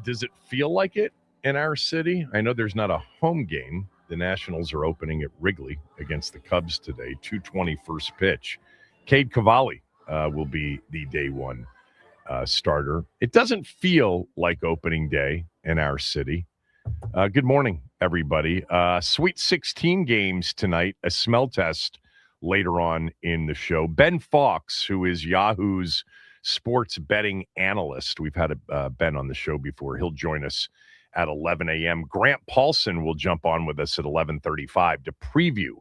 Does it feel like it in our city? I know there's not a home game. The Nationals are opening at Wrigley against the Cubs today. 2:20 first pitch. Cade Cavalli will be the day one starter. It doesn't feel like opening day in our city. Good morning, everybody. Sweet 16 games tonight, a smell test later on in the show. Ben Fawkes, who is Yahoo's sports betting analyst. We've had Ben on the show before. He'll join us at 11 a.m. Grant Paulson will jump on with us at 11:35 to preview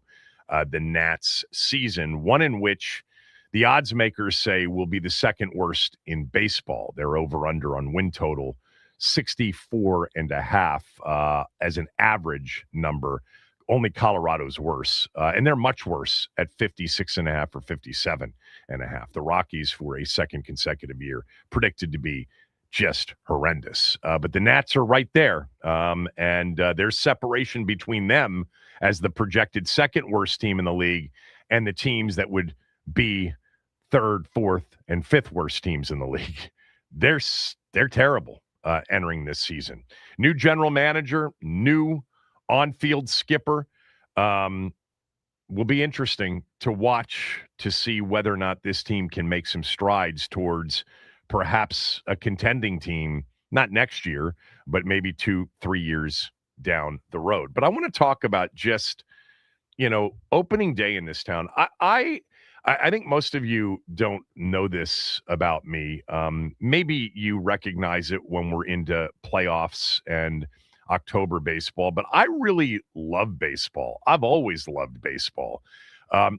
the Nats season, one in which the odds makers say will be the second worst in baseball. They're over-under on win total 64.5 as an average number. Only Colorado's worse, and they're much worse at 56.5 or 57.5. The Rockies, for a second consecutive year, predicted to be just horrendous. But the Nats are right there, and there's separation between them as the projected second worst team in the league and the teams that would be third, fourth, and fifth worst teams in the league. They're terrible entering this season. New general manager, new on-field skipper. Will be interesting to watch to see whether or not this team can make some strides towards perhaps a contending team, not next year, but maybe 2-3 years down the road. But I want to talk about just, opening day in this town. I think most of you don't know this about me. Maybe you recognize it when we're into playoffs and October baseball, but I really love baseball. I've always loved baseball.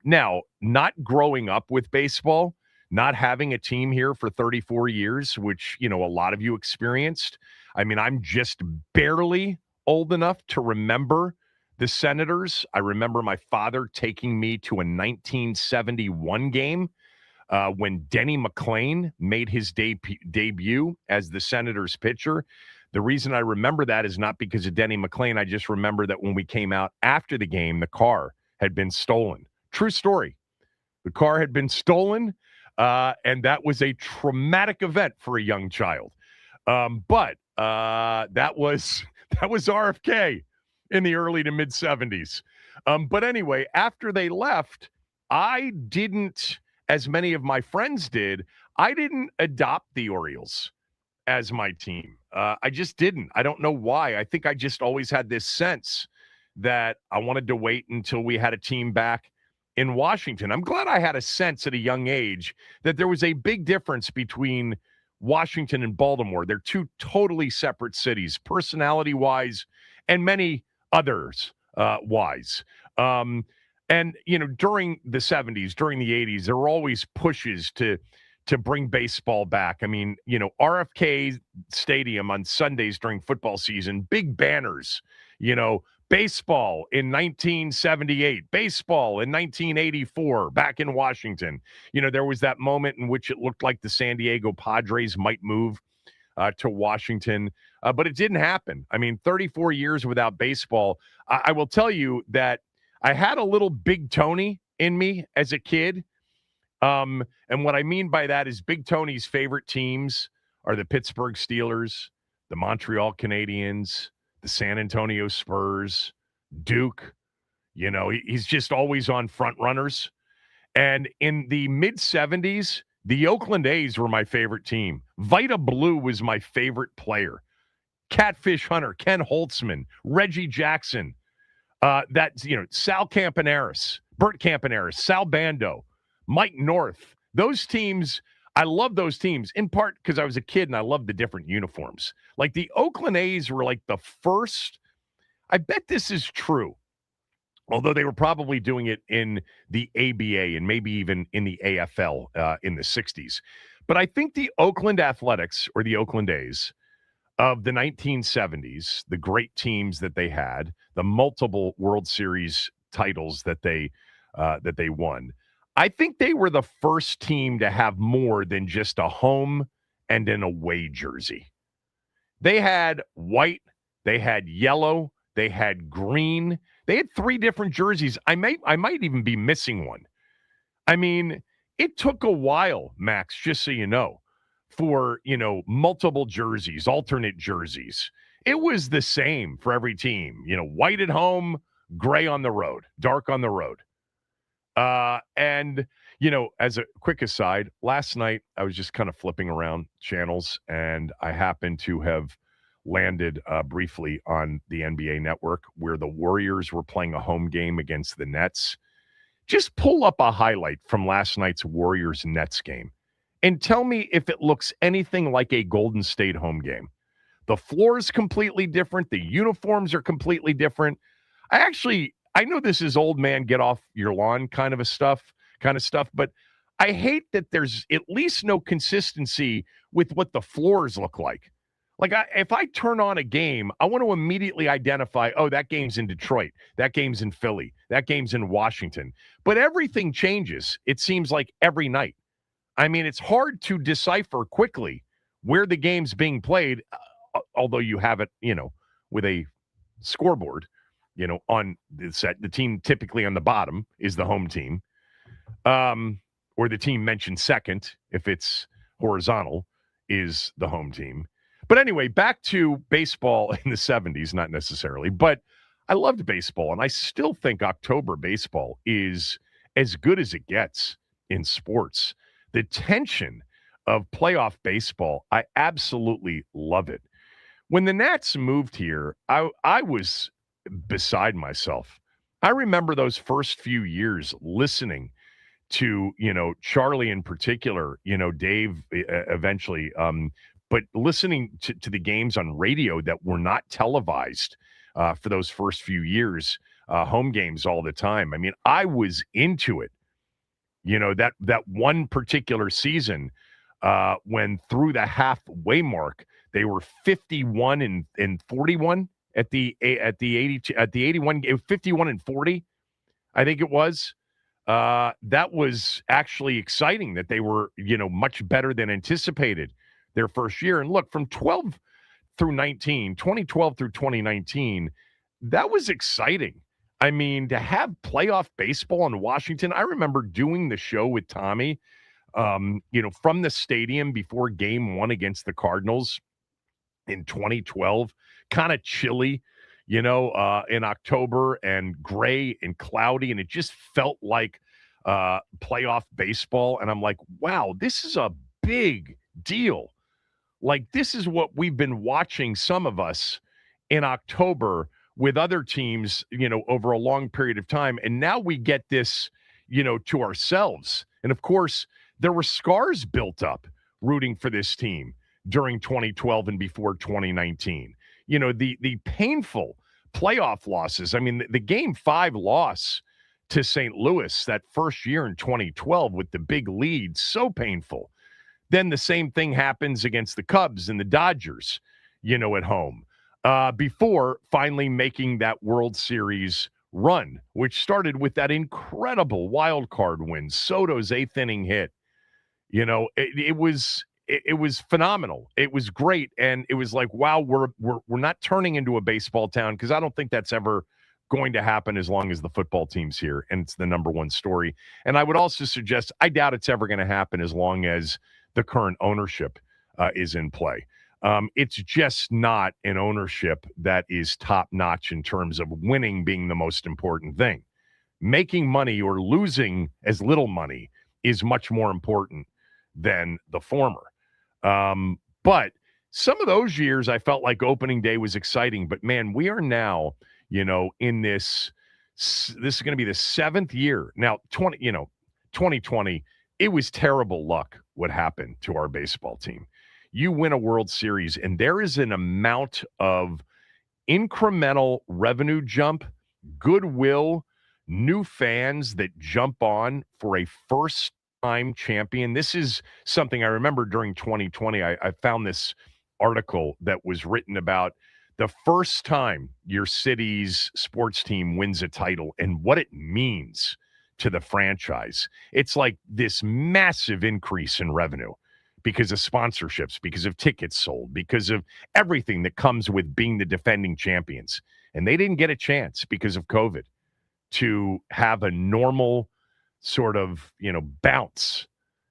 Now, not growing up with baseball, not having a team here for 34 years, which, a lot of you experienced. I mean, I'm just barely old enough to remember the Senators. I remember my father taking me to a 1971 game when Denny McClain made his debut as the Senators pitcher. The reason I remember that is not because of Denny McClain. I just remember that when we came out after the game, the car had been stolen. True story. The car had been stolen, and that was a traumatic event for a young child. But that was RFK in the early to mid 70s. But anyway, after they left, I didn't, as many of my friends did, I didn't adopt the Orioles as my team. I just didn't. I don't know why. I think I just always had this sense that I wanted to wait until we had a team back in Washington. I'm glad I had a sense at a young age that there was a big difference between Washington and Baltimore. They're two totally separate cities, personality-wise and many others wise. And, during the 70s, during the 80s, there were always pushes to bring baseball back. I mean, RFK Stadium on Sundays during football season, big banners, baseball in 1978, baseball in 1984, back in Washington. There was that moment in which it looked like the San Diego Padres might move to Washington, but it didn't happen. I mean, 34 years without baseball. I will tell you that I had a little Big Tony in me as a kid. And what I mean by that is Big Tony's favorite teams are the Pittsburgh Steelers, the Montreal Canadiens, the San Antonio Spurs, Duke. He's just always on front runners. And in the mid-70s, the Oakland A's were my favorite team. Vita Blue was my favorite player. Catfish Hunter, Ken Holtzman, Reggie Jackson, Sal Campaneris, Bert Campaneris, Sal Bando, Mike North. Those teams, I love those teams, in part because I was a kid and I loved the different uniforms. Like the Oakland A's were like the first, I bet this is true, although they were probably doing it in the ABA and maybe even in the AFL in the 60s. But I think the Oakland Athletics, or the Oakland A's, of the 1970s, the great teams that they had, the multiple World Series titles that they won, I think they were the first team to have more than just a home and an away jersey. They had white, they had yellow, they had green. They had 3 different jerseys. I might even be missing one. I mean, it took a while, Max, just so you know, for, multiple jerseys, alternate jerseys. It was the same for every team, white at home, gray on the road, dark on the road. And, as a quick aside, last night I was just kind of flipping around channels and I happened to have landed briefly on the NBA network where the Warriors were playing a home game against the Nets. Just pull up a highlight from last night's Warriors-Nets game and tell me if it looks anything like a Golden State home game. The floor is completely different. The uniforms are completely different. I know this is old man get off your lawn kind of stuff, but I hate that there's at least no consistency with what the floors look like. If I turn on a game, I want to immediately identify, oh, that game's in Detroit, that game's in Philly, that game's in Washington. But everything changes, it seems like, every night. I mean, it's hard to decipher quickly where the game's being played, although you have it, with a scoreboard, on the set. The team typically on the bottom is the home team, or the team mentioned second, if it's horizontal, is the home team. But anyway, back to baseball in the 70s, not necessarily, but I loved baseball, and I still think October baseball is as good as it gets in sports. The tension of playoff baseball, I absolutely love it. When the Nats moved here, I was beside myself. I remember those first few years listening to, Charlie in particular, Dave eventually, but listening to the games on radio that were not televised for those first few years, home games all the time. I mean, I was into it. That one particular season when through the halfway mark, they were 51 and 41 at the 81 game, 51 and 40, I think it was. That was actually exciting that they were, much better than anticipated their first year. And look, from 12 through 19, 2012 through 2019, that was exciting. I mean, to have playoff baseball in Washington, I remember doing the show with Tommy, from the stadium before game one against the Cardinals in 2012, kind of chilly, in October and gray and cloudy. And it just felt like playoff baseball. And I'm like, wow, this is a big deal. Like, this is what we've been watching, some of us, in October with other teams, over a long period of time. And now we get this, to ourselves. And of course, there were scars built up rooting for this team during 2012 and before 2019. The painful playoff losses. I mean, the Game 5 loss to St. Louis that first year in 2012 with the big lead, so painful. Then the same thing happens against the Cubs and the Dodgers, at home, before finally making that World Series run, which started with that incredible wild card win, Soto's eighth inning hit. It was phenomenal. It was great, and it was like, wow, we're not turning into a baseball town, because I don't think that's ever going to happen as long as the football team's here, and it's the number one story. And I would also suggest I doubt it's ever going to happen as long as the current ownership is in play. It's just not an ownership that is top-notch in terms of winning being the most important thing. Making money or losing as little money is much more important than the former. But some of those years I felt like opening day was exciting. But, man, we are now, in this is going to be the seventh year. Now, 2020, it was terrible luck what happened to our baseball team. You win a World Series, and there is an amount of incremental revenue jump, goodwill, new fans that jump on for a first-time champion. This is something I remember during 2020. I found this article that was written about the first time your city's sports team wins a title and what it means to the franchise. It's like this massive increase in revenue because of sponsorships, because of tickets sold, because of everything that comes with being the defending champions. And they didn't get a chance because of COVID to have a normal sort of, bounce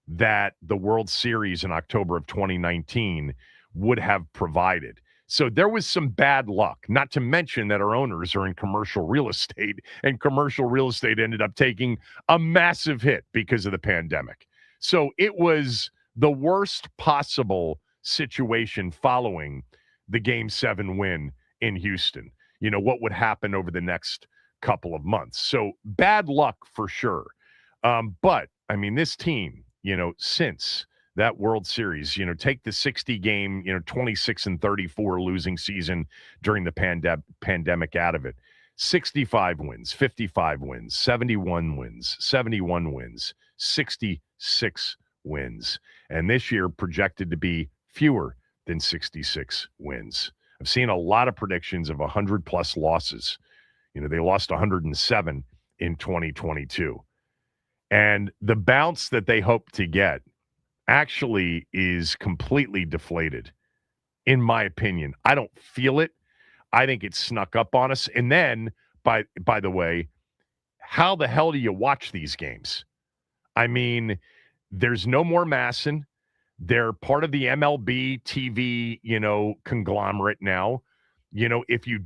that the World Series in October of 2019 would have provided. So there was some bad luck, not to mention that our owners are in commercial real estate, and commercial real estate ended up taking a massive hit because of the pandemic. So it was the worst possible situation following the Game 7 win in Houston. You know, what would happen over the next couple of months. So bad luck for sure. But, I mean, this team, you know, since that World Series, you know, take the 60 game, you know, 26-34 losing season during the pandemic out of it. 65 wins, 55 wins, 71 wins, 71 wins, 66 wins. And this year projected to be fewer than 66 wins. I've seen a lot of predictions of 100 plus losses. You know, they lost 107 in 2022. And the bounce that they hope to get actually is completely deflated, in my opinion. I don't feel it. I think it snuck up on us. And then, by the way, how the hell do you watch these games? I mean, there's no more Masson. They're part of the MLB TV, you know, conglomerate now. You know, if you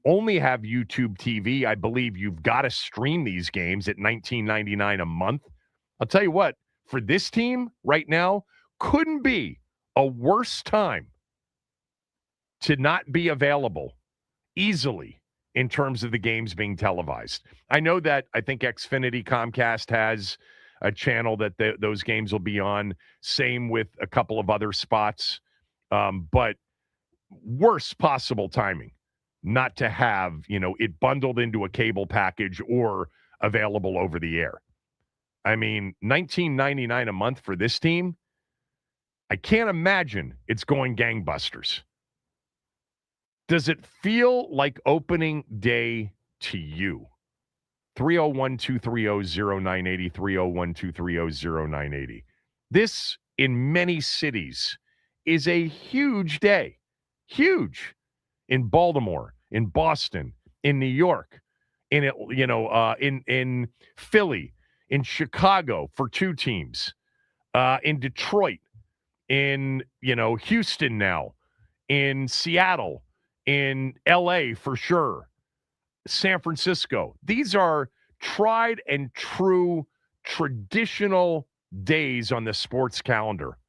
only have YouTube TV, I believe you've got to stream these games at $19.99 a month. I'll tell you what, for this team right now, couldn't be a worse time to not be available easily in terms of the games being televised. I know that I think Xfinity Comcast has a channel that those games will be on. Same with a couple of other spots. But worst possible timing not to have, you know, it bundled into a cable package or available over the air. I mean, $19.99 a month for this team, I can't imagine it's going gangbusters. Does it feel like opening day to you? 301-230-0980, 301-230-0980. This, in many cities, is a huge day. Huge. In Baltimore, in Boston, in New York, in Philly, in Chicago for two teams, in Detroit, in, you know, Houston now, in Seattle, in LA for sure, San Francisco. These are tried and true traditional days on the sports calendar.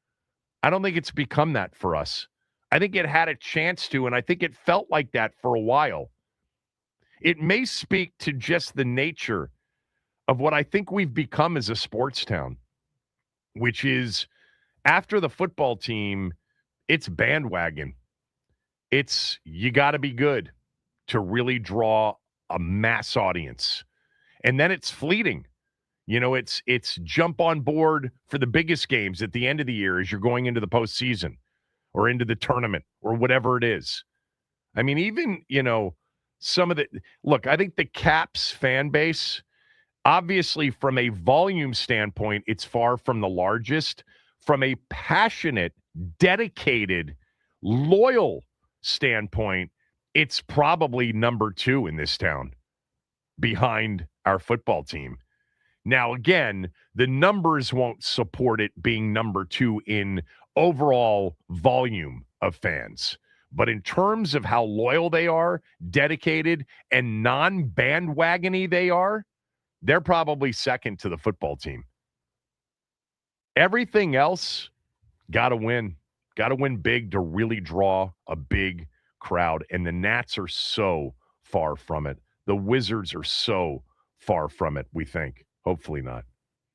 I don't think it's become that for us. I think it had a chance to, and I think it felt like that for a while. It may speak to just the nature of what I think we've become as a sports town, which is after the football team, it's bandwagon. It's you got to be good to really draw a mass audience. And then it's fleeting. You know, it's jump on board for the biggest games at the end of the year as you're going into the postseason or into the tournament or whatever it is. I mean, even, you know, some of the – look, I think the Caps fan base, obviously from a volume standpoint, it's far from the largest. From a passionate, dedicated, loyal standpoint, it's probably number 2 in this town behind our football team. Now, again, the numbers won't support it being number 2 in overall volume of fans. But in terms of how loyal they are, dedicated, and non-bandwagony they are, they're probably second to the football team. Everything else, got to win. Got to win big to really draw a big crowd. And the Nats are so far from it. The Wizards are so far from it, we think. Hopefully not.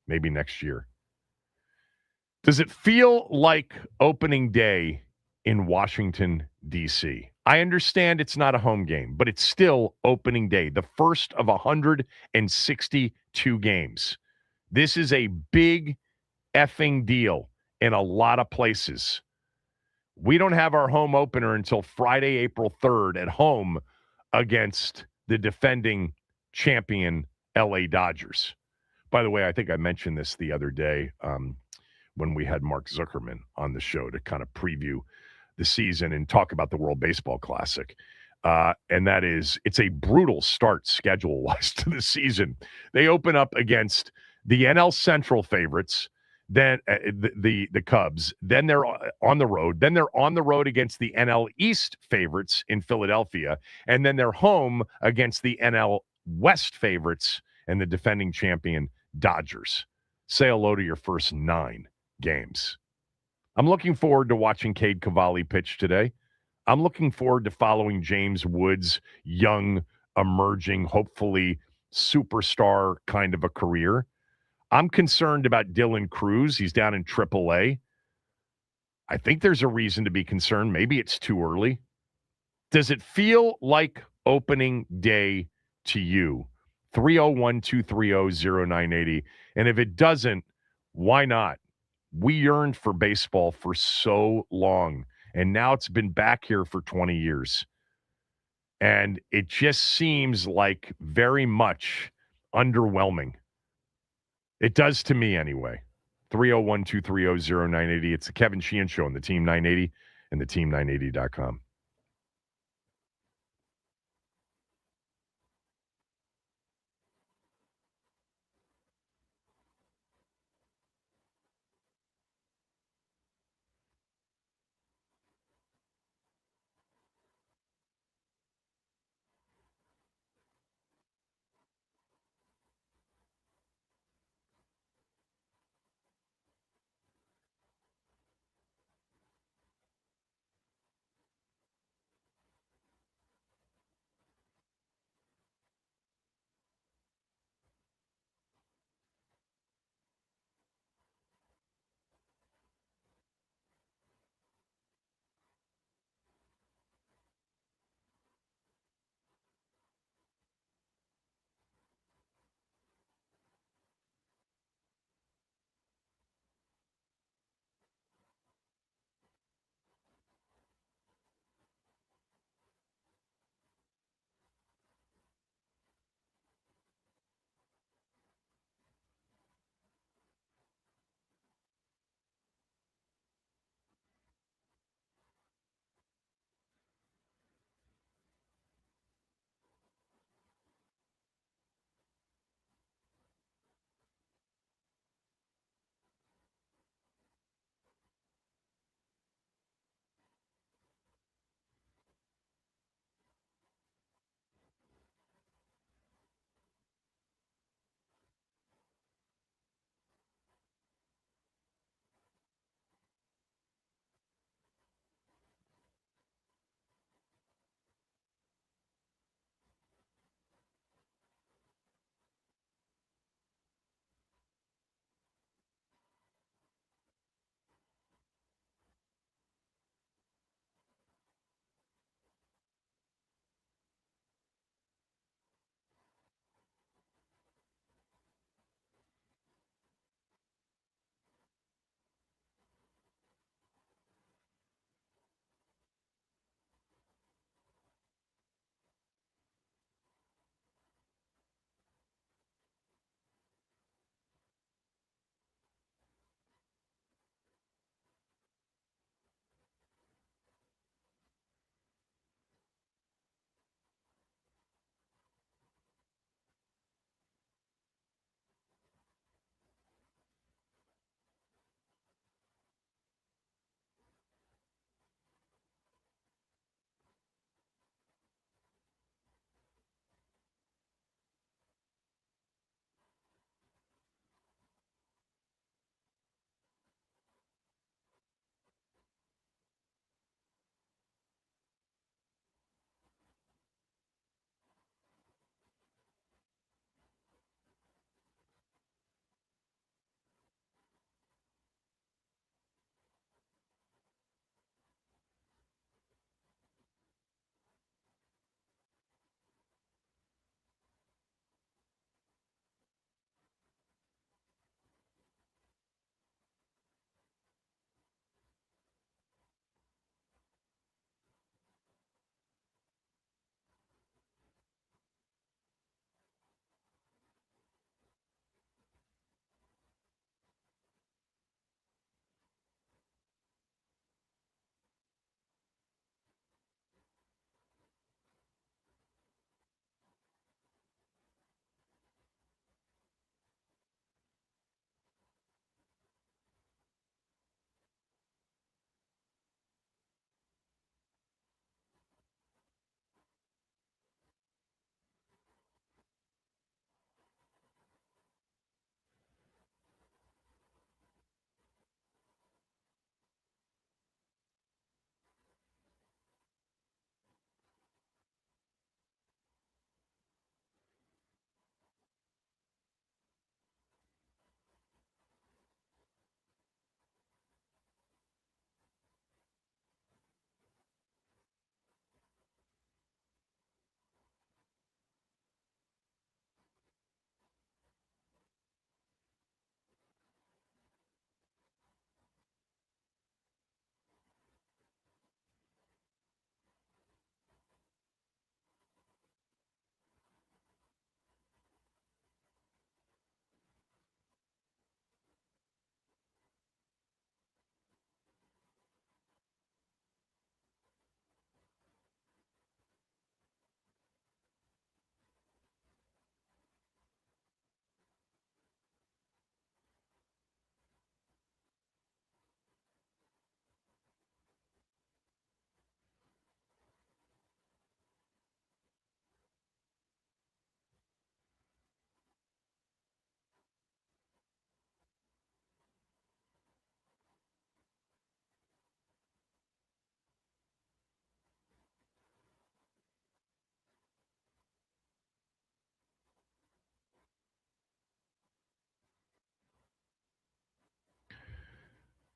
Maybe next year. Does it feel like opening day in Washington, D.C.? I understand it's not a home game, but it's still opening day, the first of 162 games. This is a big effing deal in a lot of places. We don't have our home opener until Friday, April 3rd at home against the defending champion LA Dodgers. By the way, I think I mentioned this the other day when we had Mark Zuckerman on the show to kind of preview the season and talk about the World Baseball Classic. And that is, it's a brutal start schedule-wise to the season. They open up against the NL Central favorites, then the Cubs. Then they're on the road. Then they're on the road against the NL East favorites in Philadelphia, and then they're home against the NL West favorites and the defending champion Dodgers. Say hello to your first 9 games. I'm looking forward to watching Cade Cavalli pitch today. I'm looking forward to following James Woods' young, emerging, hopefully superstar kind of a career. I'm concerned about Dylan Cruz. He's down in AAA. I think there's a reason to be concerned. Maybe it's too early. Does it feel like opening day to you? 301 230 0980. And if it doesn't, why not? We yearned for baseball for so long, and now it's been back here for 20 years. And it just seems like very much underwhelming. It does to me anyway. 301 230 0980. It's the Kevin Sheehan Show on the Team 980 and the team980.com.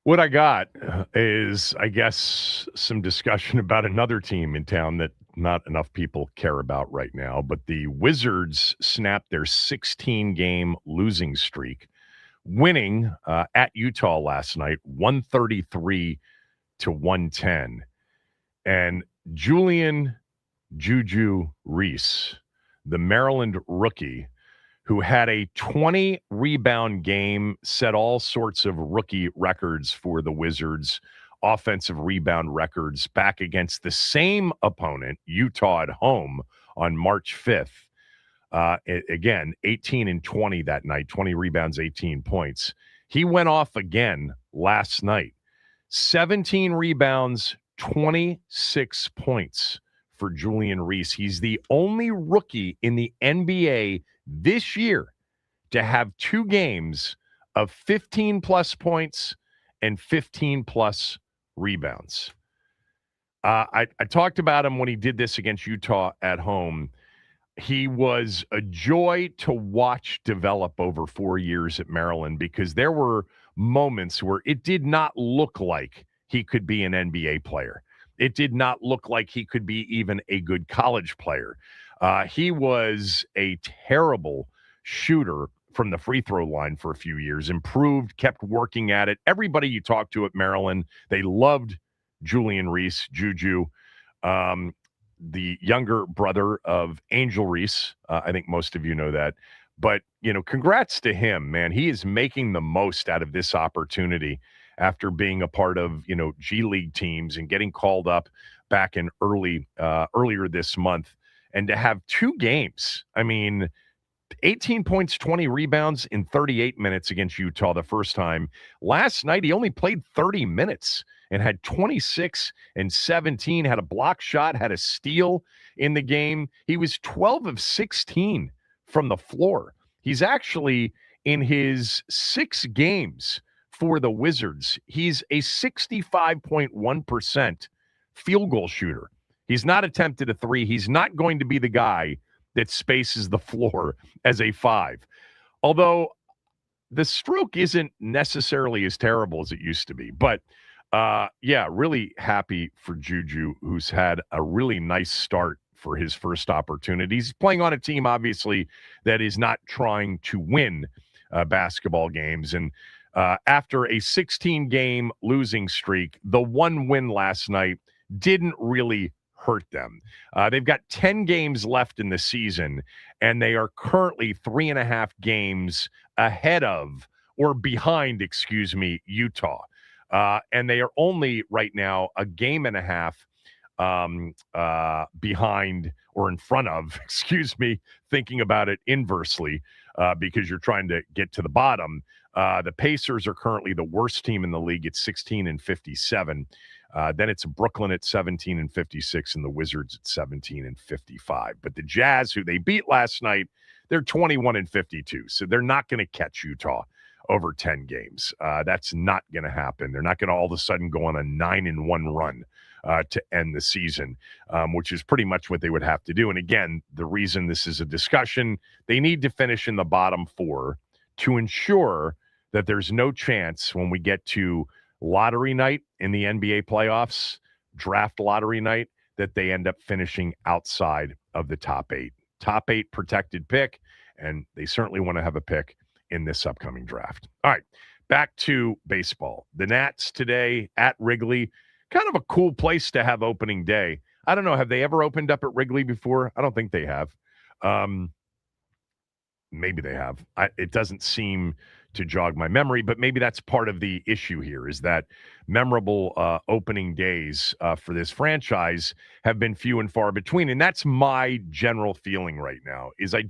What I got is, I guess, some discussion about another team in town that not enough people care about right now. But the Wizards snapped their 16-game losing streak, winning at Utah last night, 133 to 110. And Julian Juju Reese, the Maryland rookie, who had a 20 rebound game, set all sorts of rookie records for the Wizards, offensive rebound records back against the same opponent, Utah at home on March 5th. Again, 18 and 20 that night, 20 rebounds, 18 points. He went off again last night. 17 rebounds, 26 points for Julian Reese. He's the only rookie in the NBA this year to have 2 games of 15 plus points and 15 plus rebounds. I talked about him when he did this against Utah at home. He was a joy to watch develop over 4 years at Maryland, because there were moments where it did not look like he could be an NBA player. It did not look like he could be even a good college player. He was a terrible shooter from the free throw line for a few years, improved, kept working at it. Everybody you talked to at Maryland, they loved Julian Reese, Juju. The younger brother of Angel Reese. I think most of you know that. But, congrats to him, man. He is making the most out of this opportunity after being a part of, G League teams and getting called up back in earlier this month. And to have 2 games, 18 points, 20 rebounds in 38 minutes against Utah the first time. Last night, he only played 30 minutes and had 26 and 17, had a block shot, had a steal in the game. He was 12 of 16 from the floor. He's actually, in his 6 games for the Wizards, he's a 65.1% field goal shooter. He's not attempted a 3. He's not going to be the guy that spaces the floor as a 5. Although the stroke isn't necessarily as terrible as it used to be. But, really happy for Juju, who's had a really nice start for his first opportunity. He's playing on a team, obviously, that is not trying to win basketball games. And after a 16-game losing streak, the one win last night didn't really hurt them. They've got 10 games left in the season, and they are currently 3.5 games ahead of, or behind, Utah. And they are only right now a game and a half behind, or in front of, thinking about it inversely, because you're trying to get to the bottom. The Pacers are currently the worst team in the league at 16 and 57. Then it's Brooklyn at 17 and 56, and the Wizards at 17 and 55. But the Jazz, who they beat last night, they're 21 and 52. So they're not going to catch Utah over 10 games. That's not going to happen. They're not going to all of a sudden go on a 9-1 run to end the season, which is pretty much what they would have to do. And again, the reason this is a discussion, they need to finish in the bottom 4 to ensure that there's no chance when we get to lottery night in the NBA playoffs, draft lottery night, that they end up finishing outside of the top 8. Top 8 protected pick, and they certainly want to have a pick in this upcoming draft. All right, back to baseball. The Nats today at Wrigley, kind of a cool place to have opening day. I don't know, have they ever opened up at Wrigley before? I don't think they have. Maybe they have. It doesn't seem to jog my memory, but maybe that's part of the issue here, is that memorable opening days for this franchise have been few and far between. And that's my general feeling right now, is I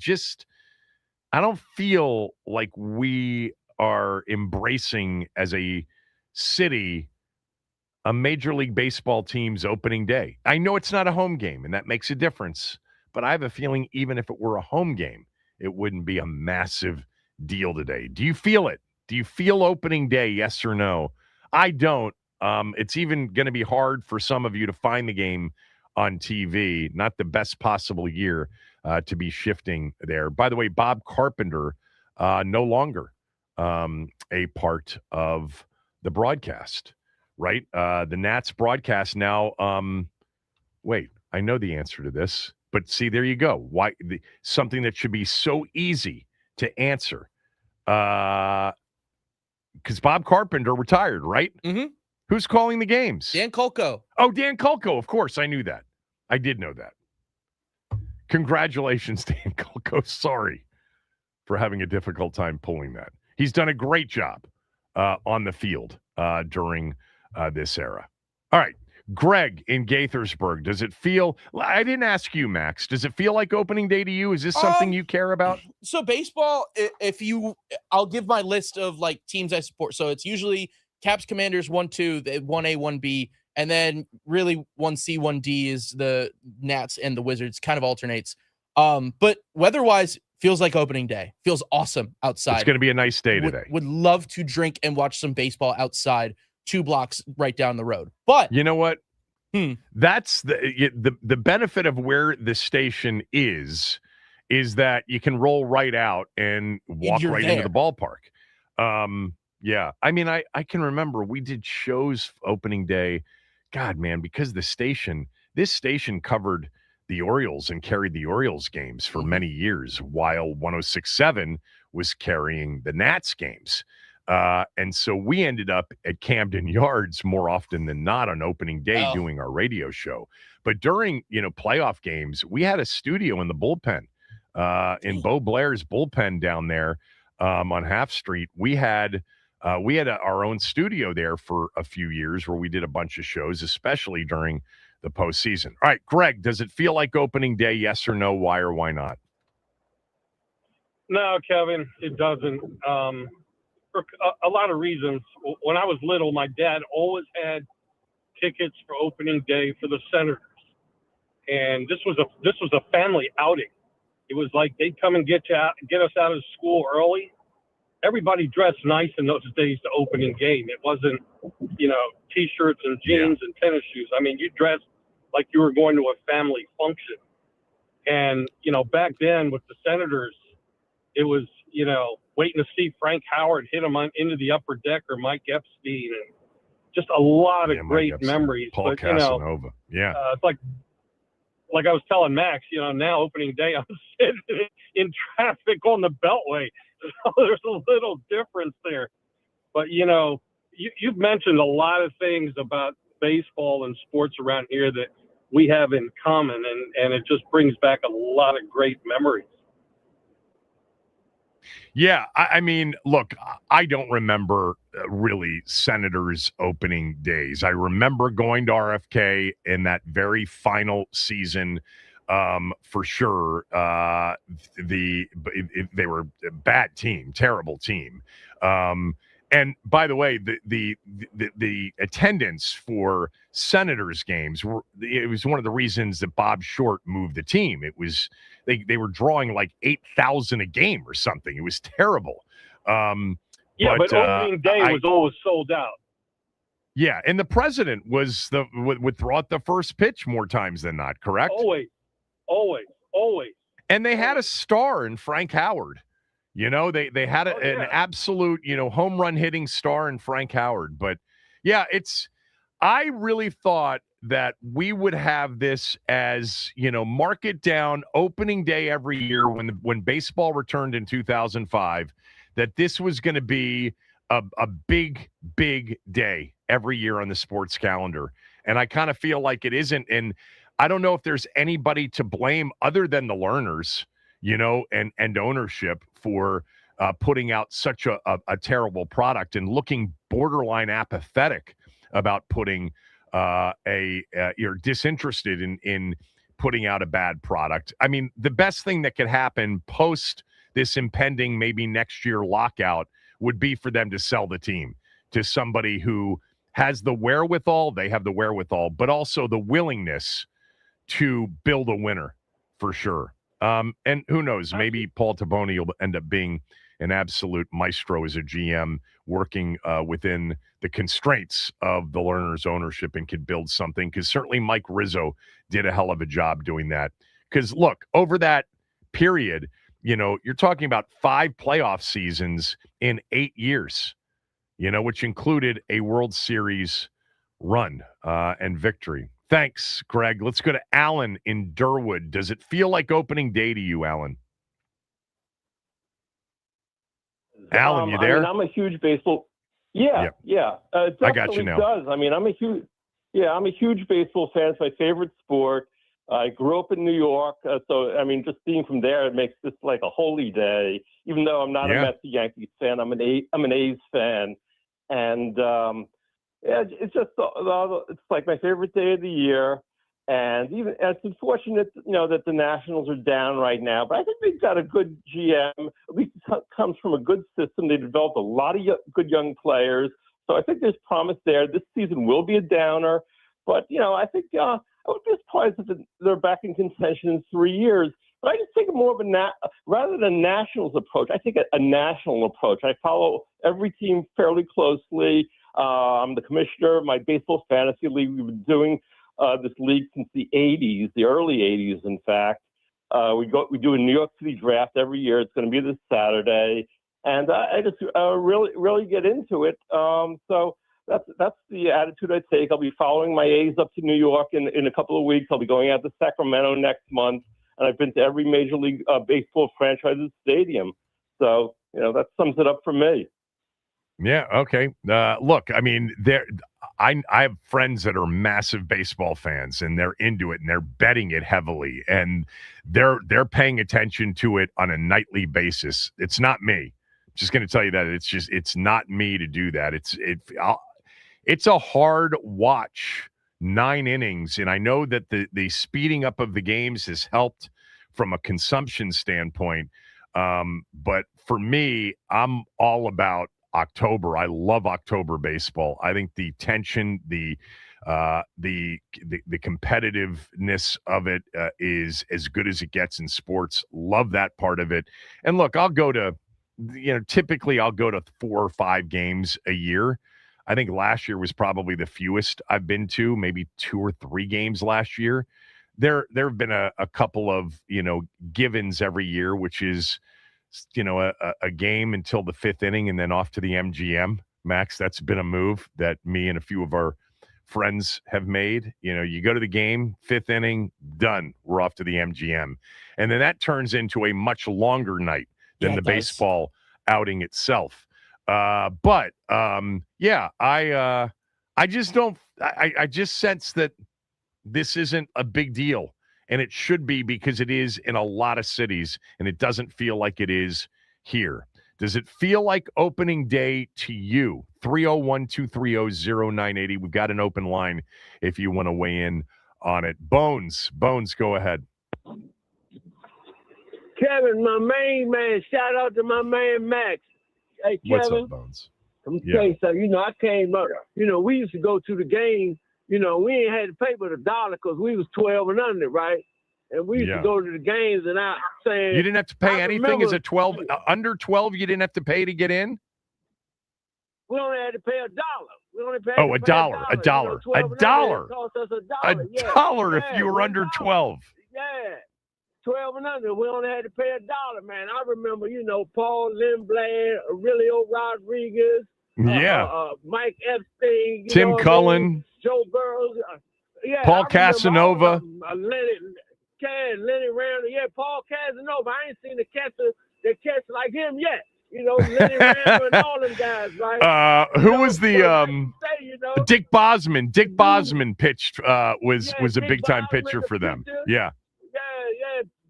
don't feel like we are embracing as a city a Major League Baseball team's opening day. I know it's not a home game, and that makes a difference, but I have a feeling even if it were a home game, it wouldn't be a massive deal today. Do you feel it? Do you feel opening day, yes or no? I don't. It's even going to be hard for some of you to find the game on TV. Not the best possible year to be shifting there. By the way, Bob Carpenter, no longer a part of the broadcast, right? The Nats broadcast now. Wait, I know the answer to this, but see, there you go. Why something that should be so easy to answer? Because Bob Carpenter retired, right? Mm-hmm. Who's calling the games? Dan Kolko. Oh, Dan Kolko. Of course, I knew that. I did know that. Congratulations, Dan Kolko. Sorry for having a difficult time pulling that. He's done a great job on the field during this era. All right. Greg in Gaithersburg, does it feel, I didn't ask you, Max, does it feel like opening day to you? Is this something you care about? So baseball, I'll give my list of like teams I support. So it's usually Caps, Commanders, 1-2, 1A, 1B, and then really 1C, 1D is the Nats and the Wizards, kind of alternates. But weather-wise, feels like opening day. Feels awesome outside. It's going to be a nice day today. Would love to drink and watch some baseball outside 2 blocks right down the road. But you know what? That's the benefit of where the station is that you can roll right out and walk right into the ballpark. Yeah. I mean, I can remember we did shows opening day. God, man, because this station covered the Orioles and carried the Orioles games for many years while 106.7 was carrying the Nats games. And so we ended up at Camden Yards more often than not on opening day doing our radio show. But during, playoff games, we had a studio in the bullpen, in Bo Blair's bullpen down there on Half Street. We had our own studio there for a few years where we did a bunch of shows, especially during the postseason. All right, Greg, does it feel like opening day? Yes or no? Why or why not? No, Kevin, it doesn't. For a lot of reasons. When I was little, my dad always had tickets for opening day for the Senators, and this was a family outing. It was like they'd come and get us out of school early. Everybody dressed nice in those days to opening game. It wasn't, T-shirts and jeans and tennis shoes. I mean, you dressed like you were going to a family function. And, back then with the Senators, it was, waiting to see Frank Howard hit him into the upper deck or Mike Epstein, and just a lot of great memories. Paul Casanova. It's like I was telling Max, now opening day, I'm sitting in traffic on the Beltway. So there's a little difference there. But, you've mentioned a lot of things about baseball and sports around here that we have in common, and it just brings back a lot of great memories. Yeah, I mean, look, I don't remember really Senators opening days. I remember going to RFK in that very final season, for sure. They were a bad team, terrible team. And by the way, the attendance for Senators games it was one of the reasons that Bob Short moved the team. It was they were drawing like 8,000 a game or something. It was terrible. But opening day was always sold out. Yeah, and the president would throw out the first pitch more times than not. Correct? Always. And they had a star in Frank Howard. They had an absolute, home run hitting star in Frank Howard. But yeah, I really thought that we would have this as, mark it down opening day every year when baseball returned in 2005, that this was going to be a big, big day every year on the sports calendar. And I kind of feel like it isn't. And I don't know if there's anybody to blame other than the learners, and ownership for putting out such a terrible product and looking borderline apathetic about putting you're disinterested in putting out a bad product. I mean, the best thing that could happen post this impending maybe next year lockout would be for them to sell the team to somebody who has the wherewithal. They have the wherewithal, but also the willingness to build a winner for sure. And who knows, maybe Paul Taboni will end up being an absolute maestro as a GM, working within the constraints of the learner's ownership and can build something. Because certainly Mike Rizzo did a hell of a job doing that. Because look, over that period, you're talking about 5 playoff seasons in 8 years. which included a World Series run and victory. Thanks, Greg. Let's go to Alan in Durwood. Does it feel like opening day to you, Alan? Alan, you there? I mean, I'm a huge baseball. Yeah. It I got you now. Does. I mean, I'm a huge baseball fan. It's my favorite sport. I grew up in New York, so I mean, just being from there, it makes this like a holy day. Even though I'm not a Mets Yankees fan, I'm an A's fan, and it's just it's like my favorite day of the year. And it's unfortunate, that the Nationals are down right now, but I think they've got a good GM. At least it comes from a good system. They developed a lot of good young players, so I think there's promise there. This season will be a downer, but I think I would be surprised if they're back in contention in 3 years. But I just think more of rather than a Nationals approach, I think a national approach. I follow every team fairly closely. I'm the commissioner of my baseball fantasy league. We've been doing this league since the 80s, the early 80s, in fact. We do a New York City draft every year. It's going to be this Saturday, and I just really get into it. So that's the attitude I take. I'll be following my A's up to New York in a couple of weeks. I'll be going out to Sacramento next month, and I've been to every Major League Baseball franchise's stadium. So that sums it up for me. Yeah. Okay. Look, I mean, I have friends that are massive baseball fans, and they're into it, and they're betting it heavily, and they're paying attention to it on a nightly basis. It's not me. I'm just going to tell you that it's not me to do that. It's a hard watch, 9 innings, and I know that the speeding up of the games has helped from a consumption standpoint. But for me, I'm all about October. I love October baseball. I think the tension, the competitiveness of it is as good as it gets in sports. Love that part of it. And look, I'll go to, typically I'll go to 4 or 5 games a year. I think last year was probably the fewest I've been to, maybe 2 or 3 games last year. There have been a couple of, givens every year, which is, a game until the 5th inning and then off to the MGM. Max, that's been a move that me and a few of our friends have made. You go to the game, 5th inning, done. We're off to the MGM. And then that turns into a much longer night than the baseball outing itself. I just sense that this isn't a big deal. And it should be, because it is in a lot of cities, and it doesn't feel like it is here. Does it feel like opening day to you? 301-230-0980. We've got an open line if you want to weigh in on it. Bones, go ahead. Kevin, my main man, shout out to my man Max. Hey, Kevin. What's up, Bones? I'm saying something. I came up, we used to go to the game. We ain't had to pay but $1 because we was 12 and under, right? And we used to go to the games, and I'm saying you didn't have to pay anything as a 12 under 12. You didn't have to pay to get in. We only had to pay $1. We only paid $1. $1. Cost us $1. $1 if you were under 12. Yeah, 12 and under. We only had to pay $1, man. I remember, Paul Lindblad, Aurelio Rodriguez, Mike Epstein, Tim Cullen. Joe Burrows, Paul Casanova, Lenny Randall, Paul Casanova. I ain't seen the catcher like him yet. Lenny Randall and all them guys, right? Who was the Dick Bosman? Dick Bosman pitched was a big time pitcher for them. Yeah.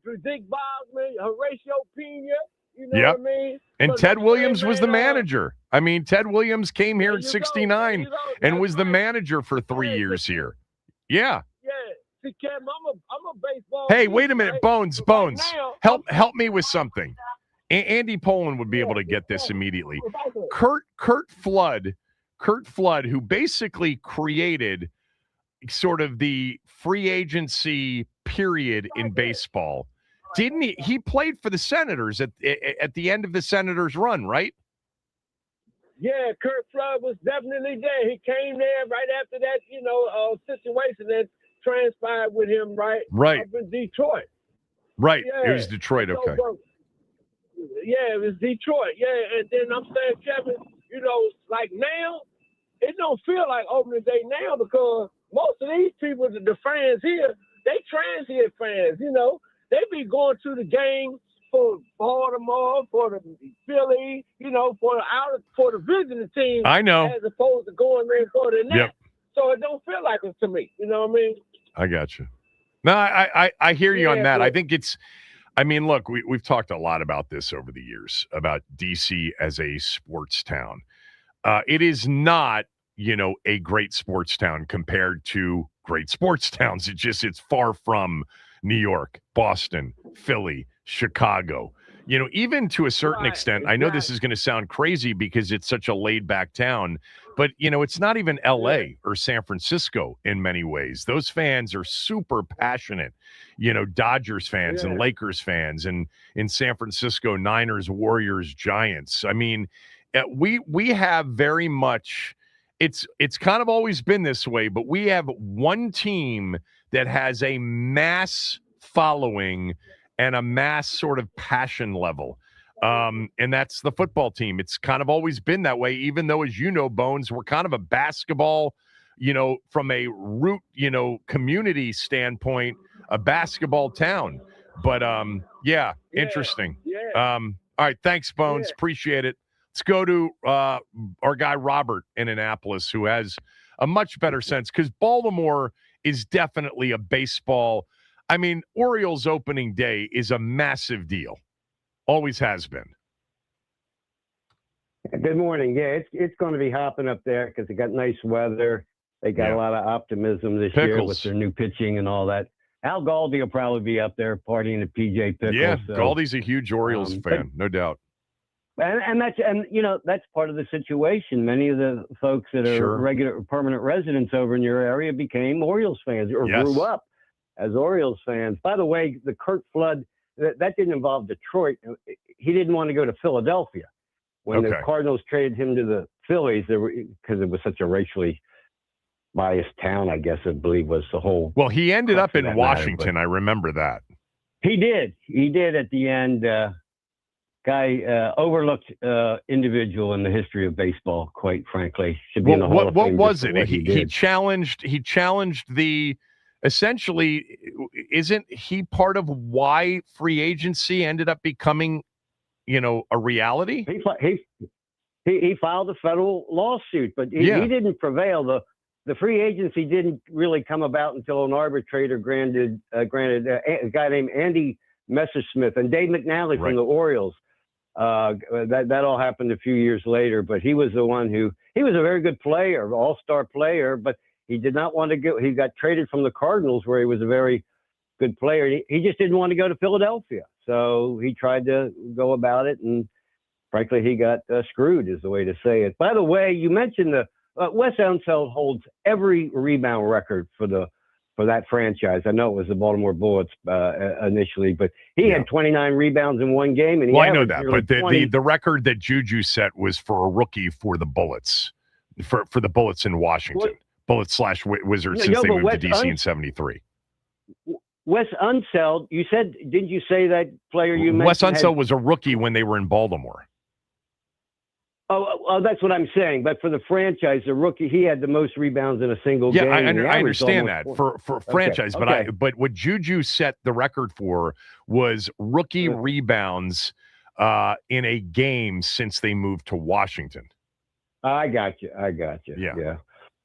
Dick Bosman, Horatio Pena. What I mean? And Ted Williams was the manager. I mean, Ted Williams came here in '69 and was the manager for 3 years here. Yeah. Yeah. See, Kevin, I'm a baseball. Hey, wait a minute, Bones. Help me with something. Andy Poland would be able to get this immediately. Kurt Flood, who basically created sort of the free agency period in baseball. Didn't he? He played for the Senators at the end of the Senators' run, right? Yeah, Kurt Flood was definitely there. He came there right after that, situation that transpired with him, right? Right. Up in Detroit. Right. Yeah. It was Detroit. Okay. Yeah, it was Detroit. Yeah, and then I'm saying, Kevin, Like now, it don't feel like opening day now because most of these people, the fans here, they transient fans. They be going to the game for Baltimore, for the Philly, for the visiting team. I know. As opposed to going there for the Nats. Yep. So it don't feel like it to me. You know what I mean? I got you. No, I hear you on that. But I think look, we've talked a lot about this over the years, about DC as a sports town. It is not, a great sports town compared to great sports towns. It's far from New York, Boston, Philly, Chicago. Even to a certain extent, I know this is going to sound crazy because it's such a laid back town, but it's not even LA or San Francisco in many ways. Those fans are super passionate, Dodgers fans and Lakers fans, and in San Francisco, Niners, Warriors, Giants. I mean, we have very much, it's kind of always been this way, but we have one team that has a mass following and a mass sort of passion level. And that's the football team. It's kind of always been that way, even though, as Bones, we're kind of a basketball, from a root, community standpoint, a basketball town. But, interesting. Yeah. All right. Thanks, Bones. Appreciate it. Let's go to our guy, Robert, in Annapolis, who has a much better sense because Baltimore is definitely a baseball. I mean, Orioles opening day is a massive deal. Always has been. Good morning. Yeah, it's going to be hopping up there because they got nice weather. They got a lot of optimism this year with their new pitching and all that. Al Galdi will probably be up there partying at PJ Pickles. Yeah, so, Galdi's a huge Orioles fan, no doubt. And that's part of the situation. Many of the folks that are regular permanent residents over in your area became Orioles fans or grew up as Orioles fans. By the way, the Curt Flood, that didn't involve Detroit. He didn't want to go to Philadelphia. When the Cardinals traded him to the Phillies, because it was such a racially biased town, I guess, I believe was the whole. Well, he ended up in Washington. I remember that. He did at the end. Guy, overlooked individual in the history of baseball, quite frankly. Should be in the Hall of Fame. What was it? He challenged the. Essentially, isn't he part of why free agency ended up becoming, a reality? He filed a federal lawsuit, but he didn't prevail. The free agency didn't really come about until an arbitrator granted a guy named Andy Messersmith and Dave McNally from the Orioles. That all happened a few years later, but he was the one he was a very good player, all-star player, but he did not want to go. He got traded from the Cardinals, where he was a very good player. He just didn't want to go to Philadelphia. So he tried to go about it, and frankly, he got screwed, is the way to say it. By the way, you mentioned Wes Unseld holds every rebound record for that franchise. I know it was the Baltimore Bullets initially, but he had 29 rebounds in one game. And I know that, but the record that Juju set was for a rookie for the Bullets, for the Bullets in Washington. Bullets/Wizards since they moved to DC in 73. Wes Unseld, didn't you say that player you mentioned? Wes Unseld was a rookie when they were in Baltimore. Oh, that's what I'm saying. But for the franchise, the rookie, he had the most rebounds in a single game. Yeah, I understand that for franchise, but what Juju set the record for was rookie rebounds in a game since they moved to Washington. I got you. Yeah.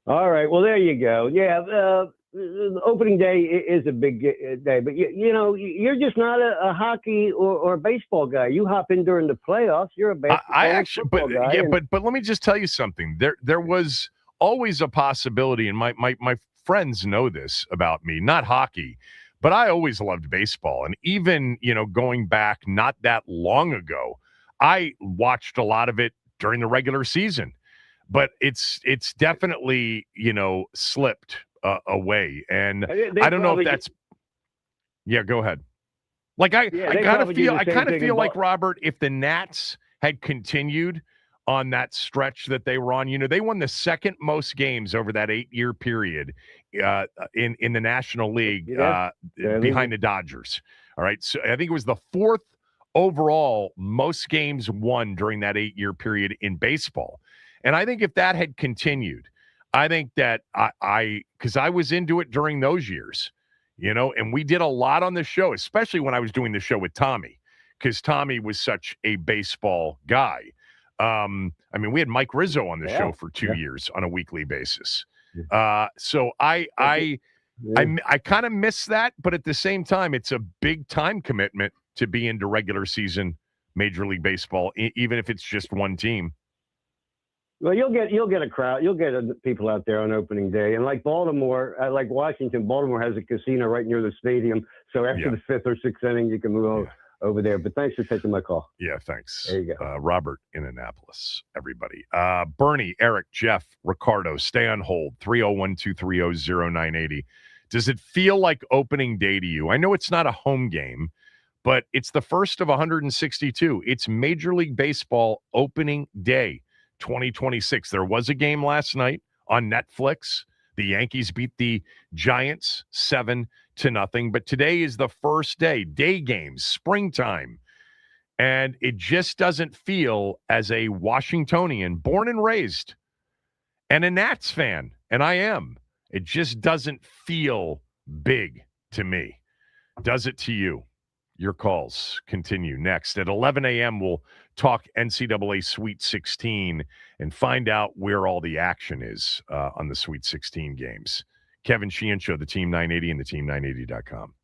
All right. Well, there you go. Yeah. Opening day is a big day, but you're just not a hockey or baseball guy. You hop in during the playoffs. You're a basketball guy. But let me just tell you something. There was always a possibility, and my friends know this about me. Not hockey, but I always loved baseball, and even going back not that long ago, I watched a lot of it during the regular season. But it's definitely slipped away, and I don't know if that's. Yeah, go ahead. Like I kind of feel like, Robert, if the Nats had continued on that stretch that they were on, they won the second most games over that 8-year period in the National League behind the Dodgers. All right, so I think it was the fourth overall most games won during that 8-year period in baseball. And I think if that had continued, I think that because I was into it during those years, and we did a lot on the show, especially when I was doing the show with Tommy, because Tommy was such a baseball guy. I mean, we had Mike Rizzo on the show for 2 years on a weekly basis. So I kind of miss that, but at the same time, it's a big time commitment to be into regular season Major League Baseball, even if it's just one team. Well, you'll get a crowd. You'll get people out there on opening day. And like Baltimore, like Washington, Baltimore has a casino right near the stadium. So after the fifth or sixth inning, you can move over there. But thanks for taking my call. Yeah, thanks. There you go. Robert in Annapolis, everybody. Bernie, Eric, Jeff, Ricardo, stay on hold. 301-230-0980. Does it feel like opening day to you? I know it's not a home game, but it's the first of 162. It's Major League Baseball opening day 2026. There was a game last night on Netflix. The Yankees beat the Giants 7-0. But today is the first day games, springtime. And it just doesn't feel, as a Washingtonian, born and raised, and a Nats fan, and I am, it just doesn't feel big to me. Does it to you? Your calls continue next. At 11 a.m., we'll talk NCAA Sweet 16 and find out where all the action is on the Sweet 16 games. Kevin Sheehan Show, the Team 980 and the team980.com.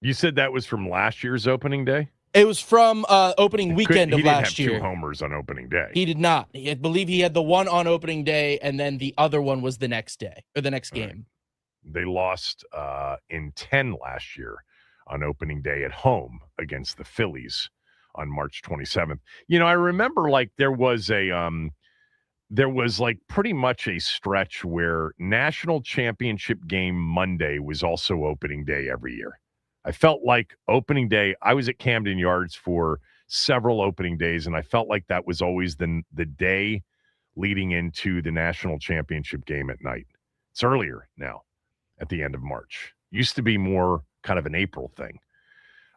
You said that was from last year's opening day? It was from opening weekend of last year. He didn't have 2 homers on opening day. He did not. I believe he had the one on opening day, and then the other one was the next day or the next game. Right. They lost in 10 last year on opening day at home against the Phillies on March 27th. I remember there was pretty much a stretch where National Championship Game Monday was also opening day every year. I felt like opening day, I was at Camden Yards for several opening days, and I felt like that was always the day leading into the National Championship game at night. It's earlier now at the end of March. Used to be more kind of an April thing.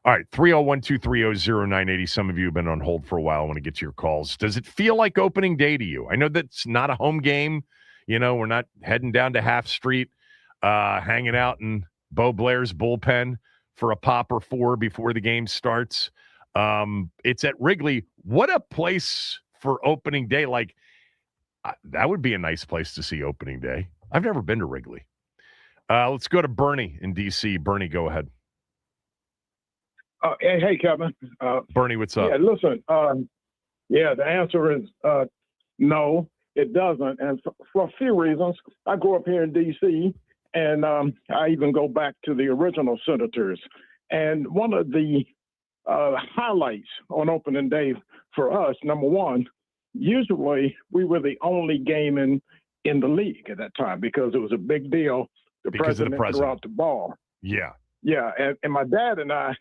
All right, 301-230-0980. Some of you have been on hold for a while. I want to get to your calls. Does it feel like opening day to you? I know that's not a home game. We're not heading down to Half Street, hanging out in Bo Blair's bullpen for a pop or 4 before the game starts. It's at Wrigley. What a place for opening day. That would be a nice place to see opening day. I've never been to Wrigley. Let's go to Bernie in D.C. Bernie, go ahead. Hey, Kevin. Bernie, what's up? Yeah, listen. The answer is no, it doesn't. And for a few reasons. I grew up here in D.C., and I even go back to the original Senators. And one of the highlights on opening day for us, number one, usually we were the only game in the league at that time because it was a big deal. The president threw out the ball. Yeah. Yeah, and my dad and I,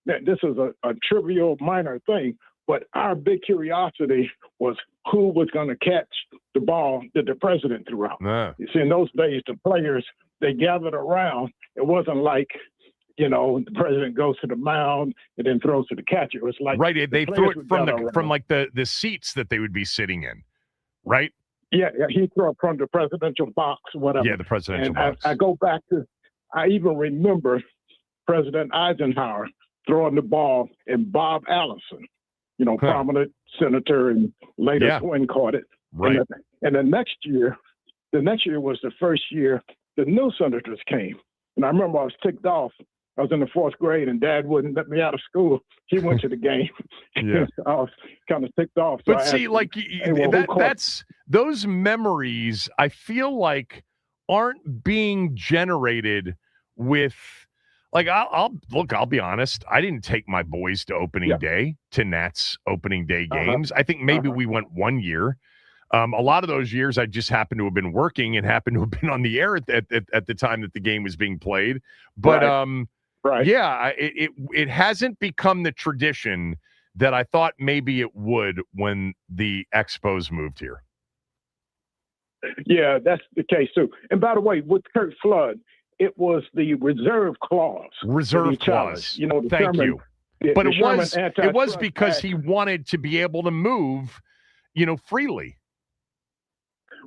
this is a trivial, minor thing, but our big curiosity was who was going to catch the ball that the president threw out. You see, in those days, the players, they gathered around. It wasn't like, the president goes to the mound and then throws to the catcher. It was like right. They threw it from the seats that they would be sitting in, right? Yeah, he threw it from the presidential box, whatever. Yeah, the presidential box. I go back to, I even remember President Eisenhower throwing the ball, and Bob Allison, prominent senator and later twin caught it. Right. And the next year was the first year the new senators came. And I remember I was ticked off. I was in the 4th grade, and Dad wouldn't let me out of school. He went to the game. Yeah. I was kind of ticked off. So but see, that's those memories, I feel like, aren't being generated with – I'll be honest. I didn't take my boys to opening day, to Nats opening day games. I think maybe we went one year. A lot of those years I just happened to have been working and happened to have been on the air at the time that the game was being played. But it hasn't become the tradition that I thought maybe it would when the Expos moved here. Yeah, that's the case too. And by the way, with Kurt Flood, it was the reserve clause. Thank you. But it was because he wanted to be able to move, freely.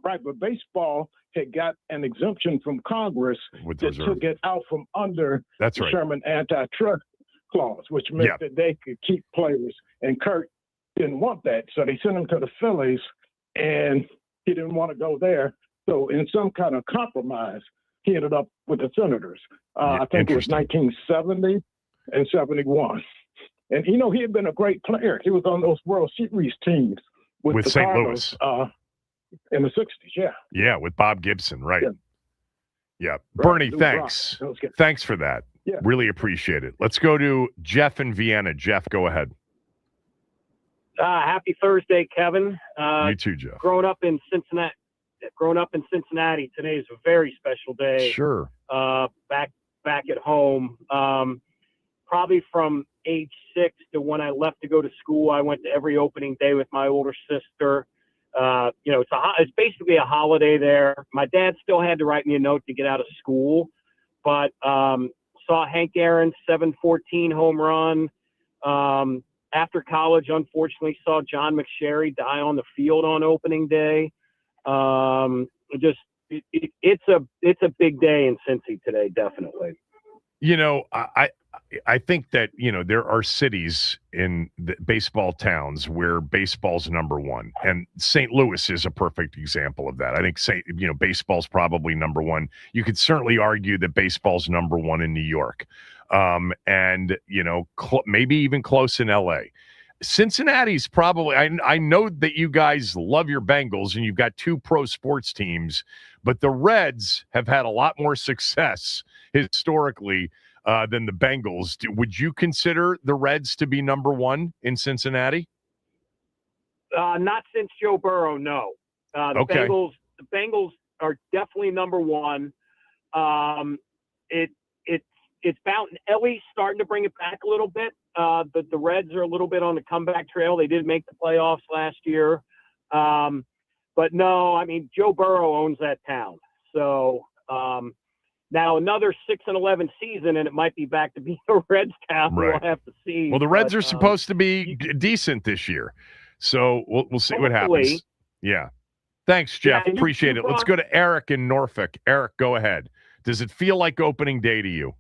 Right, but baseball had got an exemption from Congress that took it out from under the Sherman antitrust clause, which meant that they could keep players. And Kurt didn't want that, so they sent him to the Phillies, and he didn't want to go there. So in some kind of compromise, he ended up with the Senators. I think it was 1970 and 71. And, he had been a great player. He was on those World Series teams with St. Cardinals, Louis. In the 60s, Yeah, with Bob Gibson, right. Yeah. Bernie, thanks. Thanks for that. Yeah. Really appreciate it. Let's go to Jeff in Vienna. Jeff, go ahead. Happy Thursday, Kevin. You too, Jeff. Growing up in Cincinnati, today is a very special day. Sure. Back at home. Probably from age 6 to when I left to go to school, I went to every opening day with my older sister. It's basically a holiday there. My dad still had to write me a note to get out of school, but saw Hank Aaron's 714 home run. After college, unfortunately, saw John McSherry die on the field on opening day. It's a big day in Cincy today, definitely. I think that, there are cities in the baseball towns where baseball's number one. And St. Louis is a perfect example of that. I think baseball's probably number one. You could certainly argue that baseball's number one in New York. and maybe even close in LA. Cincinnati's probably, I know that you guys love your Bengals and you've got two pro sports teams, but the Reds have had a lot more success historically than the Bengals. Would you consider the Reds to be number one in Cincinnati? Not since Joe Burrow, no. The Bengals are definitely number one. It's Ellie's starting to bring it back a little bit. But the Reds are a little bit on the comeback trail. They did make the playoffs last year. But no, I mean, Joe Burrow owns that town. So now another 6-11 season, and it might be back to being a Reds town. Right. We'll have to see. Well, the Reds are supposed to be decent this year. So we'll see what happens. Yeah. Thanks, Jeff. Appreciate it. Let's go to Eric in Norfolk. Eric, go ahead. Does it feel like opening day to you?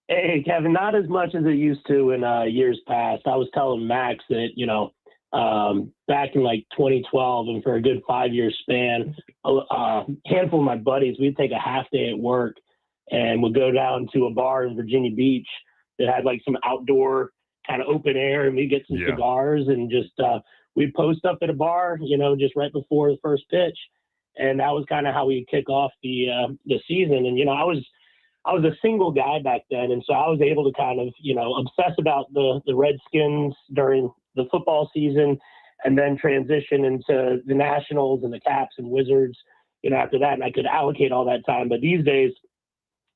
Hey, Kevin, not as much as it used to in years past. I was telling Max that, back in like 2012 and for a good 5-year span, a handful of my buddies, we'd take a half day at work and we'd go down to a bar in Virginia Beach that had like some outdoor kind of open air, and we'd get some cigars and just we'd post up at a bar, just right before the first pitch. And that was kind of how we kick off the season. And, I was a single guy back then, and so I was able to kind of, obsess about the Redskins during the football season and then transition into the Nationals and the Caps and Wizards, after that, and I could allocate all that time. But these days,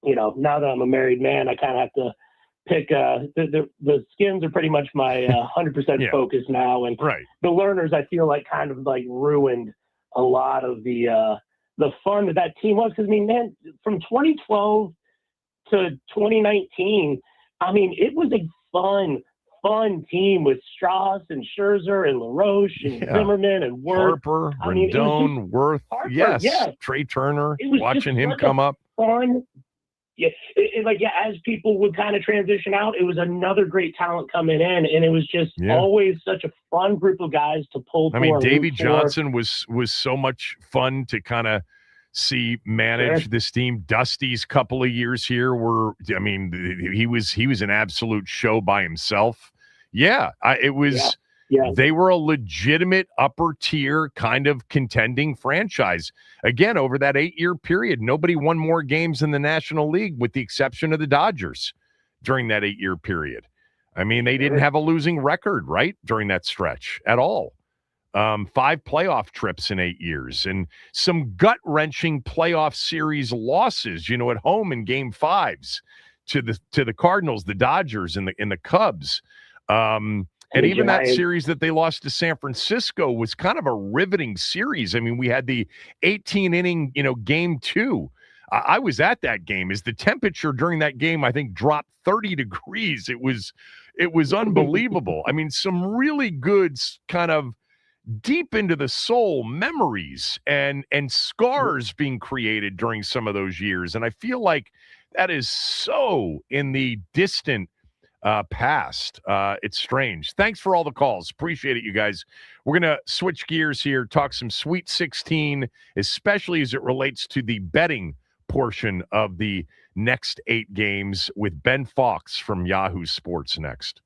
now that I'm a married man, I kind of have to pick the Skins are pretty much my 100% focus now. And the Learners, I feel like kind of like ruined a lot of the fun that team was. Because, man, from 2012 to 2019, it was a fun team with Strauss and Scherzer and LaRoche and Zimmerman and Wirth. Harper, Rendon, Wirth. Yes. Trey Turner, watching him come up. Fun. Yeah. As people would kind of transition out, it was another great talent coming in, and it was just always such a fun group of guys to pull for. Davey Johnson was so much fun to kind of see manage this team. Dusty's couple of years here he was an absolute show by himself. They were a legitimate upper tier kind of contending franchise. Again, over that 8-year period, nobody won more games in the National League with the exception of the Dodgers during that 8-year period. They didn't have a losing record, right, during that stretch at all. 5 playoff trips in 8 years and some gut-wrenching playoff series losses, at home in game 5s to the Cardinals, the Dodgers, and the Cubs. And even that series that they lost to San Francisco was kind of a riveting series. We had the 18-inning, game 2. I was at that game. As the temperature during that game, I think, dropped 30 degrees. It was unbelievable. Some really good kind of deep into the soul memories and scars being created during some of those years. And I feel like that is so in the distant past. It's strange. Thanks for all the calls. Appreciate it, you guys. We're going to switch gears here, talk some Sweet 16, especially as it relates to the betting portion of the next 8 games with Ben Fox from Yahoo Sports next.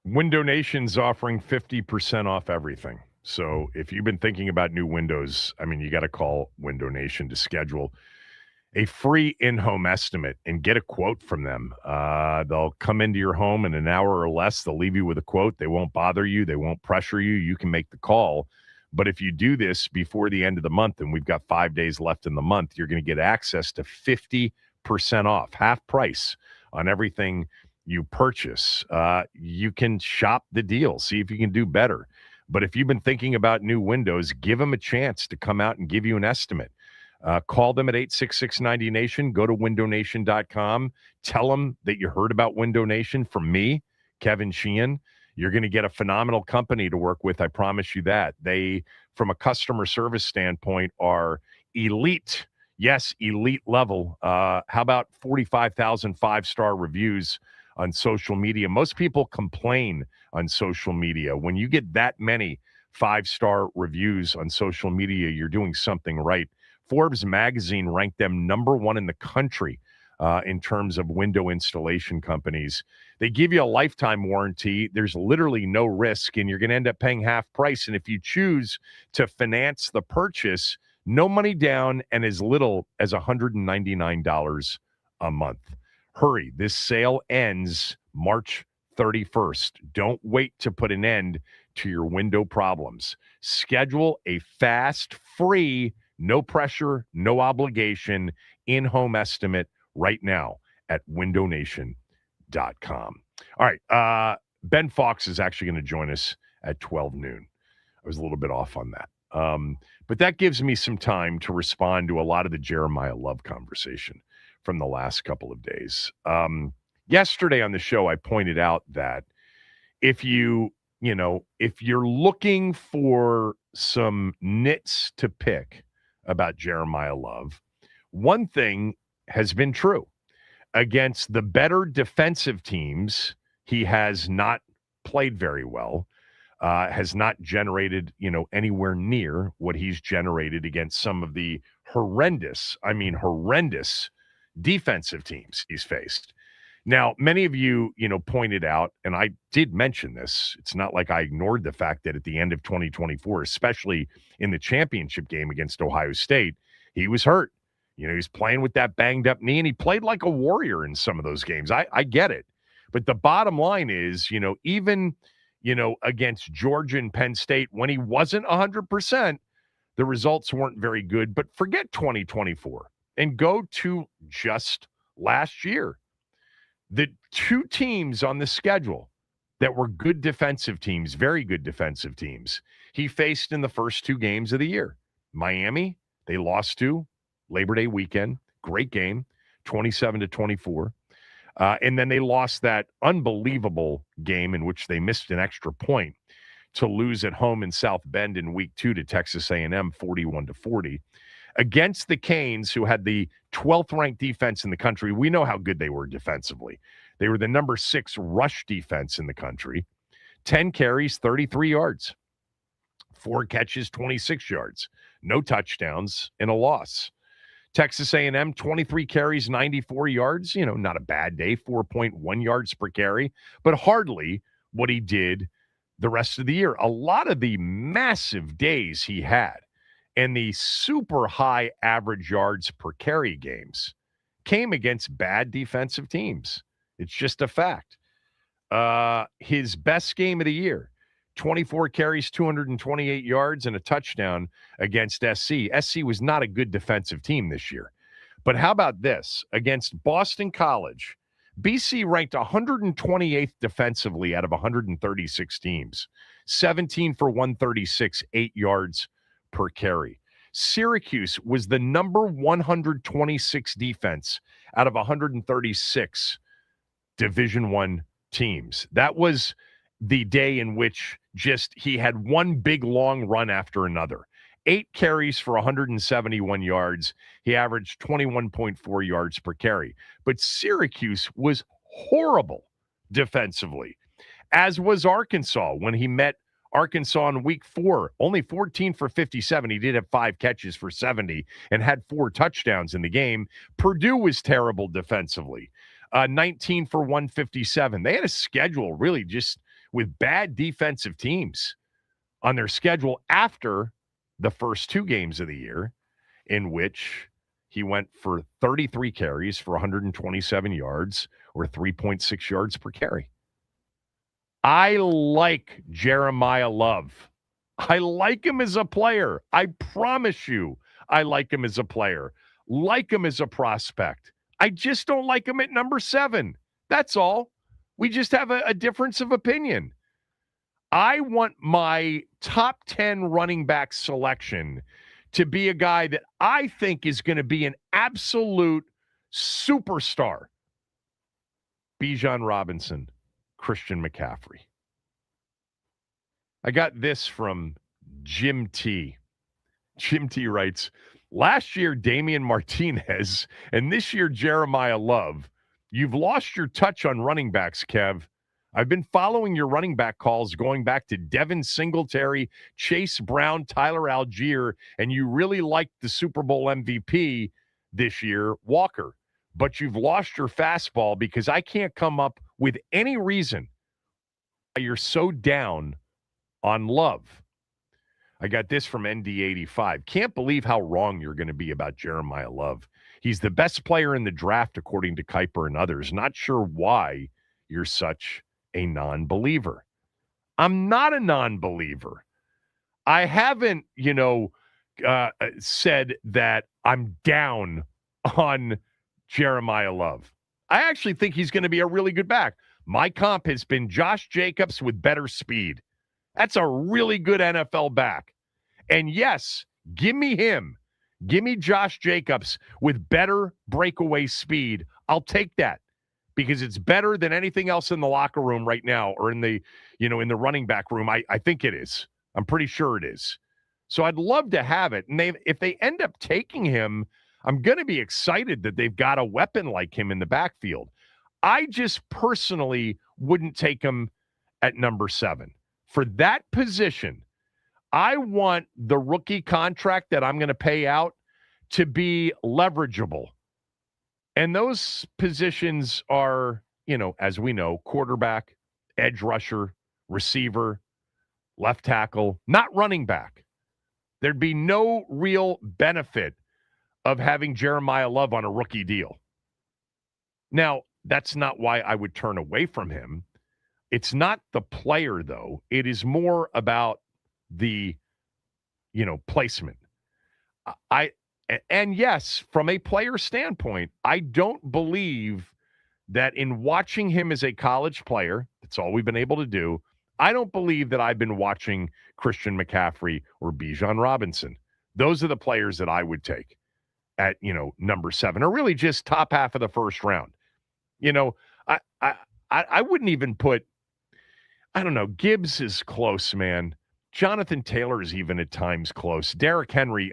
Window Nation's offering 50% off everything. So if you've been thinking about new windows, I mean, you got to call Window Nation to schedule a free in-home estimate and get a quote from them. They'll come into your home in an hour or less. They'll leave you with a quote. They won't bother you. They won't pressure you. You can make the call. But if you do this before the end of the month, and we've got 5 days left in the month, you're going to get access to 50% off, half price on everything you purchase. You can shop the deal, see if you can do better. But if you've been thinking about new windows, give them a chance to come out and give you an estimate. Call them at 866-90-NATION. Go to windownation.com. Tell them that you heard about Window Nation from me, Kevin Sheehan. You're going to get a phenomenal company to work with. I promise you that. They, from a customer service standpoint, are elite. Yes, elite level. How about 45,000 five-star reviews on social media? Most people complain on social media. When you get that many five-star reviews on social media, you're doing something right. Forbes magazine ranked them number one in the country in terms of window installation companies. They give you a lifetime warranty. There's literally no risk, and you're going to end up paying half price. And if you choose to finance the purchase, no money down and as little as $199 a month. Hurry. This sale ends March 31st. Don't wait to put an end to your window problems. Schedule a fast, free, no pressure, no obligation, in-home estimate right now at windownation.com. All right. Ben Fox is actually going to join us at 12 noon. I was a little bit off on that. But that gives me some time to respond to a lot of the Jeremiah Love conversation from the last couple of days. Yesterday on the show, I pointed out that if you're looking for some nits to pick about Jeremiah Love, one thing has been true. Against the better defensive teams, he has not played very well, has not generated, anywhere near what he's generated against some of the horrendous defensive teams he's faced. Now, many of you, pointed out, and I did mention this, it's not like I ignored the fact that at the end of 2024, especially in the championship game against Ohio State, he was hurt. He's playing with that banged up knee, and he played like a warrior in some of those games. I get it. But the bottom line is, even, against Georgia and Penn State, when he wasn't 100%, the results weren't very good. But forget 2024 and go to just last year. The two teams on the schedule that were good defensive teams, very good defensive teams, he faced in the first two games of the year. Miami, they lost to Labor Day weekend. Great game, 27-24. And then they lost that unbelievable game in which they missed an extra point to lose at home in South Bend in week 2 to Texas A&M, 41-40. Against the Canes, who had the 12th ranked defense in the country. We know how good they were defensively. They were the number 6 rush defense in the country. 10 carries, 33 yards. 4 catches, 26 yards. No touchdowns and a loss. Texas A&M, 23 carries, 94 yards. Not a bad day, 4.1 yards per carry, but hardly what he did the rest of the year. A lot of the massive days he had and the super high average yards per carry games came against bad defensive teams. It's just a fact. His best game of the year, 24 carries, 228 yards, and a touchdown against SC. SC was not a good defensive team this year. But how about this? Against Boston College, BC ranked 128th defensively out of 136 teams. 17 for 136, 8 yards per carry. Syracuse was the number 126 defense out of 136 Division I teams. That was the day in which he had one big long run after another. 8 carries for 171 yards. He averaged 21.4 yards per carry. But Syracuse was horrible defensively, as was Arkansas when he met Arkansas in week 4, only 14 for 57. He did have 5 catches for 70 and had 4 touchdowns in the game. Purdue was terrible defensively, 19 for 157. They had a schedule really just with bad defensive teams on their schedule after the first 2 games of the year, in which he went for 33 carries for 127 yards or 3.6 yards per carry. I like Jeremiah Love. I like him as a player. I promise you, I like him as a player. Like him as a prospect. I just don't like him at number 7. That's all. We just have a difference of opinion. I want my top 10 running back selection to be a guy that I think is going to be an absolute superstar. Bijan Robinson, Christian McCaffrey. I got this from Jim T. Jim T writes, last year, Damian Martinez, and this year, Jeremiah Love. You've lost your touch on running backs, Kev. I've been following your running back calls going back to Devin Singletary, Chase Brown, Tyler Algier, and you really liked the Super Bowl MVP this year, Walker. But you've lost your fastball because I can't come up with any reason why you're so down on Love. I got this from ND85. Can't believe how wrong you're going to be about Jeremiah Love. He's the best player in the draft, according to Kuiper and others. Not sure why you're such a non-believer. I'm not a non-believer. I haven't, said that I'm down on Jeremiah Love. I actually think he's going to be a really good back. My comp has been Josh Jacobs with better speed. That's a really good NFL back. And yes, give me him. Give me Josh Jacobs with better breakaway speed. I'll take that because it's better than anything else in the locker room right now or in the, in the running back room. I think it is. I'm pretty sure it is. So I'd love to have it. And if they end up taking him, I'm going to be excited that they've got a weapon like him in the backfield. I just personally wouldn't take him at number 7. For that position, I want the rookie contract that I'm going to pay out to be leverageable. And those positions are, as we know, quarterback, edge rusher, receiver, left tackle, not running back. There'd be no real benefit of having Jeremiah Love on a rookie deal. Now, that's not why I would turn away from him. It's not the player, though. It is more about the, placement. And yes, from a player standpoint, I don't believe that in watching him as a college player, that's all we've been able to do, I don't believe that I've been watching Christian McCaffrey or Bijan Robinson. Those are the players that I would take at, number 7, or really just top half of the first round. I wouldn't even put, I don't know, Gibbs is close, man. Jonathan Taylor is even at times close. Derrick Henry,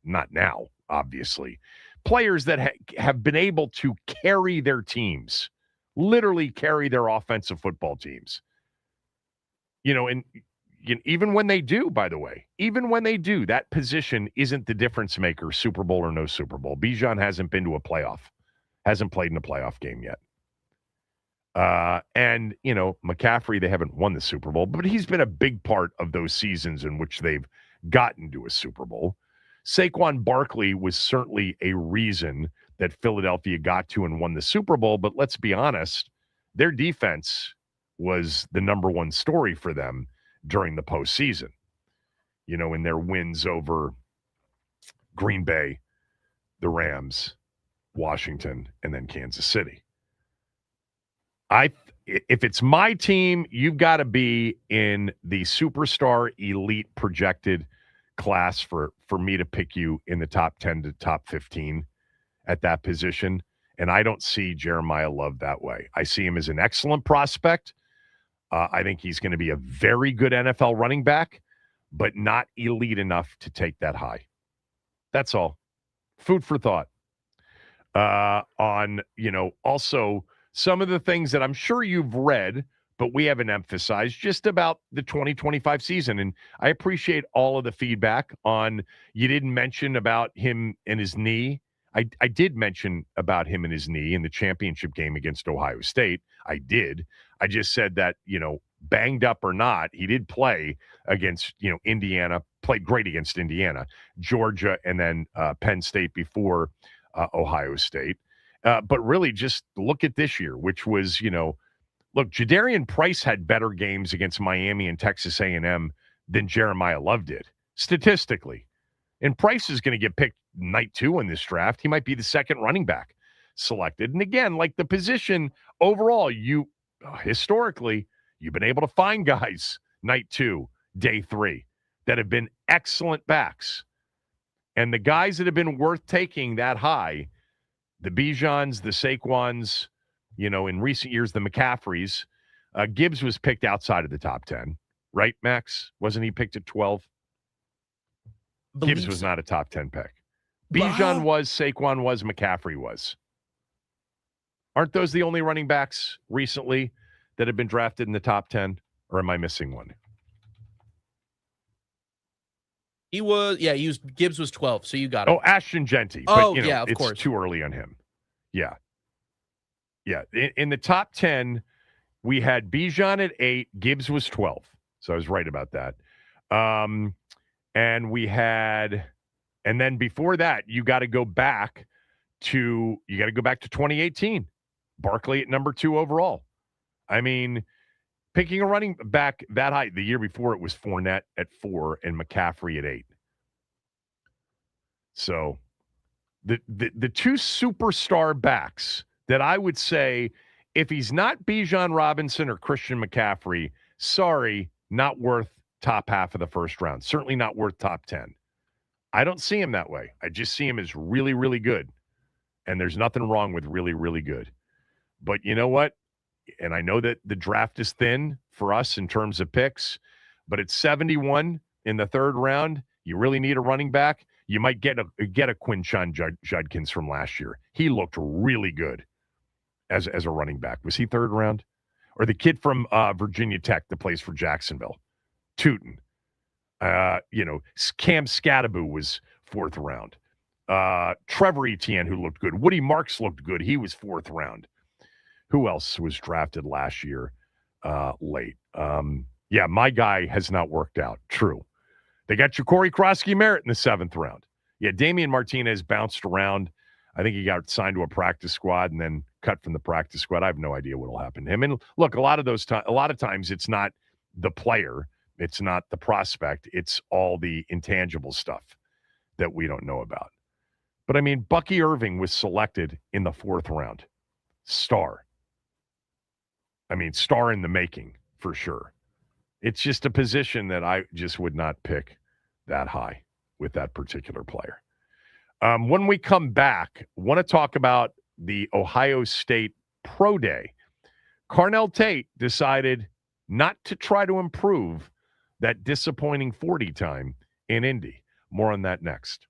not now, obviously. Players that have been able to carry their teams, literally carry their offensive football teams. And even when they do, by the way, even when they do, that position isn't the difference maker, Super Bowl or no Super Bowl. Bijan hasn't been to a playoff, hasn't played in a playoff game yet. And McCaffrey, they haven't won the Super Bowl, but he's been a big part of those seasons in which they've gotten to a Super Bowl. Saquon Barkley was certainly a reason that Philadelphia got to and won the Super Bowl, but let's be honest, their defense was the number one story for them during the postseason, in their wins over Green Bay, the Rams, Washington, and then Kansas City. If it's my team, you've got to be in the superstar elite projected class for me to pick you in the top 10 to top 15 at that position. And I don't see Jeremiah Love that way. I see him as an excellent prospect. I think he's going to be a very good NFL running back, but not elite enough to take that high. That's all. Food for thought. On, also some of the things that I'm sure you've read, but we haven't emphasized just about the 2025 season. And I appreciate all of the feedback on, you didn't mention about him and his knee. I did mention about him and his knee in the championship game against Ohio State. I did. I just said that, banged up or not, he did play against, Indiana, played great against Indiana, Georgia, and then Penn State before Ohio State. But really just look at this year, which was, look, Jadarian Price had better games against Miami and Texas A&M than Jeremiah Love did, statistically. And Price is going to get picked night 2 in this draft. He might be the second running back selected. And again, like the position overall, historically, you've been able to find guys night 2, day 3 that have been excellent backs. And the guys that have been worth taking that high, the Bijans, the Saquons, in recent years, the McCaffreys, Gibbs was picked outside of the top 10, right, Max? Wasn't he picked at 12? Gibbs was not a top 10 pick. Bijan was, Saquon was, McCaffrey was. Aren't those the only running backs recently that have been drafted in the top 10? Or am I missing one? Gibbs was 12, so you got it. Oh, Ashton Genty. Oh, but, of course. It's too early on him. Yeah. Yeah. In the top 10, we had Bijan at 8. Gibbs was 12. So I was right about that. And we had, and then before that, you got to go back to 2018. Barkley at number 2 overall. I mean, picking a running back that high, the year before it was Fournette at 4 and McCaffrey at 8. So the 2 superstar backs that I would say, if he's not Bijan Robinson or Christian McCaffrey, sorry, not worth top half of the first round. Certainly not worth top 10. I don't see him that way. I just see him as really, really good. And there's nothing wrong with really, really good. But you know what? And I know that the draft is thin for us in terms of picks, but at 71 in the third round, you really need a running back. You might get a Quinshon Judkins from last year. He looked really good as a running back. Was he third round? Or the kid from Virginia Tech that plays for Jacksonville, Tootin. Cam Scattaboo was 4th round. Trevor Etienne, who looked good. Woody Marks looked good. He was 4th round. Who else was drafted last year late? My guy has not worked out. True. They got Ja'Cory Krosky-Merritt in the 7th round. Yeah, Damian Martinez bounced around. I think he got signed to a practice squad and then cut from the practice squad. I have no idea what will happen to him. And look, a lot of times it's not the player, it's not the prospect, it's all the intangible stuff that we don't know about. But I mean, Bucky Irving was selected in the 4th round. Star. I mean, star in the making, for sure. It's just a position that I just would not pick that high with that particular player. When we come back, I want to talk about the Ohio State Pro Day. Carnell Tate decided not to try to improve that disappointing 40 time in Indy. More on that next.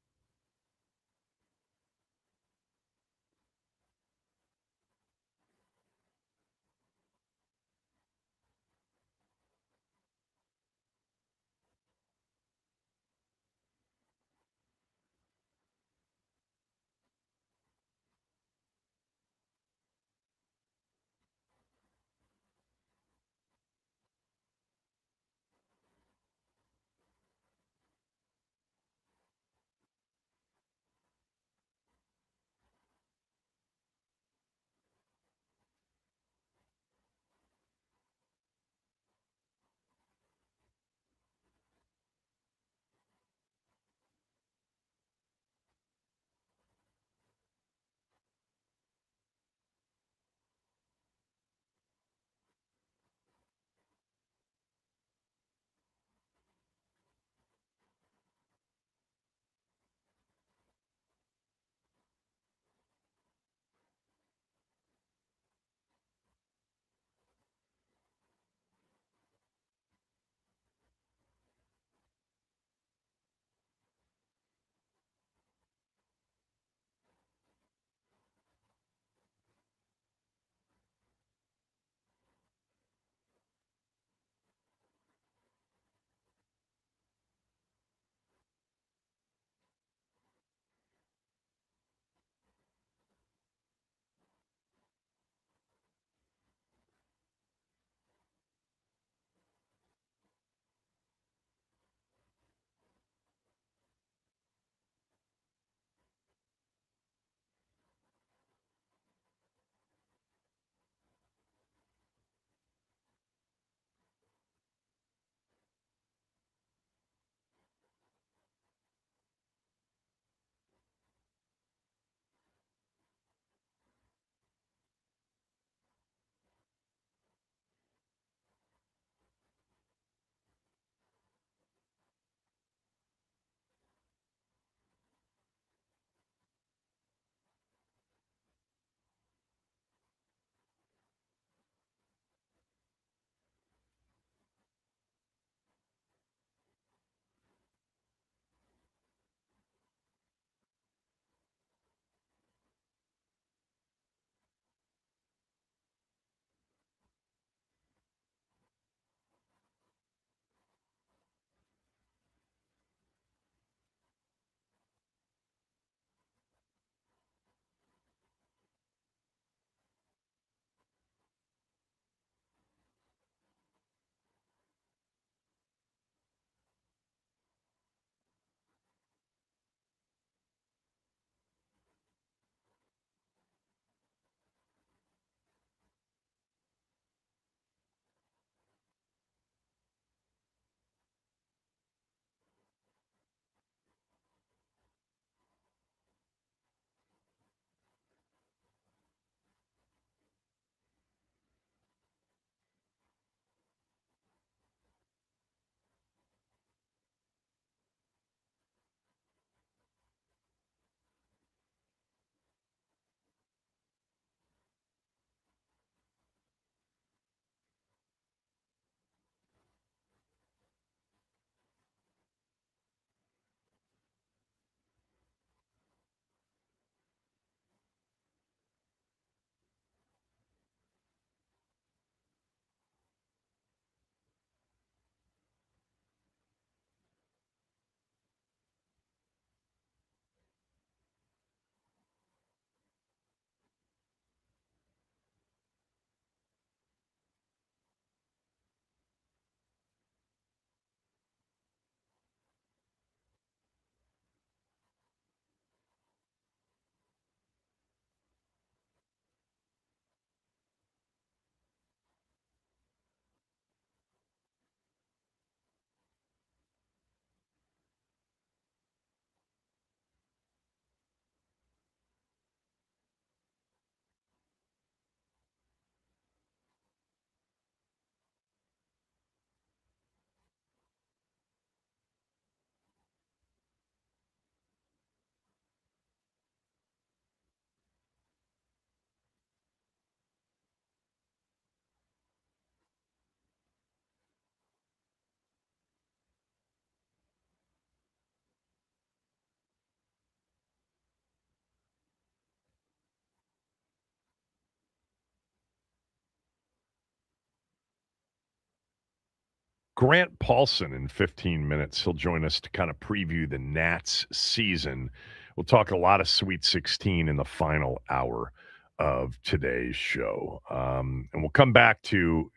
Grant Paulson in 15 minutes. He'll join us to kind of preview the Nats season. We'll talk a lot of Sweet 16 in the final hour of today's show. And we'll come back to,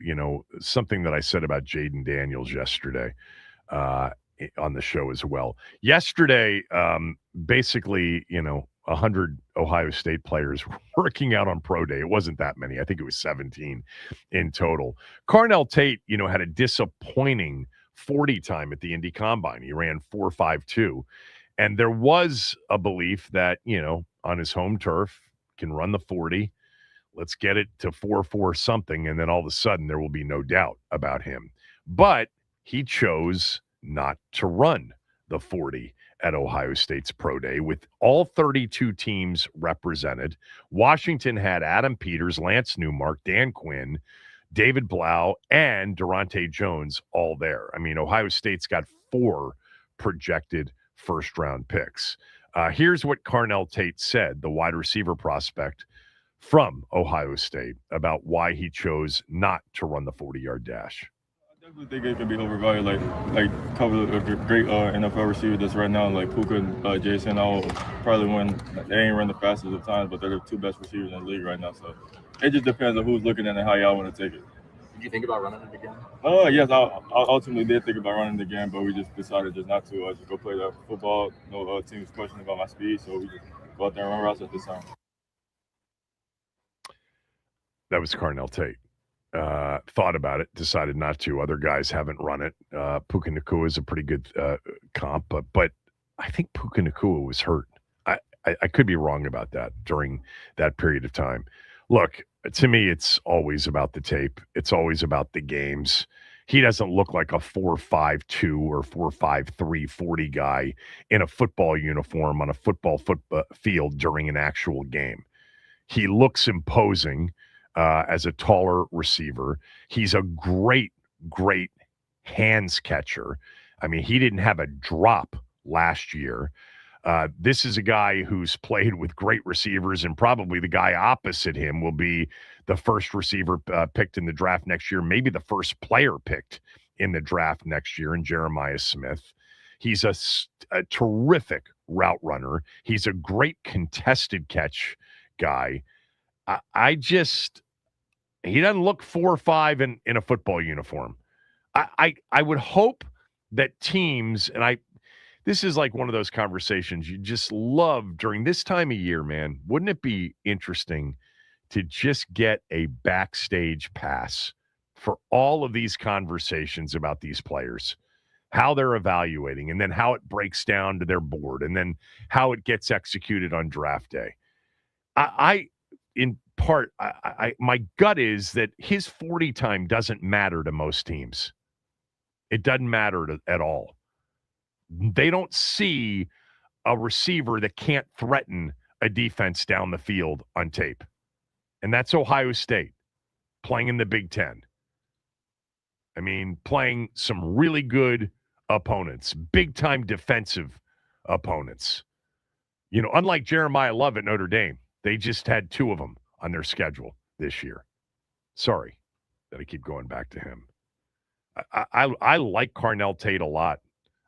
something that I said about Jaden Daniels yesterday on the show as well. Yesterday, basically, 100 Ohio State players working out on pro day. It wasn't that many. I think it was 17 in total. Carnell Tate, had a disappointing 40 time at the Indy Combine. He ran 4.52. And there was a belief that, on his home turf, can run the 40. Let's get it to 4.4 something. And then all of a sudden there will be no doubt about him. But he chose not to run the 40 at Ohio State's Pro Day with all 32 teams represented. Washington had Adam Peters, Lance Newmark, Dan Quinn, David Blau, and Durante Jones all there. I mean, Ohio State's got 4 projected first-round picks. Here's what Carnell Tate said, the wide receiver prospect from Ohio State, about why he chose not to run the 40-yard dash. I definitely think it can be overvalued. Like couple of great NFL receivers that's right now, like Puka and Jason. I'll probably win. They ain't run the fastest of times, but they're the 2 best receivers in the league right now. So it just depends on who's looking at it and how y'all want to take it. Did you think about running it again? Yes, I ultimately did think about running it again, but we just decided just not to. Just go play the football. No team was questioning about my speed, so we just go out there and run routes at this time. That was Carnell Tate. Thought about it, decided not to. Other guys haven't run it. Puka Nacua is a pretty good comp, but I think Puka Nacua was hurt. I could be wrong about that during that period of time. Look, to me, it's always about the tape. It's always about the games. He doesn't look like a 4.52 or 4.53 40 guy in a football uniform on a football field during an actual game. He looks imposing as a taller receiver. He's a great hands catcher. I mean, he didn't have a drop last year. This is a guy who's played with great receivers, and probably the guy opposite him will be the first receiver picked in the draft next year, maybe the first player picked in the draft next year, in Jeremiah Smith. He's a terrific route runner. He's a great contested catch guy. He doesn't look 4.5 in a football uniform. I would hope that teams, and this is like one of those conversations you just love during this time of year, man. Wouldn't it be interesting to just get a backstage pass for all of these conversations about these players, how they're evaluating, and then how it breaks down to their board, and then how it gets executed on draft day? My gut is that his 40 time doesn't matter to most teams. It doesn't matter at all. They don't see a receiver that can't threaten a defense down the field on tape. And that's Ohio State playing in the Big Ten. I mean, playing some really good opponents, big-time defensive opponents. Unlike Jeremiah Love at Notre Dame, they just had 2 of them on their schedule this year. Sorry that I keep going back to him. I like Carnell Tate a lot.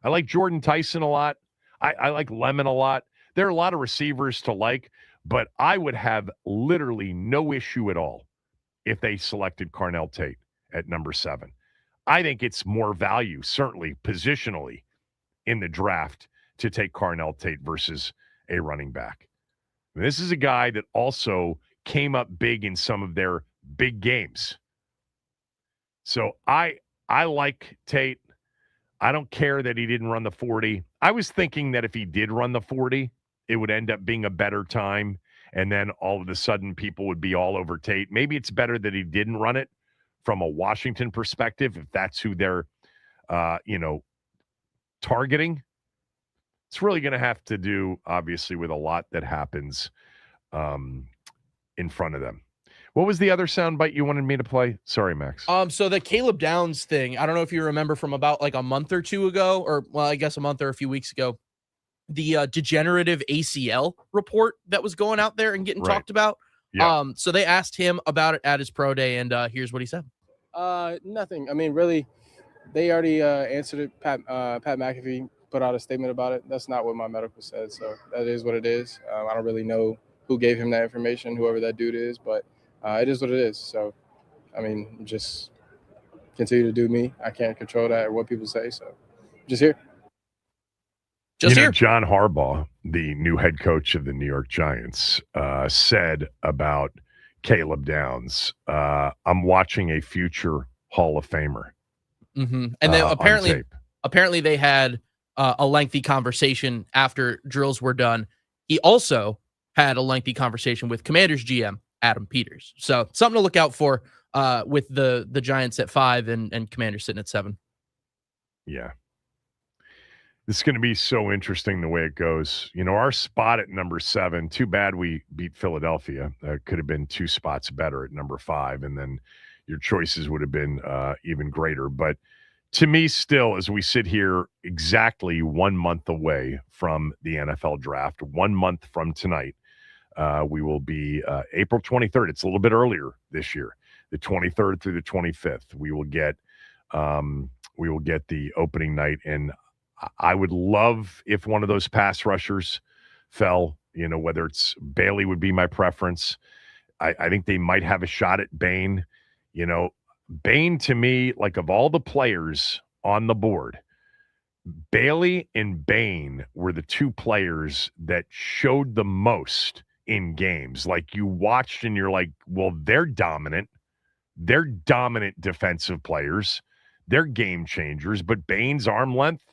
I like Jordan Tyson a lot. I like Lemon a lot. There are a lot of receivers to like, but I would have literally no issue at all if they selected Carnell Tate at number 7. I think it's more value, certainly positionally, in the draft to take Carnell Tate versus a running back. This is a guy that also came up big in some of their big games. So I like Tate. I don't care that he didn't run the 40. I was thinking that if he did run the 40, it would end up being a better time, and then all of a sudden people would be all over Tate. Maybe it's better that he didn't run it from a Washington perspective, if that's who they're, targeting. It's really going to have to do, obviously, with a lot that happens in front of them. What was the other soundbite you wanted me to play? Sorry, Max. So the Caleb Downs thing, I don't know if you remember from about like a month or 2 ago, or I guess a month or a few weeks ago, the degenerative ACL report that was going out there and getting talked about. Yeah. So they asked him about it at his pro day, and here's what he said. Nothing. I mean, really, They already answered it. Pat McAfee put out a statement about it. That's not what my medical said, so that is what it is. I don't really know who gave him that information, whoever that dude is, but it is what it is. So, I mean, just continue to do me. I can't control that or what people say, so just here. John Harbaugh, the new head coach of the New York Giants, said about Caleb Downs, I'm watching a future Hall of Famer. Mm-hmm. And then apparently they had a lengthy conversation after drills were done. He also had a lengthy conversation with Commanders GM Adam Peters. So something to look out for with the Giants at 5 and Commanders sitting at 7. Yeah. This is going to be so interesting the way it goes. Our spot at number 7, too bad we beat Philadelphia. Could have been 2 spots better at number 5, and then your choices would have been even greater. But to me, still, as we sit here exactly 1 month away from the NFL draft, 1 month from tonight, we will be April 23rd. It's a little bit earlier this year, the 23rd through the 25th. We will get the opening night, and I would love if one of those pass rushers fell, whether it's Bailey would be my preference. I think they might have a shot at Bain. Bain, to me, like of all the players on the board, Bailey and Bain were the 2 players that showed the most in games. Like you watched and you're like, well, they're dominant. They're dominant defensive players. They're game changers. But Bain's arm length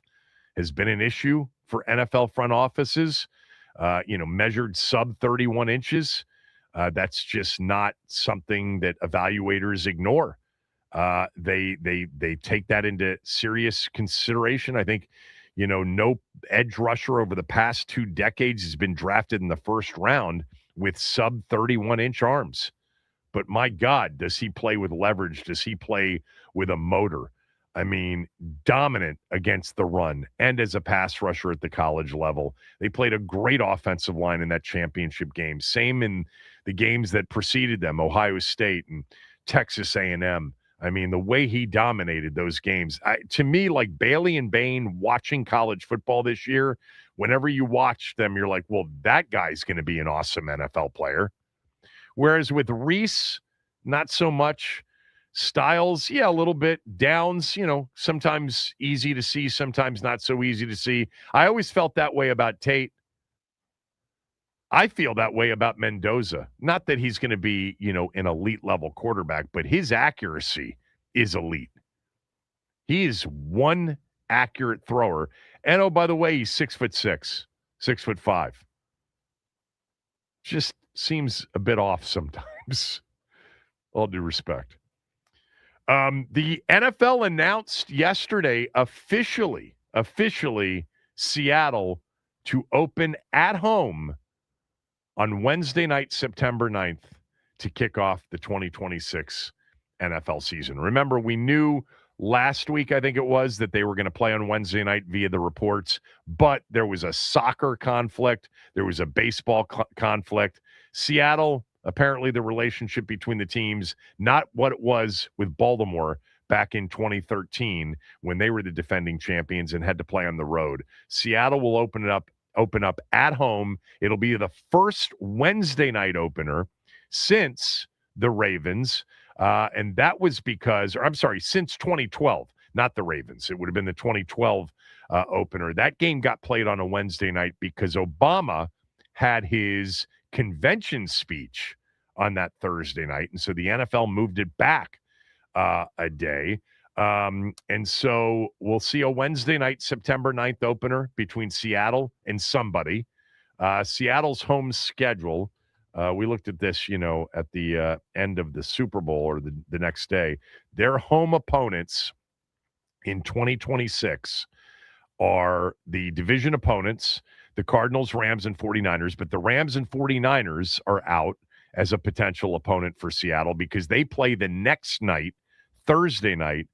has been an issue for NFL front offices, measured sub 31 inches. That's just not something that evaluators ignore. They take that into serious consideration. I think, no edge rusher over the past 2 decades has been drafted in the first round with sub 31-inch arms. But my God, does he play with leverage? Does he play with a motor? I mean, dominant against the run and as a pass rusher at the college level. They played a great offensive line in that championship game. Same in the games that preceded them, Ohio State and Texas A&M. I mean, the way he dominated those games. To me, like Bailey and Bain watching college football this year, whenever you watch them, you're like, well, that guy's going to be an awesome NFL player. Whereas with Reese, not so much. Styles, yeah, a little bit. Downs, sometimes easy to see, sometimes not so easy to see. I always felt that way about Tate. I feel that way about Mendoza. Not that he's going to be, an elite level quarterback, but his accuracy is elite. He is one accurate thrower. And oh, by the way, he's 6'6", 6'5". Just seems a bit off sometimes. All due respect. The NFL announced yesterday officially Seattle to open at home on Wednesday night, September 9th, to kick off the 2026 NFL season. Remember, we knew last week, I think it was, that they were going to play on Wednesday night via the reports, but there was a soccer conflict. There was a baseball conflict. Seattle, apparently the relationship between the teams, not what it was with Baltimore back in 2013 when they were the defending champions and had to play on the road. Seattle will open up at home. It'll be the first Wednesday night opener since the Ravens. And that was because, since 2012, not the Ravens. It would have been the 2012 opener. That game got played on a Wednesday night because Obama had his convention speech on that Thursday night. And so the NFL moved it back a day. And so we'll see a Wednesday night, September 9th opener between Seattle and somebody. Seattle's home schedule, we looked at this, at the end of the Super Bowl or the next day. Their home opponents in 2026 are the division opponents, the Cardinals, Rams, and 49ers. But the Rams and 49ers are out as a potential opponent for Seattle because they play the next night, Thursday night,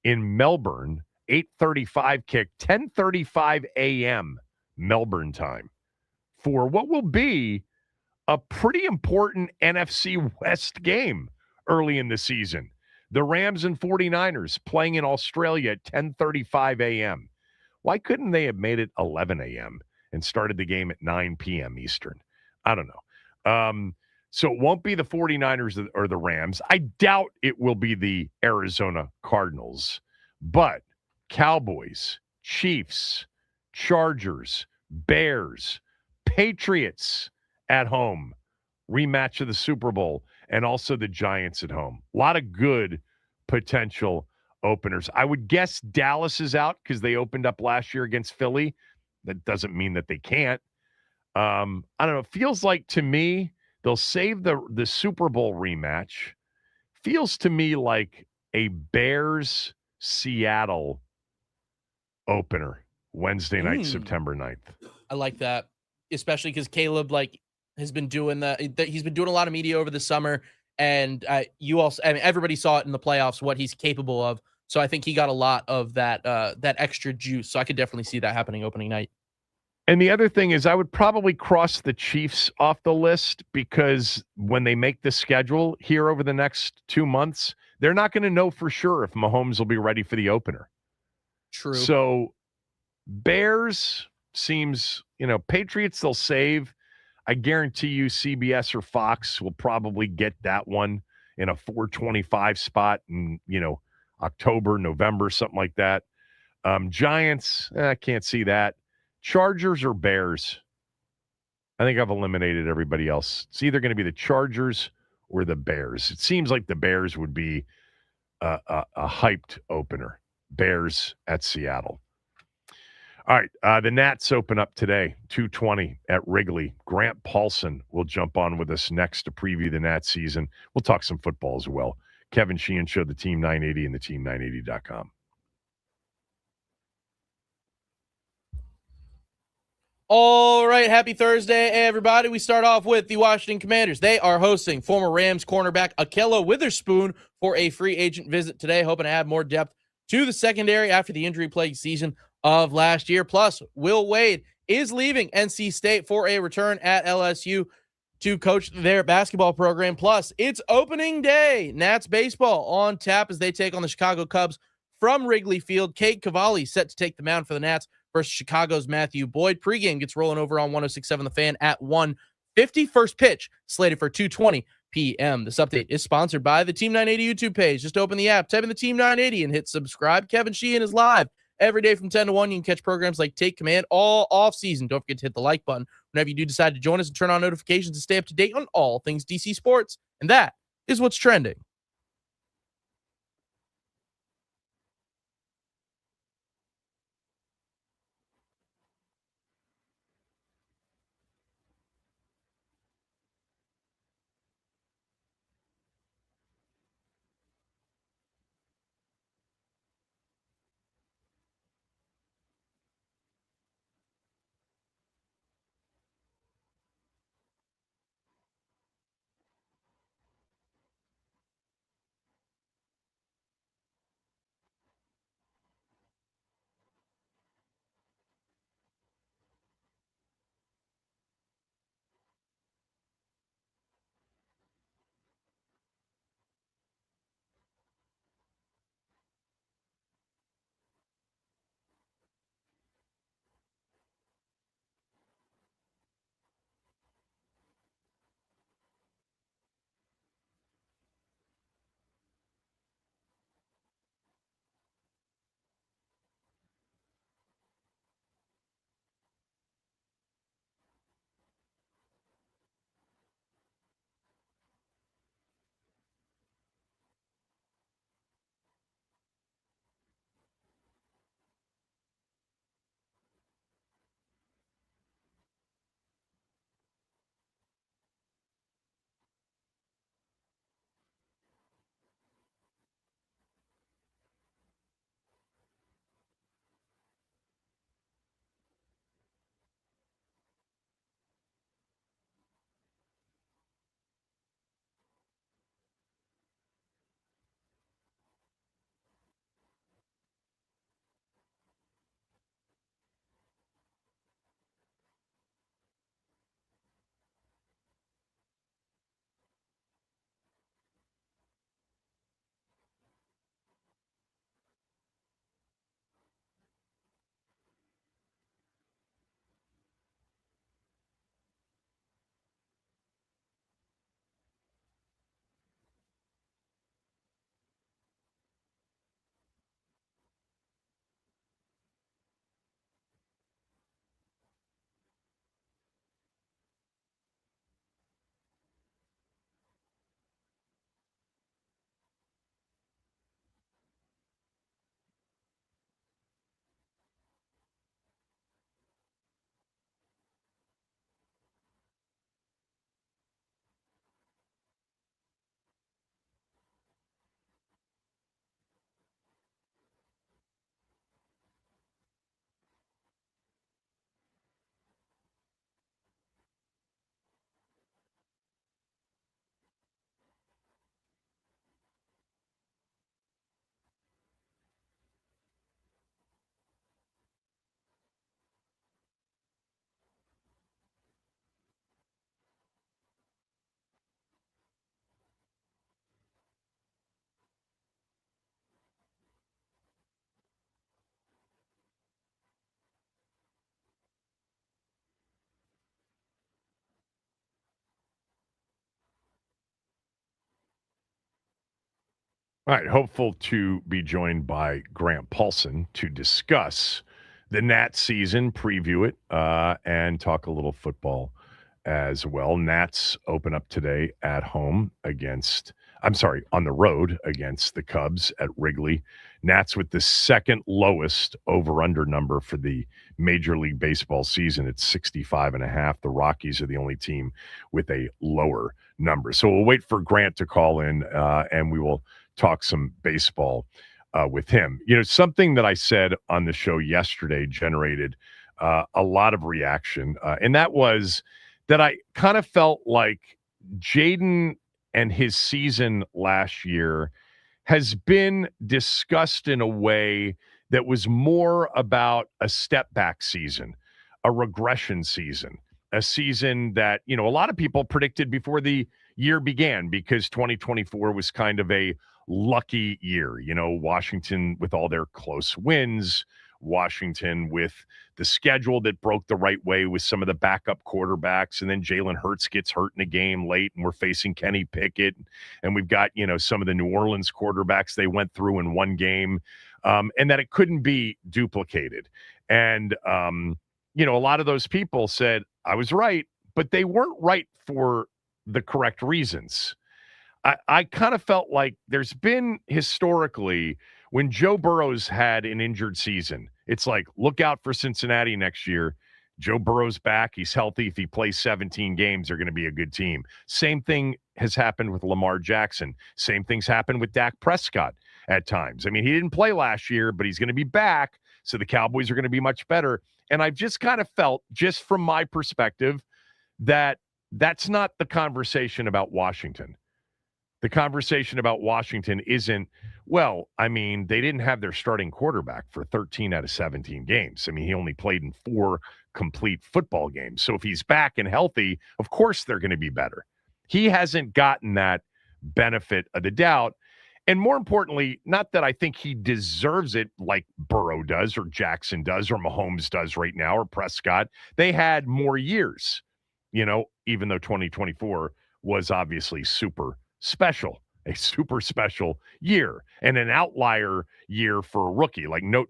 in Melbourne, 8:35 kick, 10:35 a.m. Melbourne time, for what will be a pretty important NFC West game early in the season. The Rams and 49ers playing in Australia at 10:35 a.m. Why couldn't they have made it 11 a.m. and started the game at 9 p.m. Eastern? I don't know. So it won't be the 49ers or the Rams. I doubt it will be the Arizona Cardinals, but Cowboys, Chiefs, Chargers, Bears, Patriots at home, rematch of the Super Bowl, and also the Giants at home. A lot of good potential openers. I would guess Dallas is out because they opened up last year against Philly. That doesn't mean that they can't. I don't know. It feels like to me they'll save the Super Bowl rematch. Feels to me like a Bears Seattle opener Wednesday night, September 9th. I like that, especially because Caleb has been doing that. He's been doing a lot of media over the summer, and everybody saw it in the playoffs what he's capable of. So I think he got a lot of that extra juice. So I could definitely see that happening opening night. And the other thing is I would probably cross the Chiefs off the list because when they make the schedule here over the next 2 months, they're not going to know for sure if Mahomes will be ready for the opener. True. So Bears seems, Patriots they'll save. I guarantee you CBS or Fox will probably get that one in a 425 spot in, October, November, something like that. Giants, I can't see that. Chargers or Bears? I think I've eliminated everybody else. It's either going to be the Chargers or the Bears. It seems like the Bears would be a hyped opener. Bears at Seattle. All right, the Nats open up today, 2:20 at Wrigley. Grant Paulson will jump on with us next to preview the Nats season. We'll talk some football as well. Kevin Sheehan Show, the Team 980 and the Team980.com. All right, happy Thursday, everybody. We start off with the Washington Commanders. They are hosting former Rams cornerback Ahkello Witherspoon for a free agent visit today, hoping to add more depth to the secondary after the injury-plagued season of last year. Plus, Will Wade is leaving NC State for a return at LSU to coach their basketball program. Plus, it's opening day. Nats baseball on tap as they take on the Chicago Cubs from Wrigley Field. Cade Cavalli set to take the mound for the Nats versus Chicago's Matthew Boyd. Pregame gets rolling over on 106.7 The Fan at 1:50. First pitch slated for 2:20 p.m. This update is sponsored by the Team 980 YouTube page. Just open the app, type in the Team 980, and hit subscribe. Kevin Sheehan is live every day from 10 to 1. You can catch programs like Take Command all off season. Don't forget to hit the like button whenever you do decide to join us and turn on notifications to stay up to date on all things DC sports. And that is what's trending. All right, hopeful to be joined by Grant Paulson to discuss the Nats season, preview it, and talk a little football as well. Nats open up today at home on the road against the Cubs at Wrigley. Nats with the second lowest over-under number for the Major League Baseball season. It's 65.5. The Rockies are the only team with a lower number. So we'll wait for Grant to call in, and we will talk some baseball with him. Something that I said on the show yesterday generated a lot of reaction, and that was that I kind of felt like Jaden and his season last year has been discussed in a way that was more about a step back season, a regression season, a season that, a lot of people predicted before the year began because 2024 was kind of a lucky year. Washington with all their close wins, Washington with the schedule that broke the right way with some of the backup quarterbacks, and then Jalen Hurts gets hurt in a game late, and we're facing Kenny Pickett, and we've got some of the New Orleans quarterbacks they went through in one game, and that it couldn't be duplicated. And a lot of those people said I was right, but they weren't right for the correct reasons. I kind of felt like there's been historically when Joe Burrow's had an injured season, it's like, look out for Cincinnati next year. Joe Burrow's back. He's healthy. If he plays 17 games, they're going to be a good team. Same thing has happened with Lamar Jackson. Same things happened with Dak Prescott at times. I mean, he didn't play last year, but he's going to be back. So the Cowboys are going to be much better. And I've just kind of felt, just from my perspective, that that's not the conversation about Washington. The conversation about Washington isn't, they didn't have their starting quarterback for 13 out of 17 games. I mean, he only played in 4 complete football games. So if he's back and healthy, of course they're going to be better. He hasn't gotten that benefit of the doubt. And more importantly, not that I think he deserves it like Burrow does or Jackson does or Mahomes does right now or Prescott. They had more years, even though 2024 was obviously super special, a super special year and an outlier year for a rookie. Like no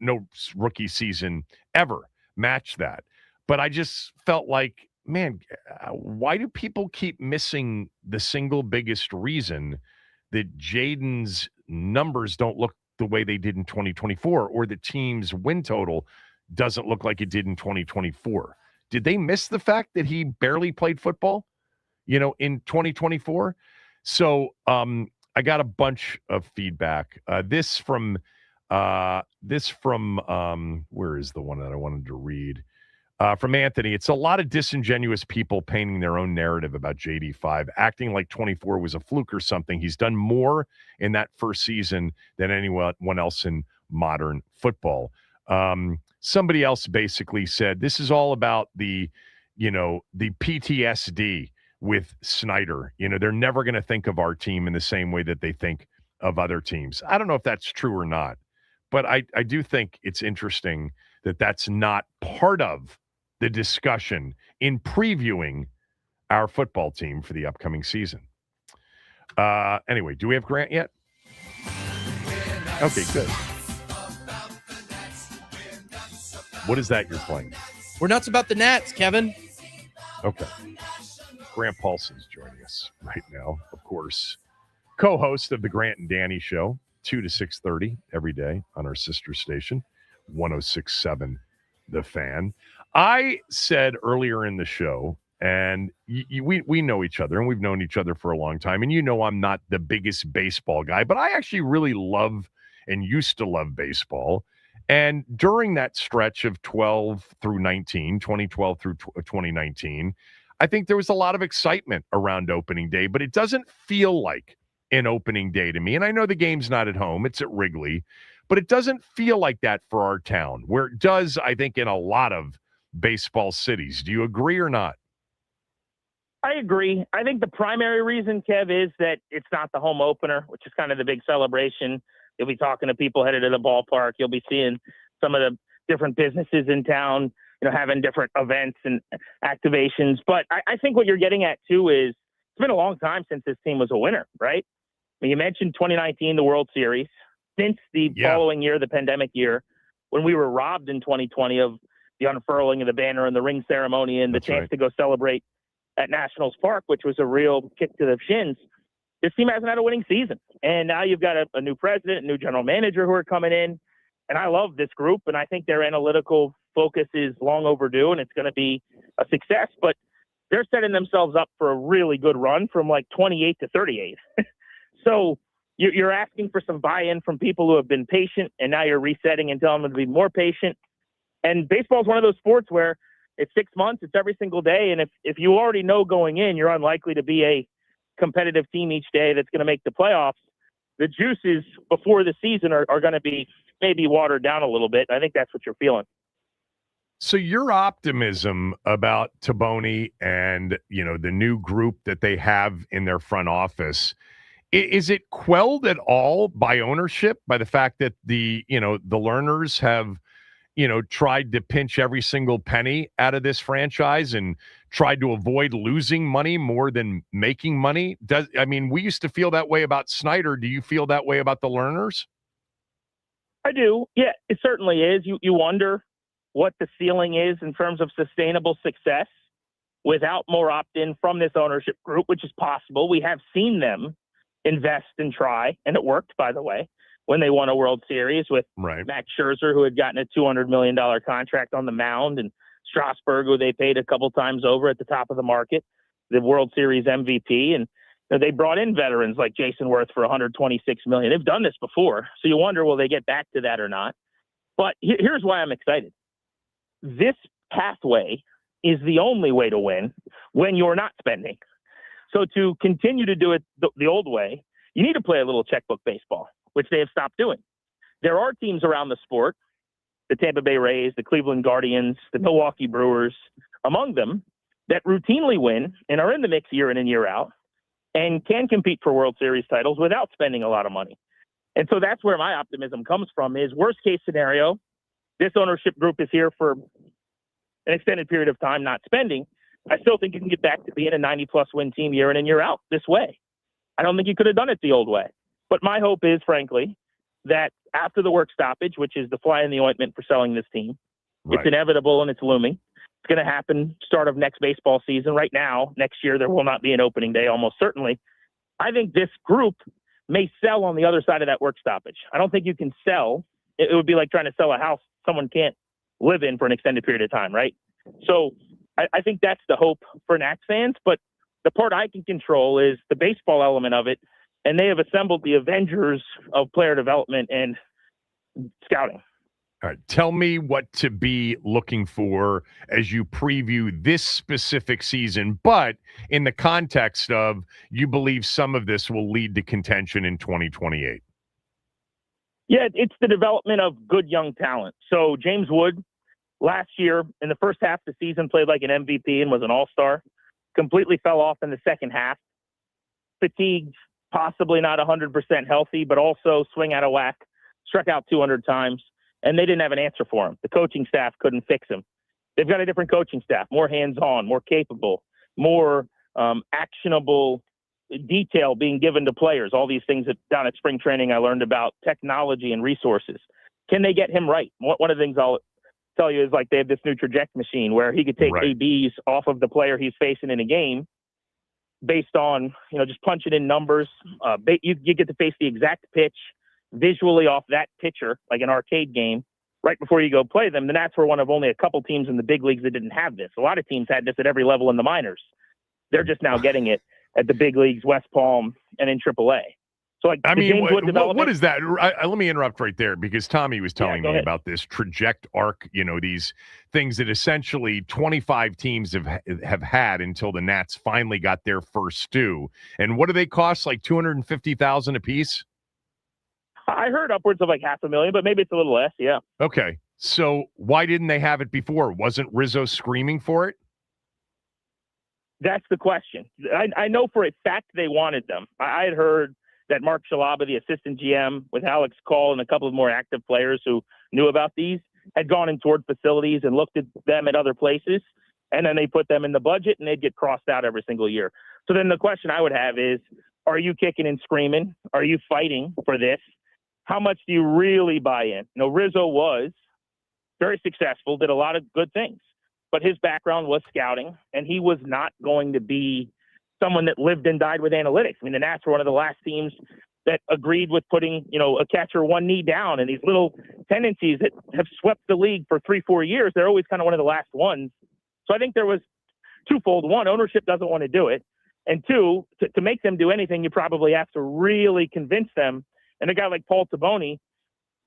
rookie season ever matched that. But I just felt like, man, why do people keep missing the single biggest reason that Jaden's numbers don't look the way they did in 2024 or the team's win total doesn't look like it did in 2024? Did they miss the fact that he barely played football, in 2024? So I got a bunch of feedback. This from where is the one that I wanted to read? From Anthony. It's a lot of disingenuous people painting their own narrative about JD5, acting like 24 was a fluke or something. He's done more in that first season than anyone else in modern football. Somebody else basically said this is all about the PTSD with Snyder. They're never going to think of our team in the same way that they think of other teams. I don't know if that's true or not, but I do think it's interesting that that's not part of the discussion in previewing our football team for the upcoming season. Anyway, do we have Grant yet? Okay, good. What is that you're playing? We're nuts about the Nats, Kevin. Okay. Grant Paulson's joining us right now, of course. Co-host of the Grant and Danny Show, 2 to 6:30 every day on our sister station, 106.7 The Fan. I said earlier in the show, and we know each other, and we've known each other for a long time, and I'm not the biggest baseball guy, but I actually really love and used to love baseball. And during that stretch of 2012 through 2019, I think there was a lot of excitement around opening day, but it doesn't feel like an opening day to me. And I know the game's not at home, it's at Wrigley, but it doesn't feel like that for our town, where it does, I think, in a lot of baseball cities. Do you agree or not? I agree. I think the primary reason, Kev, is that it's not the home opener, which is kind of the big celebration. You'll be talking to people headed to the ballpark. You'll be seeing some of the different businesses in town, having different events and activations. But I think what you're getting at, too, is it's been a long time since this team was a winner, right? mean, you mentioned 2019, the World Series. Since the following year, the pandemic year, when we were robbed in 2020 of the unfurling of the banner and the ring ceremony and the chance to go celebrate at Nationals Park, which was a real kick to the shins, this team hasn't had a winning season. And now you've got a new president, a new general manager who are coming in. And I love this group, and I think their analytical focus is long overdue, and it's going to be a success. But they're setting themselves up for a really good run from like 28 to 38. So you're asking for some buy-in from people who have been patient, and now you're resetting and telling them to be more patient. And baseball is one of those sports where it's 6 months, it's every single day. And if you already know going in, you're unlikely to be a competitive team each day that's going to make the playoffs, the juices before the season are going to be maybe watered down a little bit. I think that's what you're feeling. So your optimism about Taboni and, the new group that they have in their front office, is it quelled at all by ownership, by the fact that the learners have, tried to pinch every single penny out of this franchise and tried to avoid losing money more than making money? We used to feel that way about Snyder. Do you feel that way about the learners? I do. Yeah, it certainly is. You wonder what the ceiling is in terms of sustainable success without more opt-in from this ownership group, which is possible. We have seen them invest and try, and it worked, by the way, when they won a World Series with Max Scherzer, who had gotten a $200 million contract on the mound, and Strasburg, who they paid a couple times over at the top of the market, the World Series MVP. And they brought in veterans like Jason Worth for $126 million. They've done this before. So you wonder, will they get back to that or not? But here's why I'm excited. This pathway is the only way to win when you're not spending. So to continue to do it the old way, you need to play a little checkbook baseball, which they have stopped doing. There are teams around the sport, the Tampa Bay Rays, the Cleveland Guardians, the Milwaukee Brewers, among them, that routinely win and are in the mix year in and year out and can compete for World Series titles without spending a lot of money. And so that's where my optimism comes from, is worst case scenario, this ownership group is here for an extended period of time not spending. I still think you can get back to being a 90-plus win team year in and year out this way. I don't think you could have done it the old way. But my hope is, frankly, that after the work stoppage, which is the fly in the ointment for selling this team, it's inevitable and it's looming. It's going to happen start of next baseball season. Right now, next year, there will not be an opening day, almost certainly. I think this group may sell on the other side of that work stoppage. I don't think you can sell. It would be like trying to sell a house someone can't live in for an extended period of time, right? So I think that's the hope for Nats fans. But the part I can control is the baseball element of it. And they have assembled the Avengers of player development and scouting. All right. Tell me what to be looking for as you preview this specific season, but in the context of you believe some of this will lead to contention in 2028. Yeah, it's the development of good young talent. So James Wood last year in the first half of the season played like an MVP and was an all-star. Completely fell off in the second half. Fatigued, possibly not 100% healthy, but also swing out of whack. Struck out 200 times, and they didn't have an answer for him. The coaching staff couldn't fix him. They've got a different coaching staff, more hands-on, more capable, more actionable detail being given to players. All these things that down at spring training I learned about technology and resources. Can they get him right? One of the things I'll tell you is like they have this new traject machine where he could take ABs off of the player he's facing in a game based on, just punching in numbers. You get to face the exact pitch visually off that pitcher, like an arcade game, right before you go play them. The Nats were one of only a couple teams in the big leagues that didn't have this. A lot of teams had this at every level in the minors. They're just now getting it at the big leagues, West Palm, and in AAA. So, what is that? Let me interrupt right there because Tommy was telling me about this traject arc, these things that essentially 25 teams have had until the Nats finally got their first stew. And what do they cost? Like $250,000 a piece? I heard upwards of like $500,000, but maybe it's a little less. Yeah. Okay. So why didn't they have it before? Wasn't Rizzo screaming for it? That's the question. I know for a fact they wanted them. I had heard that Mark Shalaba, the assistant GM, with Alex Call and a couple of more active players who knew about these, had gone in toward facilities and looked at them at other places, and then they put them in the budget, and they'd get crossed out every single year. So then the question I would have is, Are you kicking and screaming? Are you fighting for this? How much do you really buy in? Rizzo was very successful, did a lot of good things, but his background was scouting, and he was not going to be someone that lived and died with analytics. I mean, the Nats were one of the last teams that agreed with putting, a catcher one knee down, and these little tendencies that have swept the league for 3-4 years. They're always kind of one of the last ones. So I think there was twofold. One, ownership doesn't want to do it. And two, to make them do anything, you probably have to really convince them. And a guy like Paul Taboni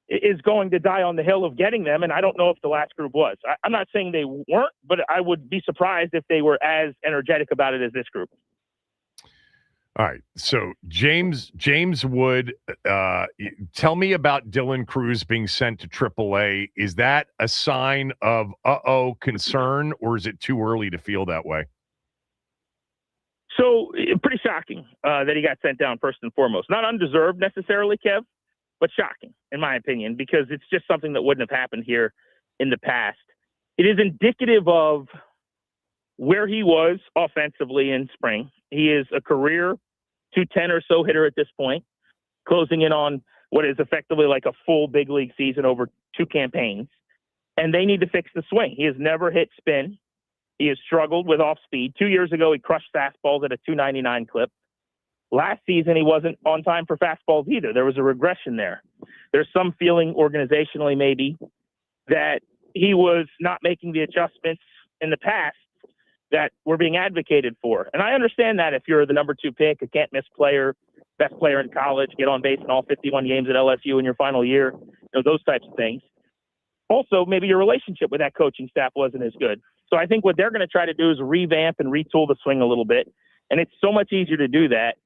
is going to die on the hill of getting them. And I don't know if the last group was. I'm not saying they weren't, but I would be surprised if they were as energetic about it as this group. All right. So James Wood, tell me about Dylan Cruz being sent to AAA. Is that a sign of concern, or is it too early to feel that way? So pretty shocking that he got sent down first and foremost. Not undeserved necessarily, Kev, but shocking in my opinion, because it's just something that wouldn't have happened here in the past. It is indicative of where he was offensively in spring. He is a career 210 or so hitter at this point, closing in on what is effectively like a full big league season over 2 campaigns. And they need to fix the swing. He has never hit spin. He has struggled with off speed. 2 years ago, he crushed fastballs at a 299 clip. Last season, he wasn't on time for fastballs either. There was a regression there. There's some feeling organizationally maybe that he was not making the adjustments in the past that were being advocated for. And I understand that if you're the number 2 pick, a can't miss player, best player in college, get on base in all 51 games at LSU in your final year, those types of things. Also, maybe your relationship with that coaching staff wasn't as good. So I think what they're going to try to do is revamp and retool the swing a little bit. And it's so much easier to do that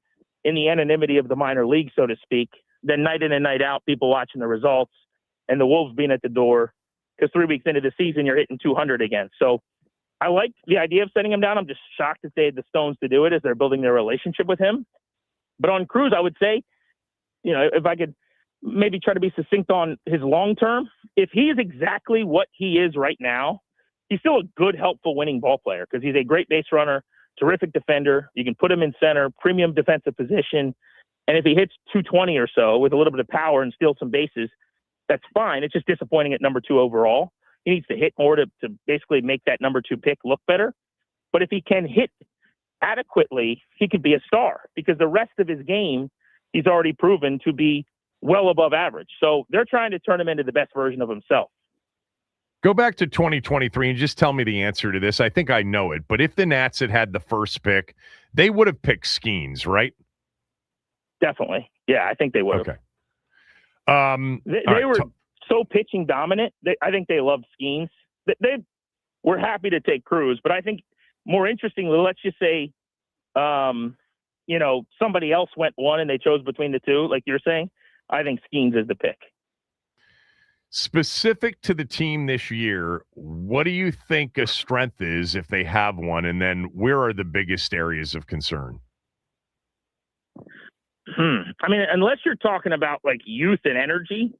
in the anonymity of the minor league, so to speak, than night in and night out, people watching the results and the Wolves being at the door, because 3 weeks into the season, you're hitting 200 again. So I like the idea of setting him down. I'm just shocked that they had the stones to do it as they're building their relationship with him. But on Cruz, I would say, if I could maybe try to be succinct on his long term, if he is exactly what he is right now, he's still a good, helpful, winning ball player because he's a great base runner, terrific defender. You can put him in center, premium defensive position. And if he hits 220 or so with a little bit of power and steals some bases, that's fine. It's just disappointing at number 2 overall. He needs to hit more to basically make that number 2 pick look better. But if he can hit adequately, he could be a star because the rest of his game, he's already proven to be well above average. So they're trying to turn him into the best version of himself. Go back to 2023 and just tell me the answer to this. I think I know it, but if the Nats had the first pick, they would have picked Skeens, right? Definitely. Yeah, I think they would have. Okay. They were so pitching dominant. I think they loved Skeens. They were happy to take Cruz, but I think more interestingly, let's just say, somebody else went 1 and they chose between the 2, like you're saying. I think Skeens is the pick. Specific to the team this year, what do you think a strength is if they have one? And then where are the biggest areas of concern? I mean, unless you're talking about like youth and energy,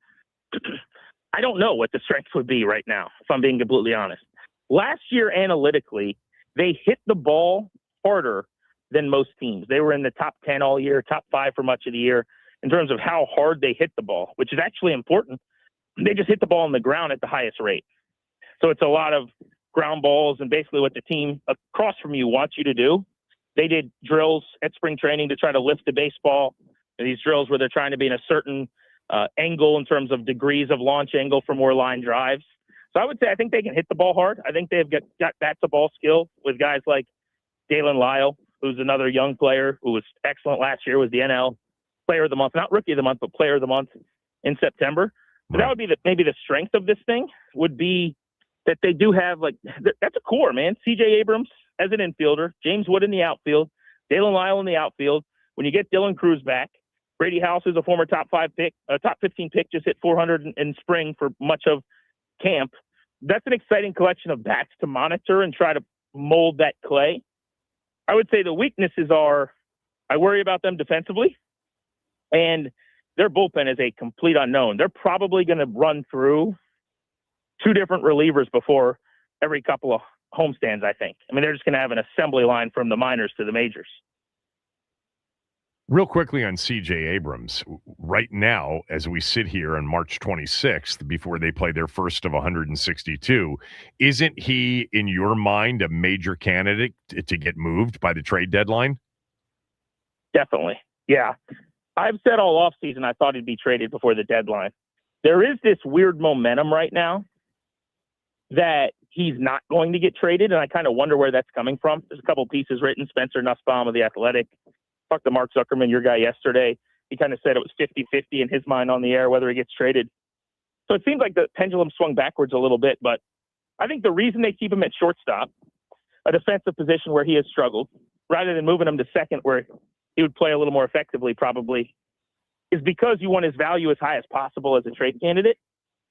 I don't know what the strength would be right now, if I'm being completely honest. Last year, analytically, they hit the ball harder than most teams. They were in the top 10 all year, top 5 for much of the year in terms of how hard they hit the ball, which is actually important. They just hit the ball on the ground at the highest rate. So it's a lot of ground balls and basically what the team across from you wants you to do. They did drills at spring training to try to lift the baseball. These drills where they're trying to be in a certain angle in terms of degrees of launch angle for more line drives. So I would say I think they can hit the ball hard. I think they've got bat-to-ball skill with guys like Dalen Lyle, who's another young player who was excellent last year, was the NL Player of the Month, not Rookie of the Month, but Player of the Month in September. So that would be maybe the strength of this thing would be that they do have that's a core, man. CJ Abrams as an infielder, James Wood in the outfield, Dalen Lyle in the outfield. When you get Dylan Cruz back, Brady House is a former top 15 pick, just hit 400 in spring for much of camp. That's an exciting collection of bats to monitor and try to mold that clay. I would say the weaknesses are I worry about them defensively, and their bullpen is a complete unknown. They're probably going to run through 2 different relievers before every couple of homestands, I think. I mean, they're just going to have an assembly line from the minors to the majors. Real quickly on C.J. Abrams, right now, as we sit here on March 26th, before they play their first of 162, isn't he, in your mind, a major candidate to get moved by the trade deadline? Definitely. Yeah. I've said all offseason I thought he'd be traded before the deadline. There is this weird momentum right now that he's not going to get traded, and I kind of wonder where that's coming from. There's a couple pieces written. Spencer Nussbaum of The Athletic talked to Mark Zuckerman, your guy, yesterday. He kind of said it was 50-50 in his mind on the air whether he gets traded. So it seems like the pendulum swung backwards a little bit, but I think the reason they keep him at shortstop, a defensive position where he has struggled, rather than moving him to second where he would play a little more effectively probably, is because you want his value as high as possible as a trade candidate.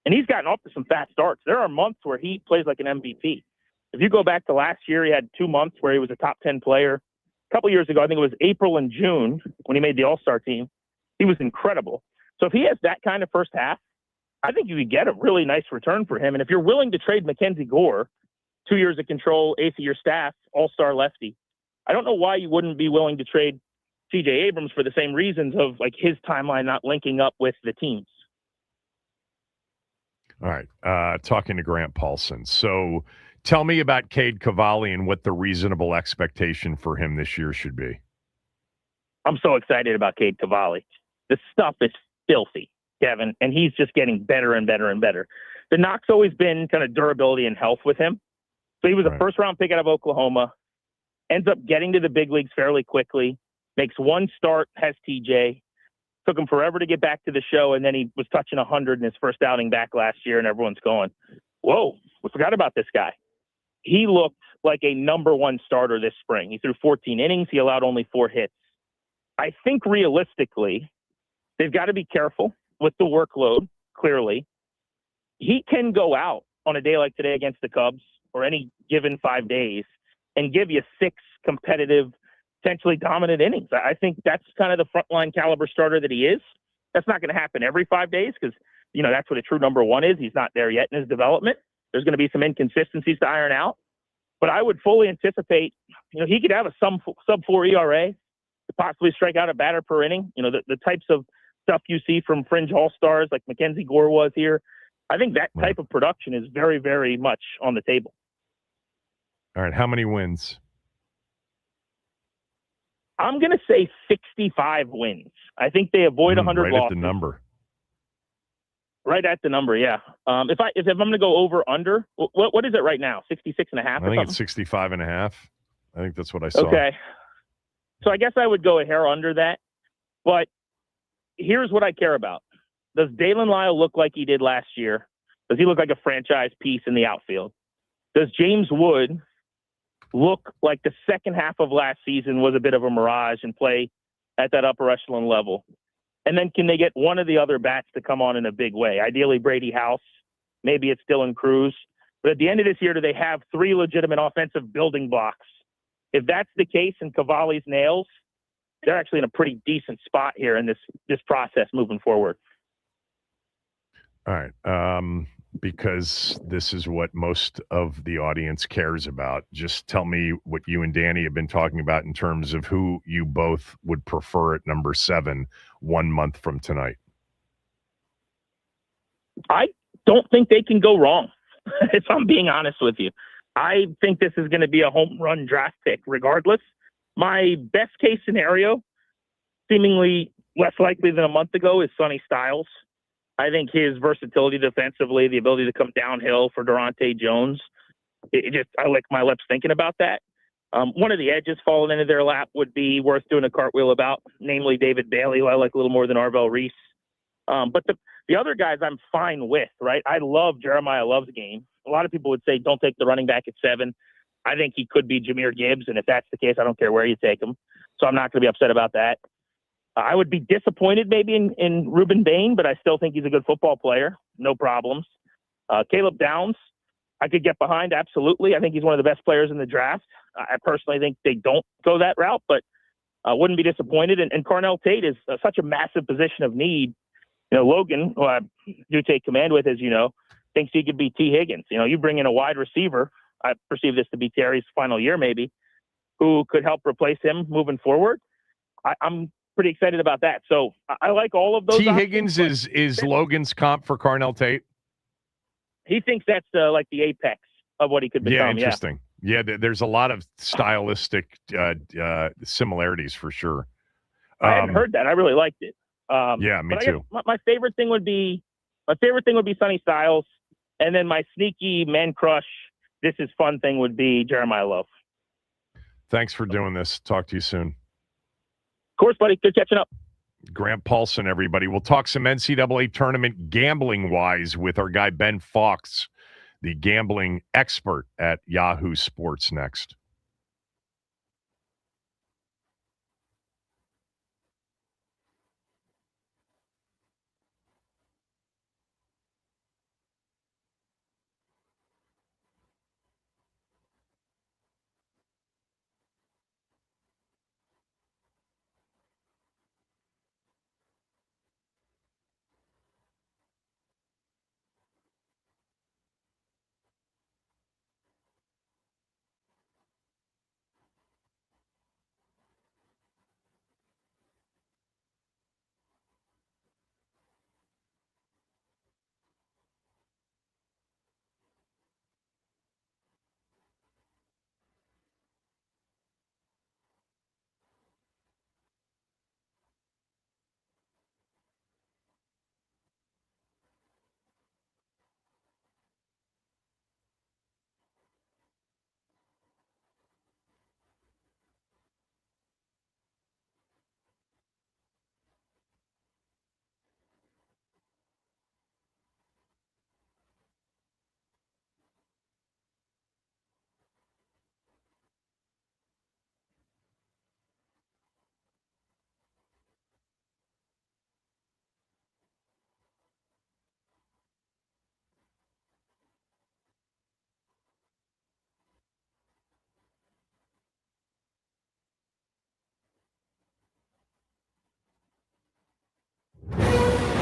And he's gotten off to some fast starts. There are months where he plays like an MVP. If you go back to last year, he had 2 months where he was a top 10 player. A couple years ago, I think it was April and June when he made the All-Star team, he was incredible. So if he has that kind of first half, I think you could get a really nice return for him. And if you're willing to trade Mackenzie Gore, 2 years of control, ace of your staff, all-star lefty, I don't know why you wouldn't be willing to trade C.J. Abrams for the same reasons of like his timeline not linking up with the teams. All right. Talking to Grant Paulson. So tell me about Cade Cavalli and what the reasonable expectation for him this year should be. I'm so excited about Cade Cavalli. The stuff is filthy, Kevin, and he's just getting better and better and better. The knock's always been kind of durability and health with him. So he was a first-round pick out of Oklahoma, ends up getting to the big leagues fairly quickly, makes one start, has TJ. Took him forever to get back to the show, and then he was touching 100 in his first outing back last year, and everyone's going, whoa, we forgot about this guy. He looked like a number one starter this spring. He threw 14 innings. He allowed only 4 hits. I think realistically, they've got to be careful with the workload, clearly. He can go out on a day like today against the Cubs or any given 5 days and give you 6 competitive, potentially dominant innings. I think that's kind of the frontline caliber starter that he is. That's not going to happen every 5 days because, that's what a true number one is. He's not there yet in his development. There's going to be some inconsistencies to iron out. But I would fully anticipate, he could have a sub-4 ERA, to possibly strike out a batter per inning. The types of stuff you see from fringe all-stars like Mackenzie Gore was here. I think that type of production is very, very much on the table. All right. How many wins? I'm going to say 65 wins. I think they avoid 100 losses. Right at the number. Right at the number, yeah. If I'm going to go over under, what is it right now? 66.5 I think it's 65.5. I think that's what I saw. Okay. So I guess I would go a hair under that. But here's what I care about. Does Dalen Lyle look like he did last year? Does he look like a franchise piece in the outfield? Does James Wood look like the second half of last season was a bit of a mirage and play at that upper echelon level? And then can they get one of the other bats to come on in a big way? Ideally, Brady House. Maybe it's Dylan Cruz. But at the end of this year, do they have 3 legitimate offensive building blocks? If that's the case and Cavalli's nails, they're actually in a pretty decent spot here in this process moving forward. All right. Because this is what most of the audience cares about. Just tell me what you and Danny have been talking about in terms of who you both would prefer at number 7 1 month from tonight. I don't think they can go wrong, if I'm being honest with you. I think this is going to be a home run draft pick regardless. My best case scenario, seemingly less likely than a month ago, is Sonny Styles. I think his versatility defensively, the ability to come downhill for Durante Jones, I lick my lips thinking about that. One of the edges falling into their lap would be worth doing a cartwheel about, namely David Bailey, who I like a little more than Arvel Reese. But the other guys I'm fine with, right? I love Jeremiah Love's game. A lot of people would say don't take the running back at 7. I think he could be Jahmyr Gibbs, and if that's the case, I don't care where you take him. So I'm not going to be upset about that. I would be disappointed maybe in Ruben Bain, but I still think he's a good football player. No problems. Caleb Downs, I could get behind, absolutely. I think he's one of the best players in the draft. I personally think they don't go that route, but I wouldn't be disappointed. And Carnell Tate is such a massive position of need. Logan, who I do take command with, as you know, thinks he could be T. Higgins. You bring in a wide receiver, I perceive this to be Terry's final year maybe, who could help replace him moving forward. I'm pretty excited about that. So I like all of those. T. Higgins is Logan's comp for Carnell Tate. He thinks that's like the apex of what he could become. Yeah, interesting. Yeah, there's a lot of stylistic similarities for sure. I hadn't heard that. I really liked it. Yeah, me too. My favorite thing would be Sonny Styles, and then my sneaky man crush, this is fun thing would be Jeremiah Love. Thanks for doing this. Talk to you soon. Of course, buddy. Good catching up. Grant Paulson, everybody. We'll talk some NCAA tournament gambling-wise with our guy Ben Fox, the gambling expert at Yahoo Sports, next.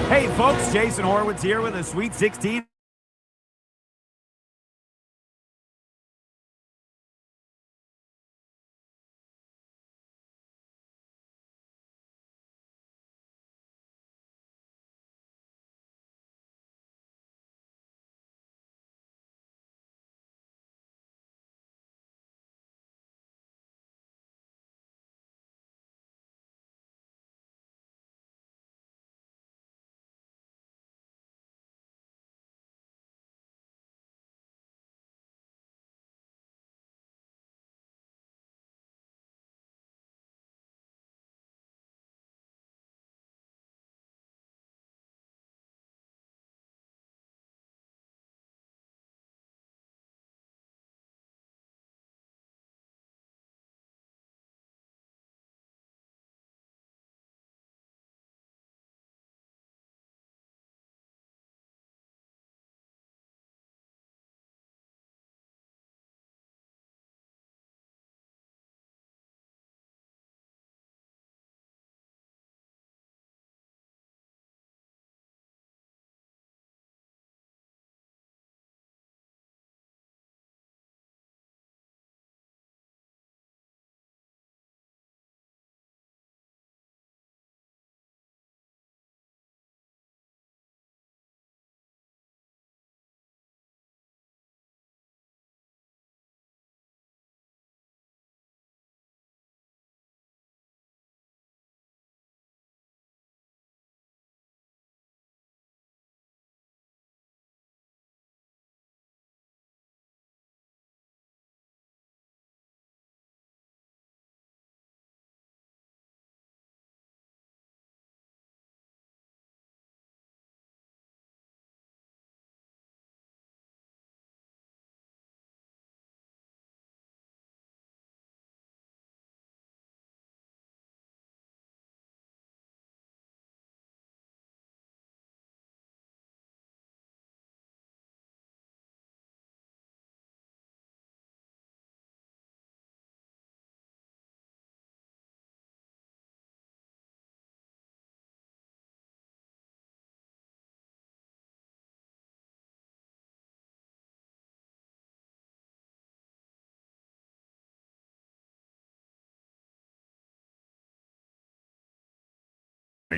Hey folks, Jason Horowitz here with a Sweet 16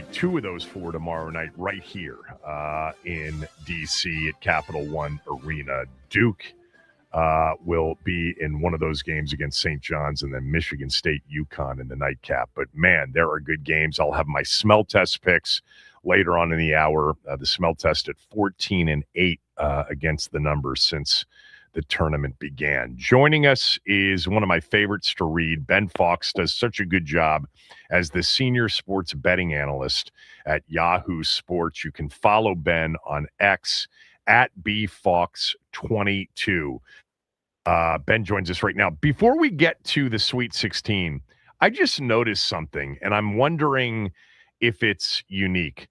2 of those 4 tomorrow night right here in D.C. at Capital One Arena. Duke will be in one of those games against St. John's, and then Michigan State, UConn in the nightcap. But, man, there are good games. I'll have my smell test picks later on in the hour. The smell test at 14-8 against the numbers since the tournament began. Joining us is one of my favorites to read. Ben Fawkes does such a good job as the senior sports betting analyst at Yahoo Sports. You can follow Ben on X at bfawkes22. Ben joins us right now. Before we get to the Sweet 16, I just noticed something, and I'm wondering if it's unique.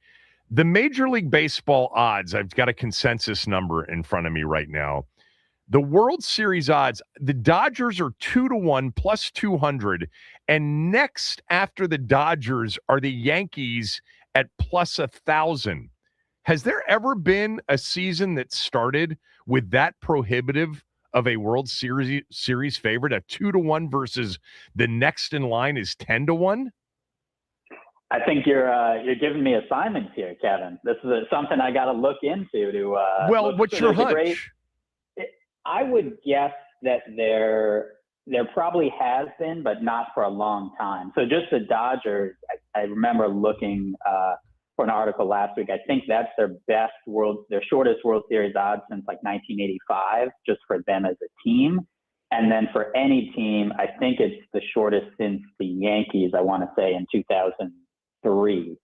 The Major League Baseball odds, I've got a consensus number in front of me right now. The World Series odds, the Dodgers are 2-1 plus 200, and next after the Dodgers are the Yankees at plus 1,000. Has there ever been a season that started with that prohibitive of a World Series favorite, a 2-1 versus the next in line is 10-1? I think you're giving me assignments here, Kevin. This is something I got to look into. Well, what's your hunch? I would guess that there probably has been, but not for a long time. So just the Dodgers, I remember looking for an article last week. I think that's their shortest World Series odds since like 1985, just for them as a team. And then for any team, I think it's the shortest since the Yankees, I want to say in 2003,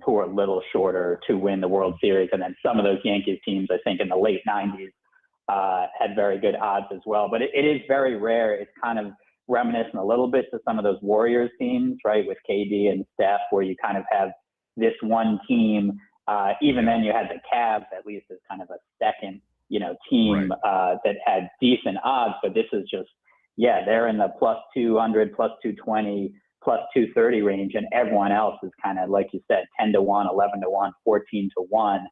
who were a little shorter to win the World Series. And then some of those Yankees teams, I think in the late 90s, had very good odds as well. But it is very rare. It's kind of reminiscent a little bit to some of those Warriors teams, right, with KD and Steph, where you kind of have this one team. Even then you had the Cavs, at least, as kind of a second, team that had decent odds. But this is just, they're in the plus 200, plus 220, plus 230 range. And everyone else is kind of, like you said, 10-1, 11-1, 14-1.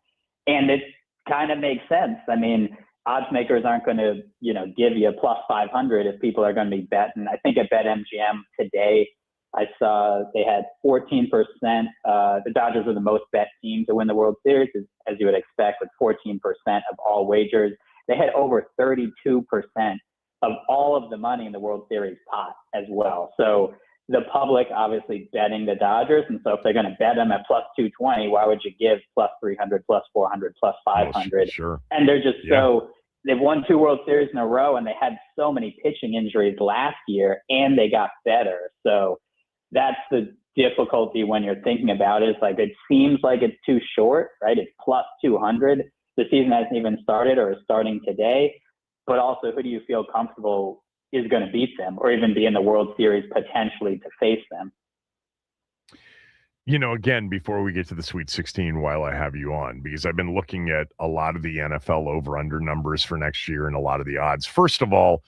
And it kind of makes sense. I mean, odds makers aren't going to, give you a plus 500 if people are going to be betting. I think at BetMGM today, I saw they had 14%. The Dodgers were the most bet team to win the World Series, as you would expect, with 14% of all wagers. They had over 32% of all of the money in the World Series pot as well. So the public obviously betting the Dodgers. And so if they're going to bet them at plus 220, why would you give plus 300, plus 400, plus 500? Sure. And they're just they've won 2 World Series in a row, and they had so many pitching injuries last year, and they got better. So that's the difficulty when you're thinking about it. It's like, it seems like it's too short, right? It's plus 200. The season hasn't even started or is starting today. But also, who do you feel comfortable is going to beat them or even be in the World Series potentially to face them? Again, before we get to the Sweet 16, while I have you on, because I've been looking at a lot of the NFL over-under numbers for next year and a lot of the odds. First of all,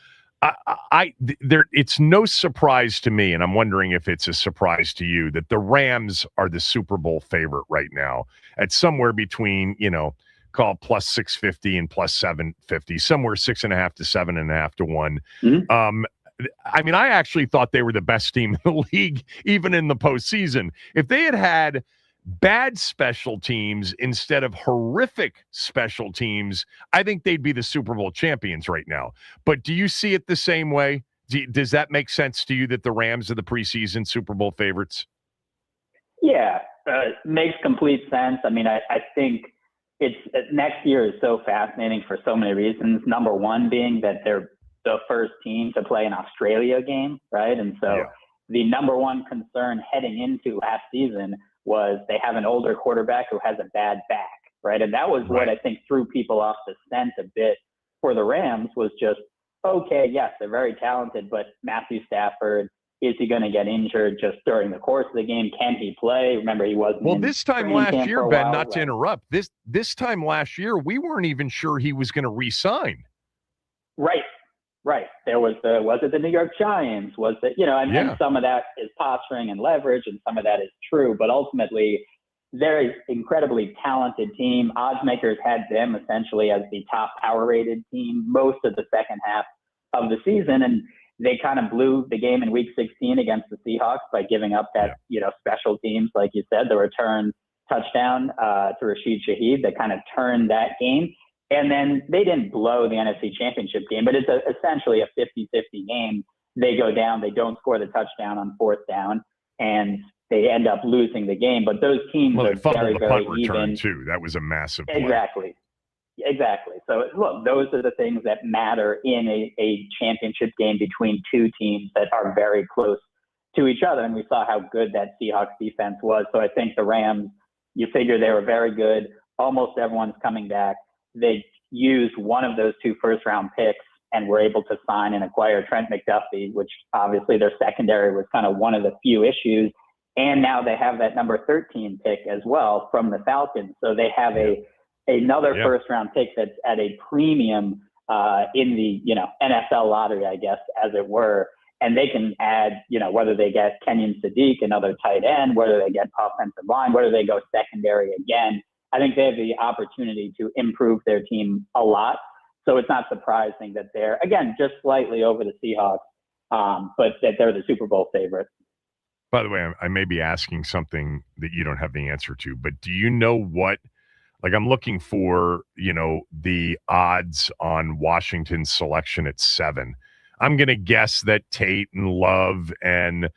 it's no surprise to me, and I'm wondering if it's a surprise to you, that the Rams are the Super Bowl favorite right now at somewhere between, call plus 650 and plus 750, somewhere 6.5 to 7.5 to 1. Mm-hmm. I actually thought they were the best team in the league, even in the postseason. If they had had bad special teams instead of horrific special teams, I think they'd be the Super Bowl champions right now. But do you see it the same way? Does that make sense to you that the Rams are the preseason Super Bowl favorites? Yeah, makes complete sense. I think next year is so fascinating for so many reasons. Number one being that they're the first team to play an Australia game, right? And so the number one concern heading into last season was they have an older quarterback who has a bad back, right? And that was what I think threw people off the scent a bit for the Rams, was just, okay, yes, they're very talented, but Matthew Stafford, is he going to get injured just during the course of the game? Can he play? Remember, he wasn't. Well, this time last year, Ben, not to interrupt, this time last year, we weren't even sure he was going to re-sign. Right. There was it the New York Giants? Was it, and some of that is posturing and leverage, and some of that is true. But ultimately, they're an incredibly talented team. Odds makers had them essentially as the top power rated team most of the second half of the season. And they kind of blew the game in Week 16 against the Seahawks by giving up that, special teams, like you said, the return touchdown to Rashid Shaheed that kind of turned that game. And then they didn't blow the NFC Championship game, but it's essentially a 50-50 game. They go down, they don't score the touchdown on fourth down, and they end up losing the game. But those teams are very, very even. Too. That was a massive play. Exactly. So, look, those are the things that matter in a championship game between two teams that are very close to each other. And we saw how good that Seahawks defense was. So I think the Rams, you figure they were very good. Almost everyone's coming back. They used one of those 2 first-round picks and were able to sign and acquire Trent McDuffie, which obviously their secondary was kind of one of the few issues. And now they have that number 13 pick as well from the Falcons. So they have another first-round pick that's at a premium in the NFL lottery, I guess, as it were. And they can add, whether they get Kenyon Sadiq, another tight end, whether they get offensive line, whether they go secondary again. I think they have the opportunity to improve their team a lot. So it's not surprising that they're, again, just slightly over the Seahawks, but that they're the Super Bowl favorite. By the way, I may be asking something that you don't have the answer to, but do you know what, like I'm looking for, the odds on Washington's selection at 7. I'm going to guess that Tate and Love and,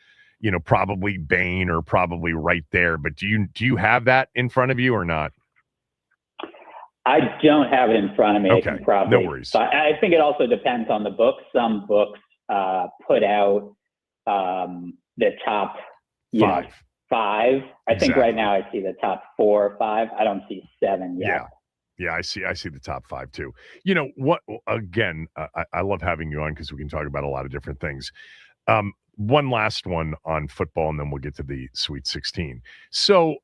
probably Bain are probably right there. But do you have that in front of you or not? I don't have it in front of me. Okay, probably, no worries. I think it also depends on the book. Some books put out the top 5. 5. I think right now I see the top 4 or 5. I don't see 7 yet. Yeah, I see the top 5 too. You know what? Again, I love having you on because we can talk about a lot of different things. One last one on football, and then we'll get to the Sweet 16. So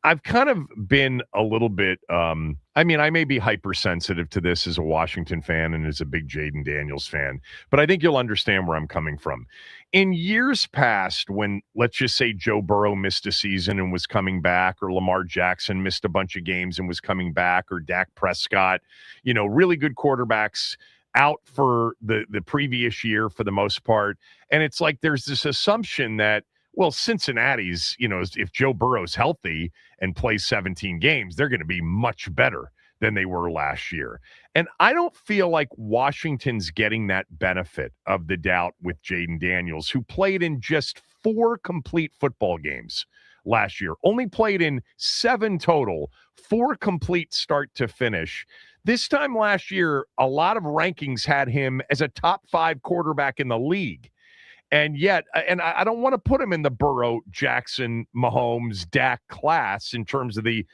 I've kind of been a little bit, I may be hypersensitive to this as a Washington fan and as a big Jaden Daniels fan, but I think you'll understand where I'm coming from. In years past, when, let's just say, Joe Burrow missed a season and was coming back, or Lamar Jackson missed a bunch of games and was coming back, or Dak Prescott, really good quarterbacks out for the previous year for the most part. And it's like there's this assumption that, well, Cincinnati's, if Joe Burrow's healthy and plays 17 games, they're going to be much better than they were last year. And I don't feel like Washington's getting that benefit of the doubt with Jaden Daniels, who played in just 4 complete football games last year, only played in 7 total, 4 complete start to finish. This time last year, a lot of rankings had him as a top 5 quarterback in the league. And yet, and I don't want to put him in the Burrow, Jackson, Mahomes, Dak class in terms of the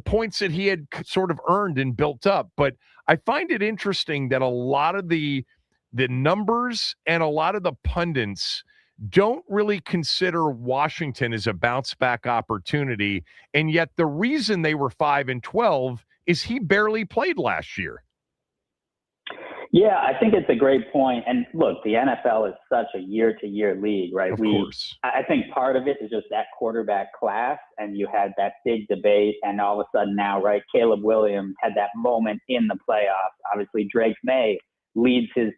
points that he had sort of earned and built up. But I find it interesting that a lot of the numbers and a lot of the pundits don't really consider Washington as a bounce back opportunity. And yet the reason they were 5-12 is he barely played last year. Yeah, I think it's a great point. And look, the NFL is such a year-to-year league, right? Of course. I think part of it is just that quarterback class, and you had that big debate, and all of a sudden now, right, Caleb Williams had that moment in the playoffs. Obviously, Drake May leads his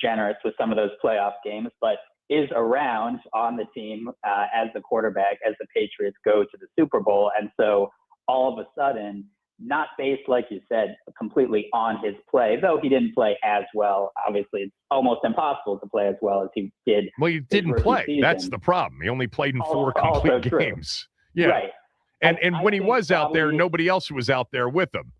generous with some of those playoff games, but is around on the team as the quarterback as the Patriots go to the Super Bowl. And so all of a sudden, not based, like you said, completely on his play, though he didn't play as well. Obviously, it's almost impossible to play as well as he did. Well, he didn't play. Season. That's the problem. He only played in 4 complete games. Yeah. Right. And when he was out there, nobody else was out there with him.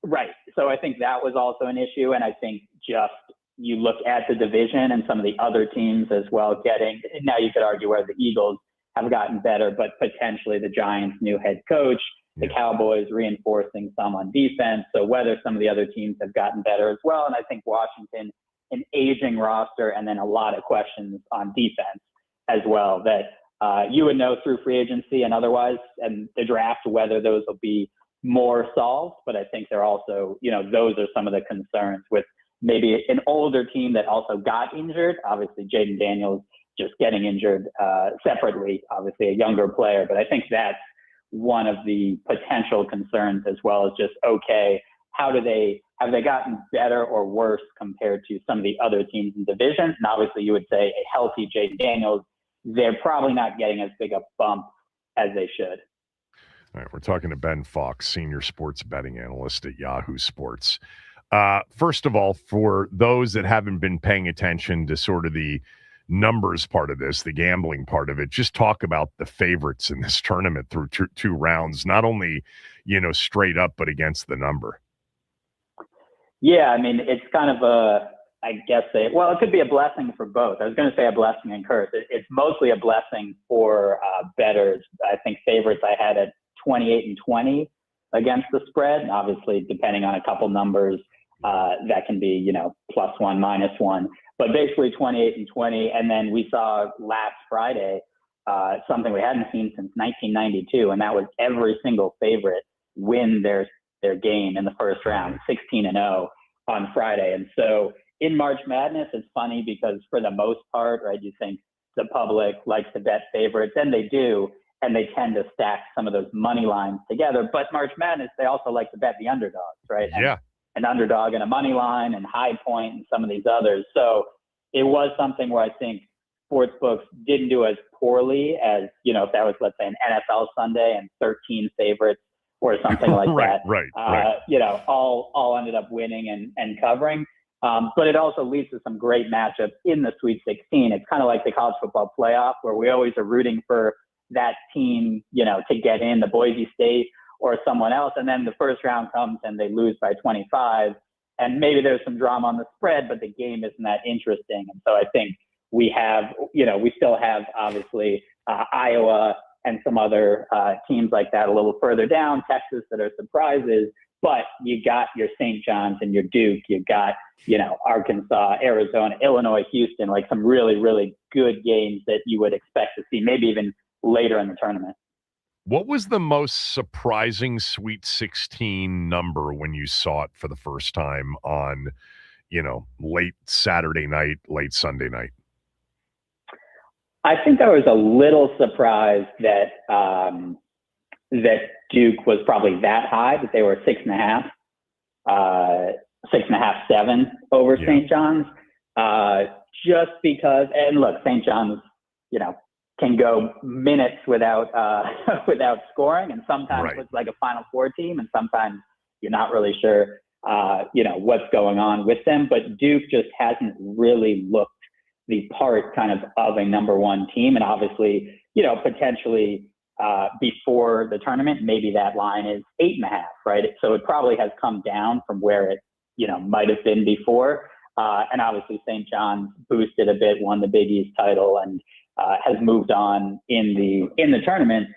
Right. So I think that was also an issue. And I think just you look at the division and some of the other teams as well getting, now you could argue where the Eagles have gotten better, but potentially the Giants' new head coach, the Cowboys reinforcing some on defense. So whether some of the other teams have gotten better as well. And I think Washington, an aging roster, and then a lot of questions on defense as well that you would know through free agency and otherwise, and the draft, whether those will be more solved. But I think they're also, those are some of the concerns with maybe an older team that also got injured. Obviously, Jaden Daniels just getting injured separately, obviously a younger player. But I think that's one of the potential concerns, as well as just, okay, have they gotten better or worse compared to some of the other teams in the division? And obviously you would say a healthy Jaden Daniels, they're probably not getting as big a bump as they should. All right, we're talking to Ben Fox, senior sports betting analyst at Yahoo Sports. First of all, for those that haven't been paying attention to sort of the numbers part of this, the gambling part of it, just talk about the favorites in this tournament through two rounds, not only, straight up, but against the number. Yeah, I mean, it's kind of it could be a blessing for both. I was going to say a blessing and curse. It's mostly a blessing for bettors. I think favorites I had at 28-20 against the spread. And obviously, depending on a couple numbers, that can be, +1, -1. But basically 28-20. And then we saw last Friday something we hadn't seen since 1992, and that was every single favorite win their game in the first round, 16-0 on Friday. And so in March Madness, it's funny because for the most part, right, you think the public likes to bet favorites, and they do, and they tend to stack some of those money lines together. But March Madness, they also like to bet the underdogs, right? Yeah. An underdog and a money line and High Point and some of these others. So it was something where I think sports books didn't do as poorly as, if that was, let's say, an NFL Sunday and 13 favorites or something like that. Right. All ended up winning and covering. But it also leads to some great matchups in the Sweet 16. It's kind of like the college football playoff where we always are rooting for that team, to get in, the Boise State or someone else. And then the first round comes and they lose by 25. And maybe there's some drama on the spread, but the game isn't that interesting. And so I think we still have obviously Iowa and some other teams like that a little further down, Texas, that are surprises. But you got your St. John's and your Duke. You got, Arkansas, Arizona, Illinois, Houston, like some really, really good games that you would expect to see, maybe even later in the tournament. What was the most surprising Sweet 16 number when you saw it for the first time on, late Saturday night, late Sunday night? I think I was a little surprised that Duke was probably that high, that they were 6.5, 7 over St. John's. Just because, and look, St. John's, can go minutes without scoring, and sometimes it's like a Final Four team, and sometimes you're not really sure, what's going on with them. But Duke just hasn't really looked the part kind of a number one team, and obviously, potentially before the tournament, maybe that line is 8.5, right? So it probably has come down from where it, might have been before. And obviously St. John's boosted a bit, won the Big East title, and has moved on in the tournament.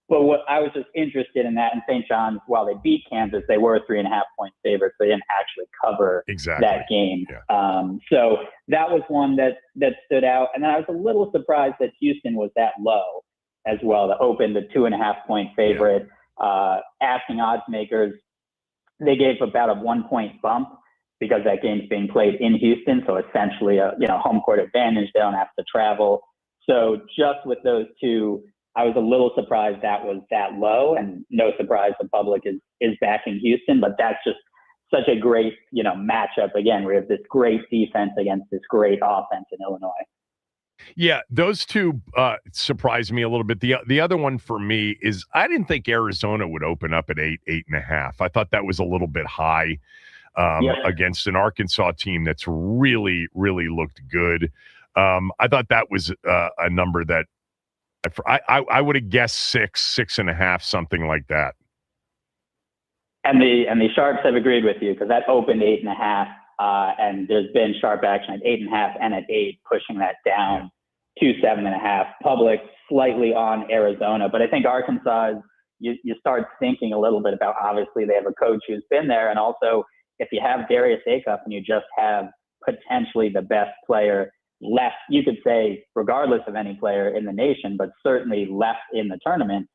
But what I was just interested in that, and St. John's, while they beat Kansas, they were 3.5-point favorites. They didn't actually cover that game. Yeah. So that was one that stood out. And then I was a little surprised that Houston was that low as well, to open the 2.5-point favorite. Asking odds makers, they gave about a 1-point bump because that game's being played in Houston. So essentially a home court advantage. They don't have to travel. So just with those two, I was a little surprised that was that low, and no surprise the public is backing Houston, but that's just such a great, matchup. Again, we have this great defense against this great offense in Illinois. Yeah, those two surprised me a little bit. The other one for me is I didn't think Arizona would open up at 8.5. I thought that was a little bit high against an Arkansas team that's really, really looked good. I thought that was a number that I would have guessed 6.5, something like that. And the sharps have agreed with you, because that opened 8.5, and there's been sharp action at 8.5 and at 8, pushing that down to 7.5. Public slightly on Arizona, but I think Arkansas, you start thinking a little bit about, obviously they have a coach who's been there, and also if you have Darius Acuff and you just have potentially the best player left, you could say, regardless of any player in the nation, but certainly left in the tournament,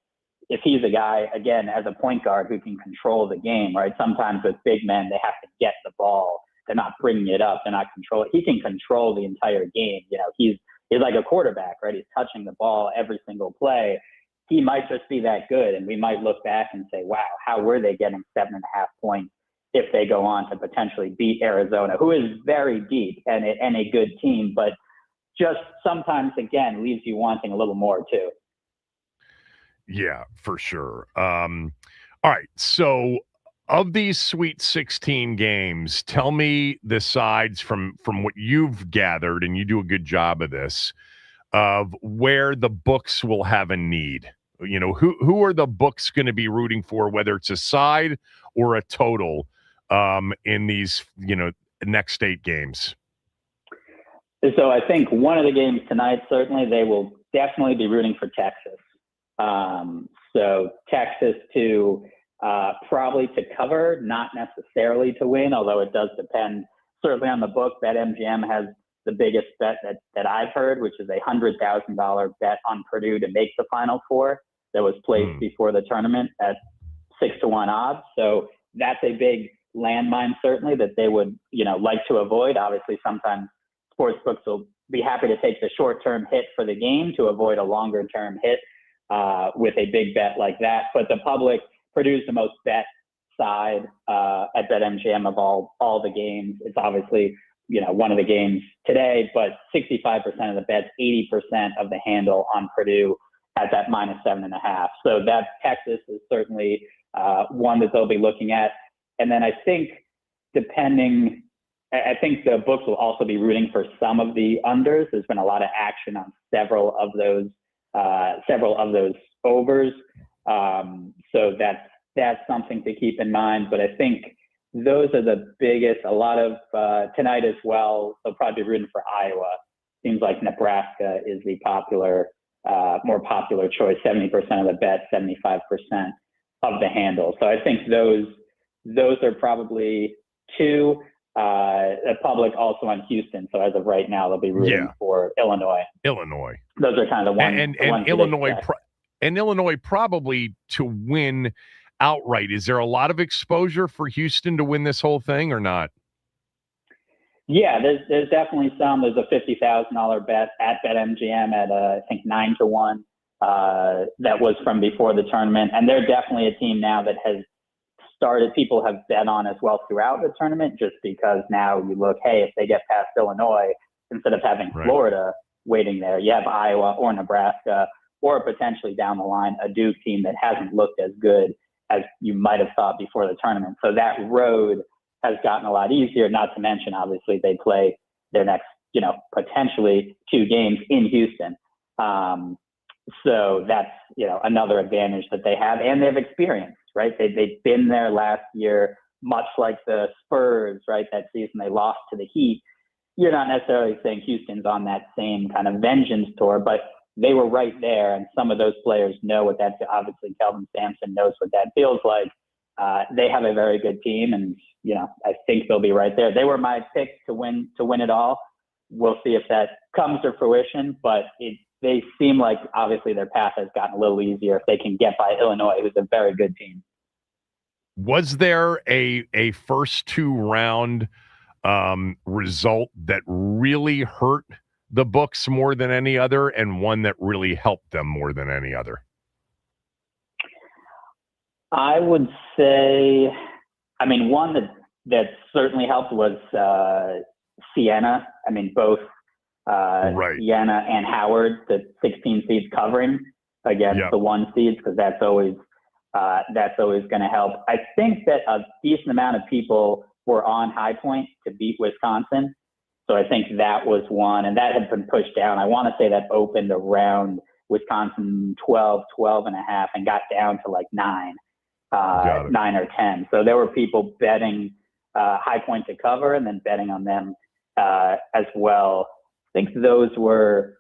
if he's a guy, again, as a point guard who can control the game, right? Sometimes with big men, they have to get the ball. They're not bringing it up. They're not controlling. He can control the entire game. He's like a quarterback, right? He's touching the ball every single play. He might just be that good, and we might look back and say, wow, how were they getting 7.5 points if they go on to potentially beat Arizona, who is very deep and a good team, but just sometimes, again, leaves you wanting a little more too. Yeah, for sure. All right, so of these Sweet 16 games, tell me the sides from what you've gathered, and you do a good job of this, of where the books will have a need. You know, who are the books going to be rooting for, whether it's a side or a total in these, next 8 games? So I think one of the games tonight, certainly they will definitely be rooting for Texas. So Texas to probably to cover, not necessarily to win, although it does depend certainly on the book. BetMGM has the biggest bet that I've heard, which is a $100,000 bet on Purdue to make the Final Four that was placed before the tournament at 6-1 odds. So that's a big landmine, certainly, that they would, like to avoid. Obviously, sometimes sports books will be happy to take the short-term hit for the game to avoid a longer-term hit with a big bet like that. But the public, Purdue's the most bet side at BetMGM of all the games. It's obviously, one of the games today, but 65% of the bets, 80% of the handle on Purdue at that -7.5. So that Texas is certainly one that they'll be looking at. And then I think the books will also be rooting for some of the unders. There's been a lot of action on several of those overs. So that's something to keep in mind. But I think those are the biggest. A lot of tonight as well, they'll probably be rooting for Iowa. Seems like Nebraska is the more popular choice, 70% of the bet, 75% of the handle. So I think those are probably two. The public also on Houston. So as of right now, they'll be rooting for Illinois. Those are kind of the ones. And Illinois, Illinois probably to win outright. Is there a lot of exposure for Houston to win this whole thing or not? Yeah, there's definitely some. There's a $50,000 bet at BetMGM at I think 9-1. That was from before the tournament, and they're definitely a team now that has started. People have bet on as well throughout the tournament, just because now you look, hey, if they get past Illinois, instead of having Florida waiting there, you have Iowa or Nebraska, or potentially down the line a Duke team that hasn't looked as good as you might have thought before the tournament. So that road has gotten a lot easier, not to mention, obviously, they play their next, potentially 2 games in Houston. So that's, another advantage that they have, and they have experience, right? They've been there last year, much like the Spurs, right? That season they lost to the Heat. You're not necessarily saying Houston's on that same kind of vengeance tour, but they were right there, and some of those players know what that's. Obviously, Kelvin Sampson knows what that feels like. They have a very good team, and I think they'll be right there. They were my pick to win it all. We'll see if that comes to fruition, but they seem like obviously their path has gotten a little easier if they can get by Illinois, who's a very good team. Was there a first 2-round result that really hurt the books more than any other, and one that really helped them more than any other? I would say, one that certainly helped was Siena. Both Siena and Howard, the 16 seeds covering against the 1 seeds, because that's always going to help. I think that a decent amount of people were on High Point to beat Wisconsin. So I think that was one, and that had been pushed down. I want to say that opened around Wisconsin 12.5, and got down to like 9 or 10. So there were people betting High Point to cover and then betting on them as well. I think those were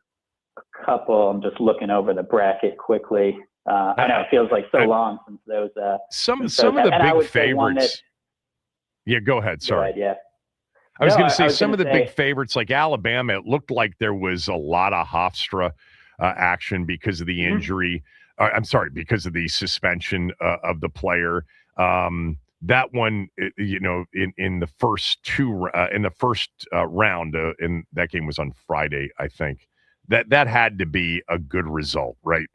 a couple. I'm just looking over the bracket quickly. I know it feels like so long since those. Some of the big favorites. Go ahead. Sorry. Go ahead, I was going to say some of the big favorites, like Alabama. It looked like there was a lot of Hofstra action because of the injury. Because of the suspension of the player. That one, in the first round, in that game was on Friday, I think. That had to be a good result, right?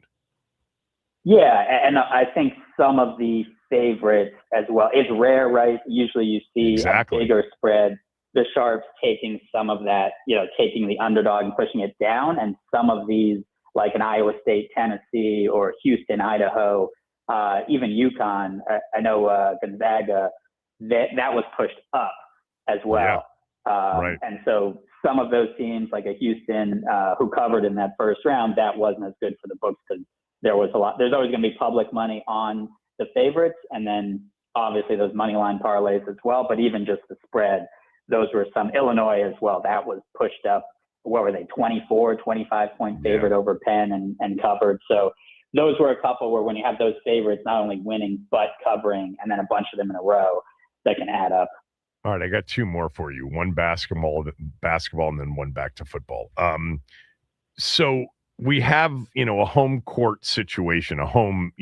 Yeah, and I think some of the favorites as well. It's rare, right? Usually you see a bigger spread. The sharps taking some of that, taking the underdog and pushing it down, and some of these, like an Iowa State, Tennessee, or Houston, Idaho, even UConn. I know Gonzaga, that was pushed up as well. Right. And so some of those teams, like a Houston, who covered in that first round, that wasn't as good for the books because there's always going to be public money on the favorites, and then obviously those money line parlays as well. But even just the spread, those were some. Illinois as well, that was pushed up. What were they, 24, 25-point favorite over Penn and covered. So those were a couple where when you have those favorites not only winning but covering, and then a bunch of them in a row, that can add up. All right, I got two more for you. One basketball, and then one back to football. So we have, a home court situation, a home,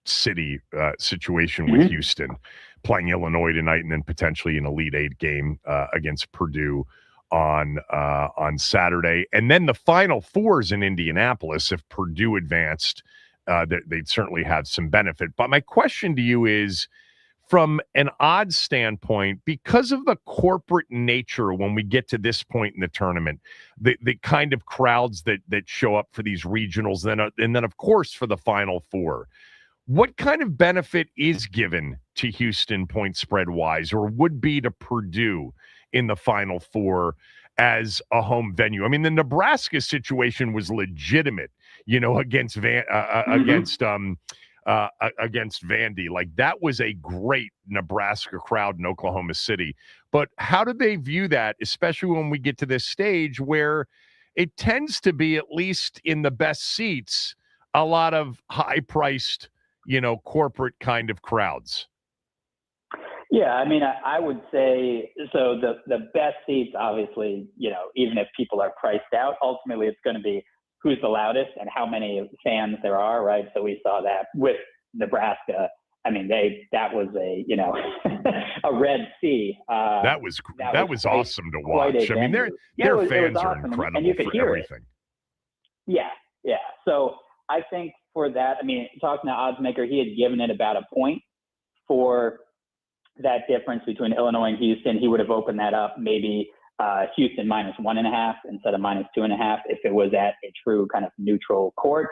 city situation with Houston playing Illinois tonight, and then potentially an Elite Eight game against Purdue on Saturday. And then the Final Fours in Indianapolis. If Purdue advanced, they'd certainly have some benefit. But my question to you is, from an odds standpoint, because of the corporate nature when we get to this point in the tournament, the kind of crowds that show up for these regionals, and then of course for the Final Four, what kind of benefit is given to Houston point spread wise, or would be to Purdue in the Final Four as a home venue? I mean, the Nebraska situation was legitimate, against against Vandy. Like, that was a great Nebraska crowd in Oklahoma City. But how do they view that, especially when we get to this stage where it tends to be, at least in the best seats, a lot of high-priced, corporate kind of crowds? Yeah, I mean, I would say, so the best seats, obviously, even if people are priced out, ultimately it's going to be who's the loudest and how many fans there are, right? So we saw that with Nebraska. I mean, that was a a Red Sea. That was awesome to watch. I mean, their fans are awesome. incredible and you could for hear everything. It. Yeah. So I think for that, I mean, talking to Oddsmaker, he had given it about a point for that difference between Illinois and Houston. He would have opened that up maybe Houston -1.5 instead of -2.5 if it was at a true kind of neutral court.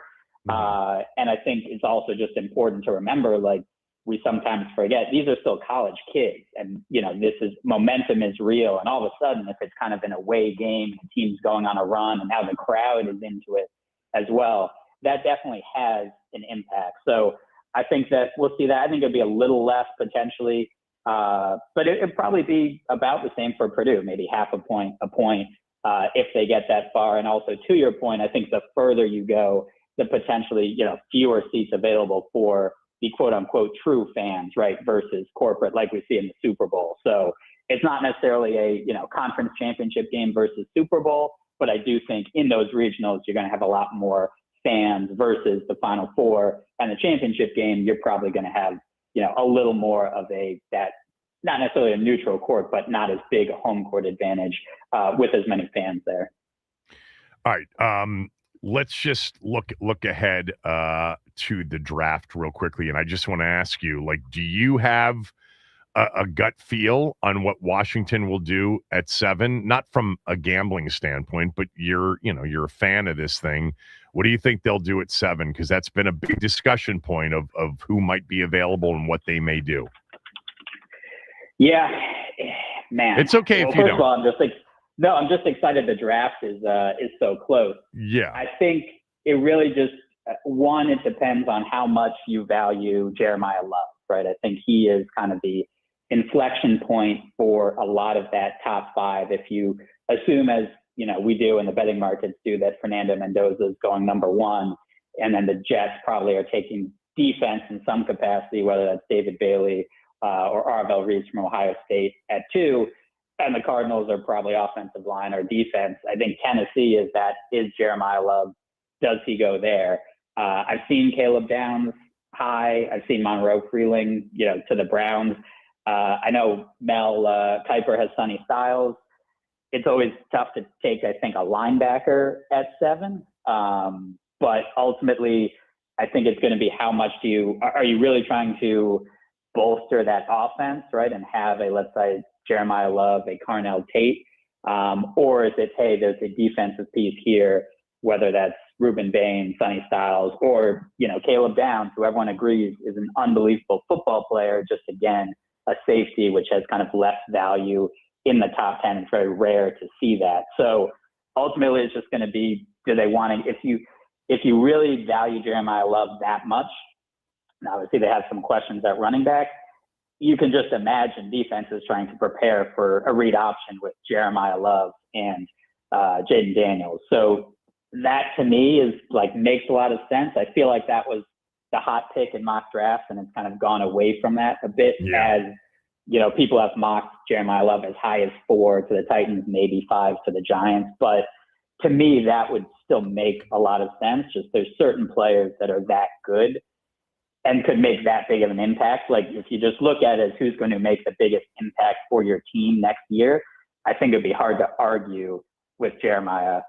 And I think it's also just important to remember, like, we sometimes forget, these are still college kids, and momentum is real. And all of a sudden, if it's kind of an away game, the team's going on a run, and now the crowd is into it as well, that definitely has an impact. So I think that we'll see that. I think it'll be a little less potentially. But it'd probably be about the same for Purdue, maybe half a point, if they get that far. And also, to your point, I think the further you go, the potentially, fewer seats available for the quote unquote true fans, right? Versus corporate, like we see in the Super Bowl. So it's not necessarily a, conference championship game versus Super Bowl, but I do think in those regionals, you're going to have a lot more fans versus the Final Four, and the championship game, you're probably going to have, a little more of that, not necessarily a neutral court, but not as big a home court advantage with as many fans there. All right. Let's just look ahead to the draft real quickly. And I just want to ask you, like, do you have a gut feel on what Washington will do at 7? Not from a gambling standpoint, but you're a fan of this thing. What do you think they'll do at 7? Because that's been a big discussion point of who might be available and what they may do. Yeah, man. It's okay if you don't. First of all, I'm just excited the draft is so close. Yeah. I think it really just, one, it depends on how much you value Jeremiah Love, right? I think he is kind of the inflection point for a lot of that top 5. If you assume, as we do and the betting markets do, that Fernando Mendoza is going number 1, and then the Jets probably are taking defense in some capacity, whether that's David Bailey or Arvell Reese from Ohio State at 2, and the Cardinals are probably offensive line or defense. I think Tennessee is Jeremiah Love. Does he go there? I've seen Caleb Downs high. I've seen Monroe Freeling, to the Browns. I know Mel Kiper has Sonny Styles. It's always tough to take, I think, a linebacker at 7. But ultimately, I think it's going to be how much are you really trying to bolster that offense, right, and have a, let's say, Jeremiah Love, a Carnell Tate, or is it, hey, there's a defensive piece here, whether that's Ruben Bain, Sonny Styles, or, Caleb Downs, who everyone agrees is an unbelievable football player, just, again, a safety, which has kind of less value in the top 10. It's very rare to see that. So ultimately, it's just going to be, do they want to, if you really value Jeremiah Love that much, and obviously they have some questions at running back, you can just imagine defenses trying to prepare for a read option with Jeremiah Love and Jaden Daniels. So that to me is makes a lot of sense. I feel like that was the hot pick in mock drafts, and it's kind of gone away from that a bit as, people have mocked Jeremiah Love as high as 4 to the Titans, maybe 5 to the Giants. But to me, that would still make a lot of sense. Just there's certain players that are that good and could make that big of an impact. Like if you just look at it as who's going to make the biggest impact for your team next year, I think it'd be hard to argue with Jeremiah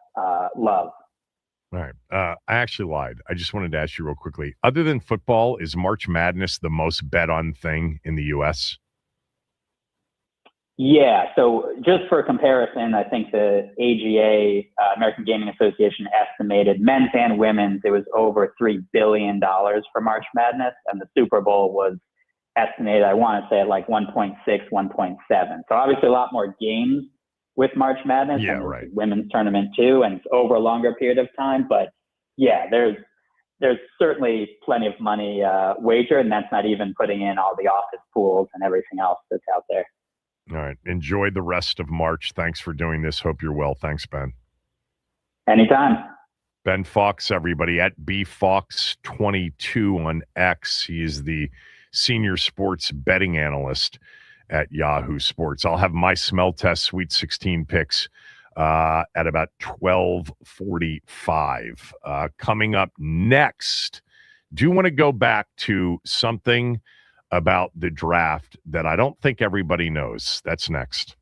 Love. All right. I actually lied. I just wanted to ask you real quickly. Other than football, is March Madness the most bet on thing in the U.S.? Yeah. So just for comparison, I think the AGA, American Gaming Association, estimated men's and women's, it was over $3 billion for March Madness. And the Super Bowl was estimated, I want to say, at 1.6, 1.7. So obviously a lot more games with March Madness. Yeah, and right. Women's tournament too, and it's over a longer period of time. But yeah, there's certainly plenty of money wagered, and that's not even putting in all the office pools and everything else that's out there. All right. Enjoy the rest of March. Thanks for doing this. Hope you're well. Thanks, Ben. Anytime. Ben Fox, everybody, at bfox22 on X. He is the senior sports betting analyst at Yahoo Sports. I'll have my smell test Sweet 16 picks at about 12:45. Coming up next, do want to go back to something about the draft that I don't think everybody knows. That's next.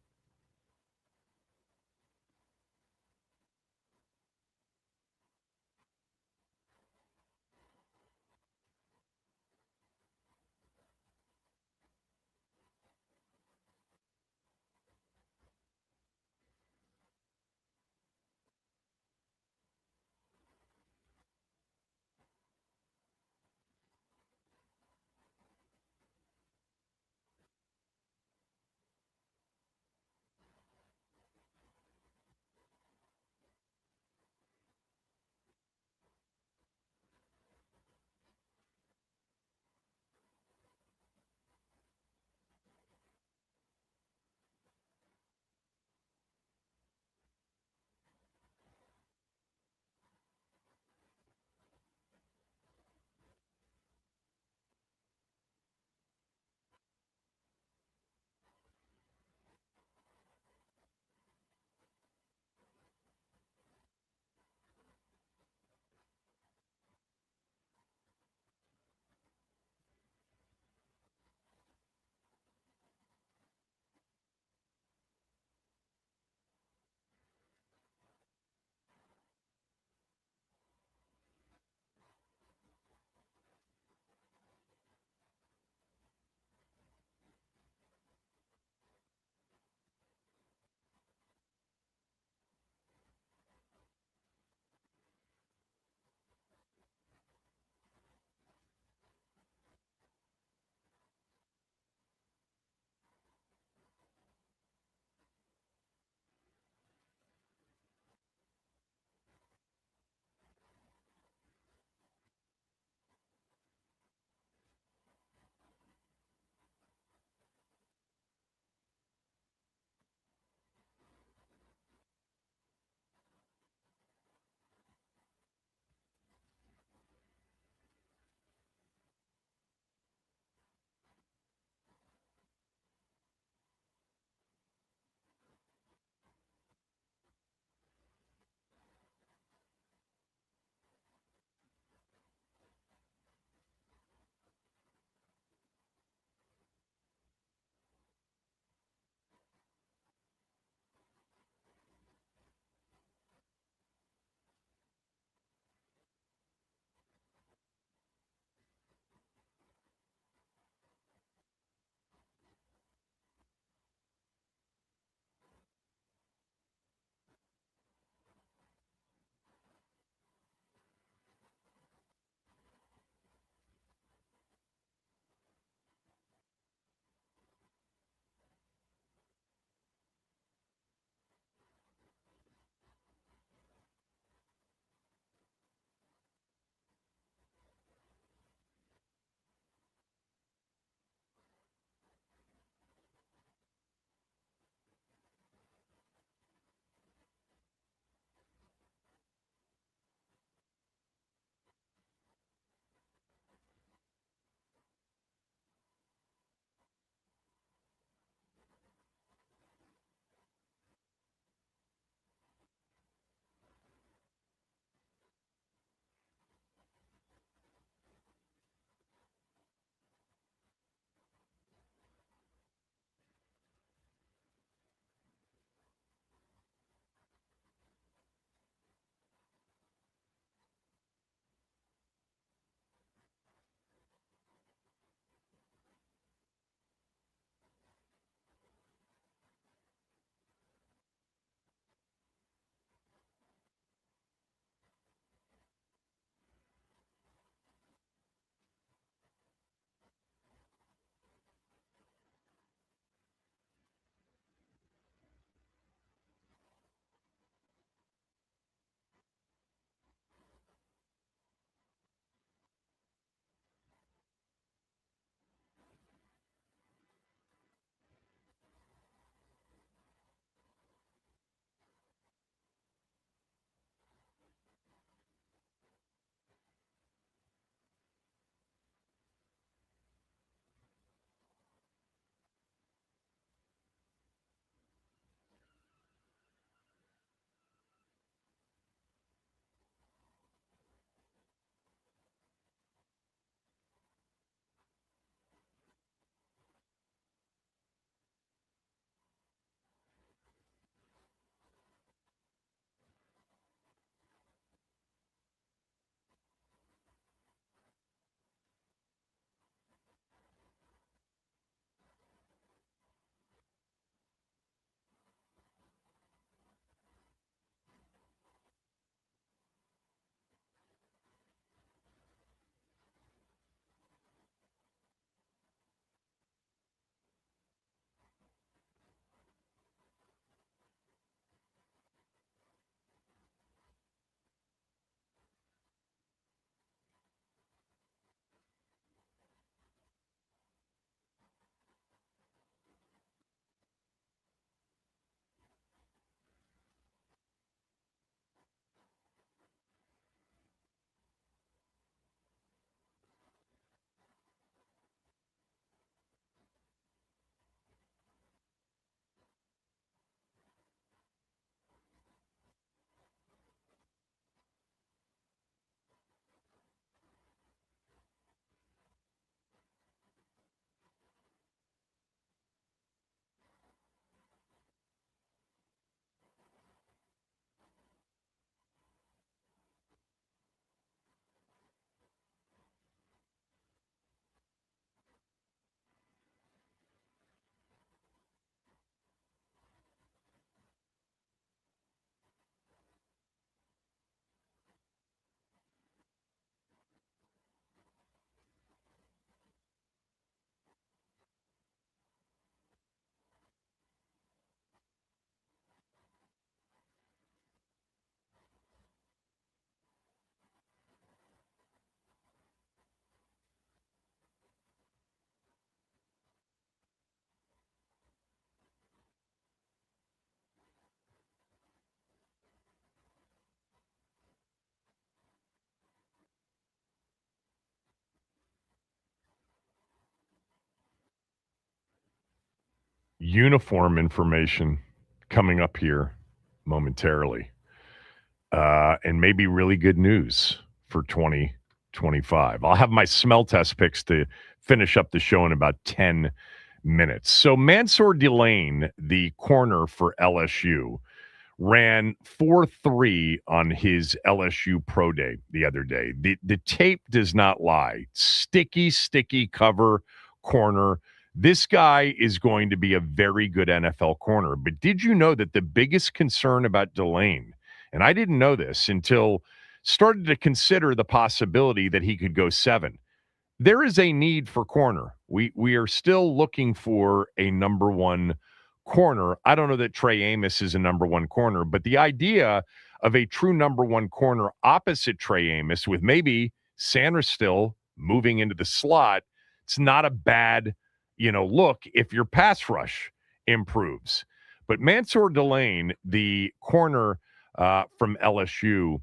uniform information coming up here momentarily. And maybe really good news for 2025. I'll have my smell test picks to finish up the show in about 10 minutes. So Mansour Delane, the corner for LSU, ran 4.3 on his LSU Pro Day the other day. The tape does not lie. Sticky cover corner. This guy is going to be a very good NFL corner. But did you know that the biggest concern about Delane, and I didn't know this until started to consider the possibility that he could go 7. There is a need for corner. We are still looking for a number one corner. I don't know that Trey Amos is a number one corner, but the idea of a true number one corner opposite Trey Amos with maybe Sanders still moving into the slot, it's not a bad, look if your pass rush improves. But Mansour Delane, the corner from LSU,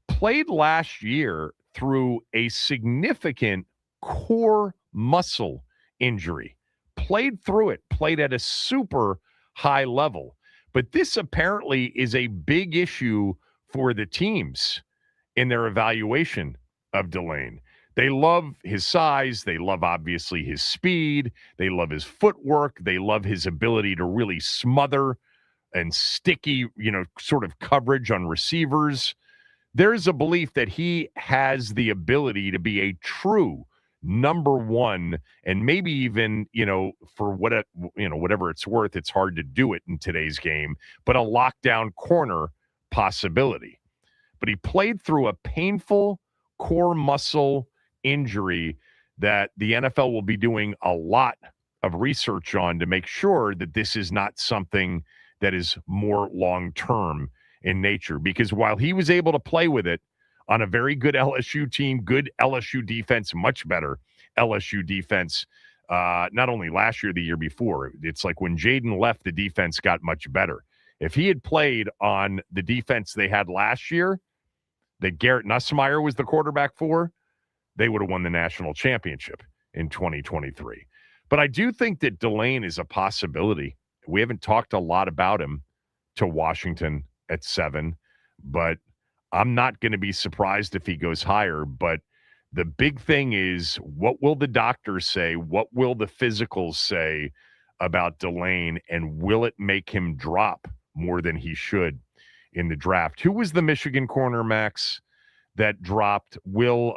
played last year through a significant core muscle injury. Played through it, played at a super high level. But this apparently is a big issue for the teams in their evaluation of Delane. They love his size. They love, obviously, his speed. They love his footwork. They love his ability to really smother and sticky, sort of coverage on receivers. There's a belief that he has the ability to be a true number one, and maybe even, for whatever it's worth, it's hard to do it in today's game, but a lockdown corner possibility. But he played through a painful core muscle injury that the NFL will be doing a lot of research on to make sure that this is not something that is more long-term in nature. Because while he was able to play with it on a very good LSU team, good LSU defense, much better LSU defense, not only last year, the year before. It's like when Jaden left, the defense got much better. If he had played on the defense they had last year, that Garrett Nussmeier was the quarterback for, they would have won the national championship in 2023. But I do think that Delane is a possibility. We haven't talked a lot about him to Washington at 7, but I'm not going to be surprised if he goes higher. But the big thing is, what will the doctors say? What will the physicals say about Delane? And will it make him drop more than he should in the draft? Who was the Michigan corner, Max, that dropped? Will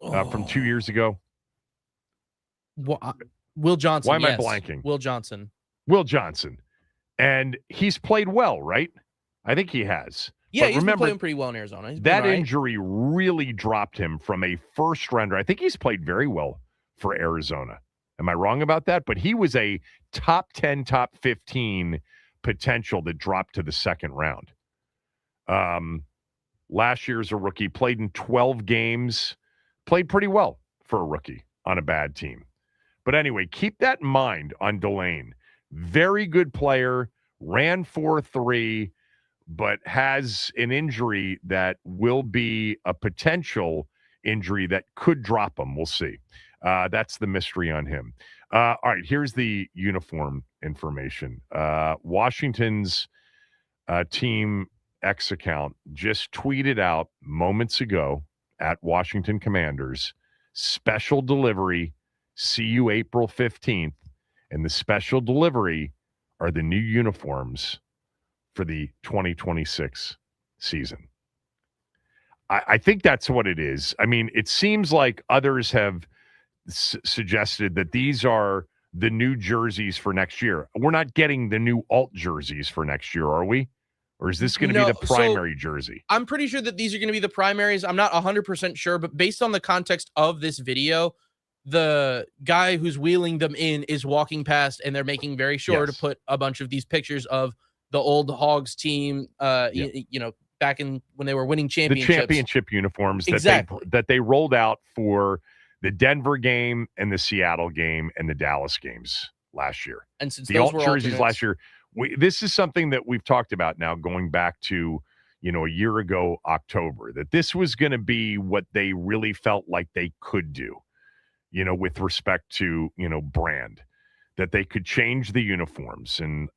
from 2 years ago? Will Johnson. Why am I blanking? Will Johnson. Will Johnson. And he's played well, right? I think he has. Yeah, he's been playing pretty well in Arizona. That injury really dropped him from a first rounder. I think he's played very well for Arizona. Am I wrong about that? But he was a top 10, top 15 potential that dropped to the second round. Last year as a rookie, played in 12 games, played pretty well for a rookie on a bad team. But anyway, keep that in mind on Delane. Very good player, ran 4.3, but has an injury that will be a potential injury that could drop him. We'll see. That's the mystery on him. All right, here's the uniform information. Washington's Team X account just tweeted out moments ago at Washington Commanders, special delivery, see you April 15th. And the special delivery are the new uniforms for the 2026 season. I think that's what it is. I mean, it seems like others have suggested that these are the new jerseys for next year. We're not getting the new alt jerseys for next year, are we? Or is this going to be the primary jersey? I'm pretty sure that these are going to be the primaries. I'm not 100% sure, but based on the context of this video, the guy who's wheeling them in is walking past, and they're making very sure to put a bunch of these pictures of the old Hogs team, back in when they were winning championships. The championship uniforms that they rolled out for the Denver game and the Seattle game and the Dallas games last year. And since the alt jerseys last year, this is something that we've talked about now going back to, a year ago, October, that this was going to be what they really felt like they could do, with respect to, brand. that they could change the uniforms. And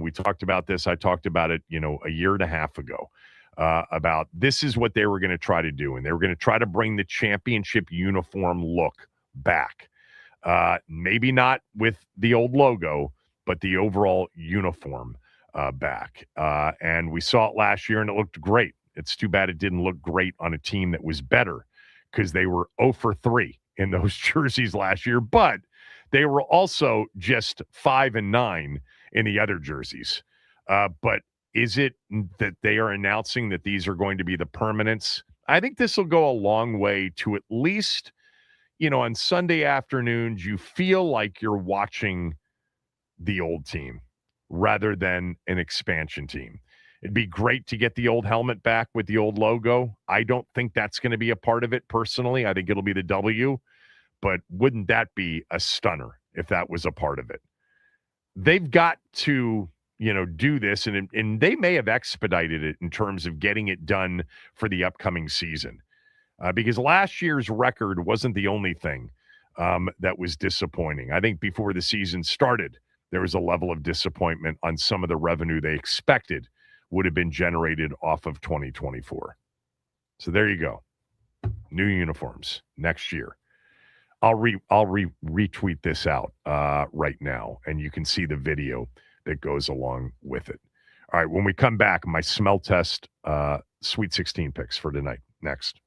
we talked about this. I talked about it, a year and a half ago, about this is what they were going to try to do. And they were going to try to bring the championship uniform look back. Maybe not with the old logo, but the overall uniform back. And we saw it last year, and it looked great. It's too bad it didn't look great on a team that was better, because they were 0 for 3 in those jerseys last year. But they were also just 5 and 9 in the other jerseys. But is it that they are announcing that these are going to be the permanents? I think this will go a long way to at least, on Sunday afternoons, you feel like you're watching the old team rather than an expansion team. It'd be great to get the old helmet back with the old logo. I don't think that's going to be a part of it personally. I think it'll be the W, but wouldn't that be a stunner if that was a part of it? They've got to, do this, and they may have expedited it in terms of getting it done for the upcoming season. Because last year's record wasn't the only thing that was disappointing. I think before the season started, there was a level of disappointment on some of the revenue they expected would have been generated off of 2024. So there you go. New uniforms next year. I'll retweet this out right now, and you can see the video that goes along with it. All right, when we come back, my smell test Sweet 16 picks for tonight. Next.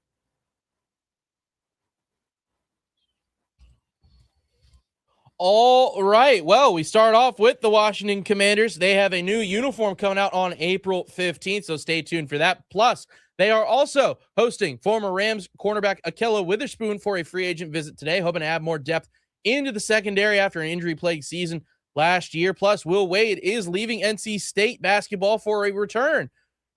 All right. Well, we start off with the Washington Commanders. They have a new uniform coming out on April 15th, so stay tuned for that. Plus, they are also hosting former Rams cornerback Ahkello Witherspoon for a free agent visit today, hoping to add more depth into the secondary after an injury-plagued season last year. Plus, Will Wade is leaving NC State basketball for a return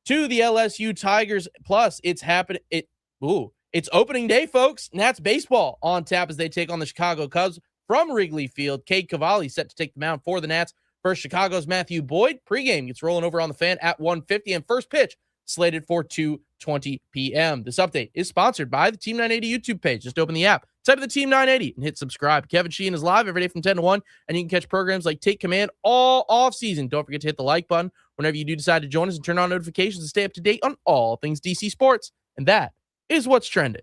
to the LSU Tigers. Plus, it's happening. It's opening day, folks. Nats baseball on tap as they take on the Chicago Cubs from Wrigley Field. Cade Cavalli set to take the mound for the Nats. First, Chicago's Matthew Boyd. Pregame gets rolling over on the Fan at 1:50, and first pitch slated for 2:20 p.m. This update is sponsored by the Team 980 YouTube page. Just open the app, type of the Team 980, and hit subscribe. Kevin Sheehan is live every day from 10 to 1, and you can catch programs like Take Command all off season. Don't forget to hit the like button whenever you do decide to join us, and turn on notifications to stay up to date on all things DC sports. And that is what's trending.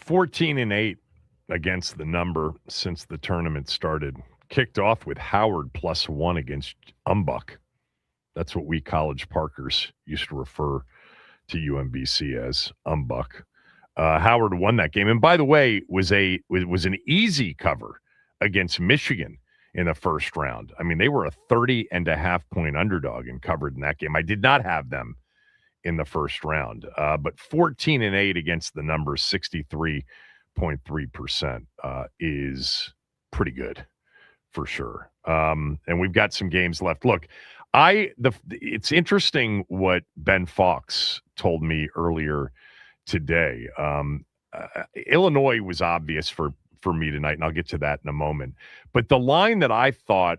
14-8 against the number since the tournament started. Kicked off with Howard +1 against Umbuck. That's what we College Parkers used to refer to UMBC as, Umbuck. Howard won that game, and by the way, was an easy cover against Michigan in the first round. I mean, they were a 30.5-point underdog and covered in that game. I did not have them in the first round, but 14-8 against the number, 63.3% is pretty good for sure. And we've got some games left. Look, it's interesting what Ben Fox told me earlier today. Illinois was obvious for me tonight, and I'll get to that in a moment. But the line that I thought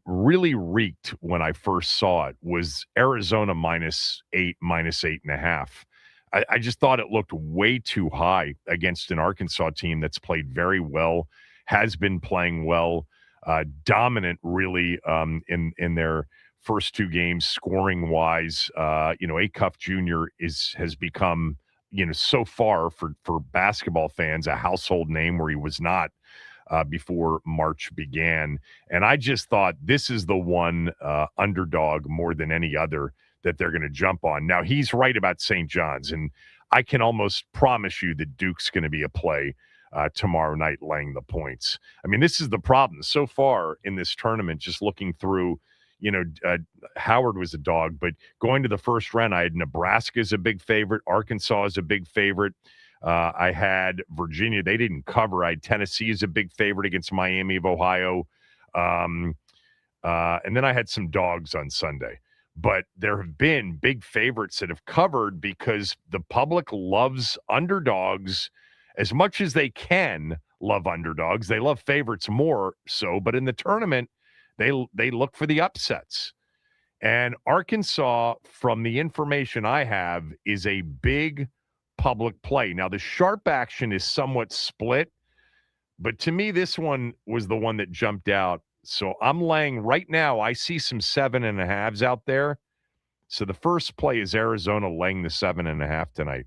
really reeked when I first saw it was Arizona -8, -8.5. I just thought it looked way too high against an Arkansas team that's played very well, has been playing well, dominant really in their first two games scoring wise. Acuff Jr. has become, so far for basketball fans, a household name where he was not before March began. And I just thought this is the one underdog more than any other that they're going to jump on. Now, he's right about St. John's, and I can almost promise you that Duke's going to be a play tomorrow night laying the points. I mean, this is the problem. So far in this tournament, just looking through, Howard was a dog, but going to the first round, I had Nebraska as a big favorite. Arkansas is a big favorite. I had Virginia. They didn't cover. I had Tennessee as a big favorite against Miami of Ohio. And then I had some dogs on Sunday. But there have been big favorites that have covered because the public loves underdogs as much as they can love underdogs. They love favorites more so, but in the tournament, they look for the upsets. And Arkansas, from the information I have, is a big public play. Now, the sharp action is somewhat split, but to me, this one was the one that jumped out. So I'm laying right now, I see some 7.5s out there. So the first play is Arizona laying the 7.5 tonight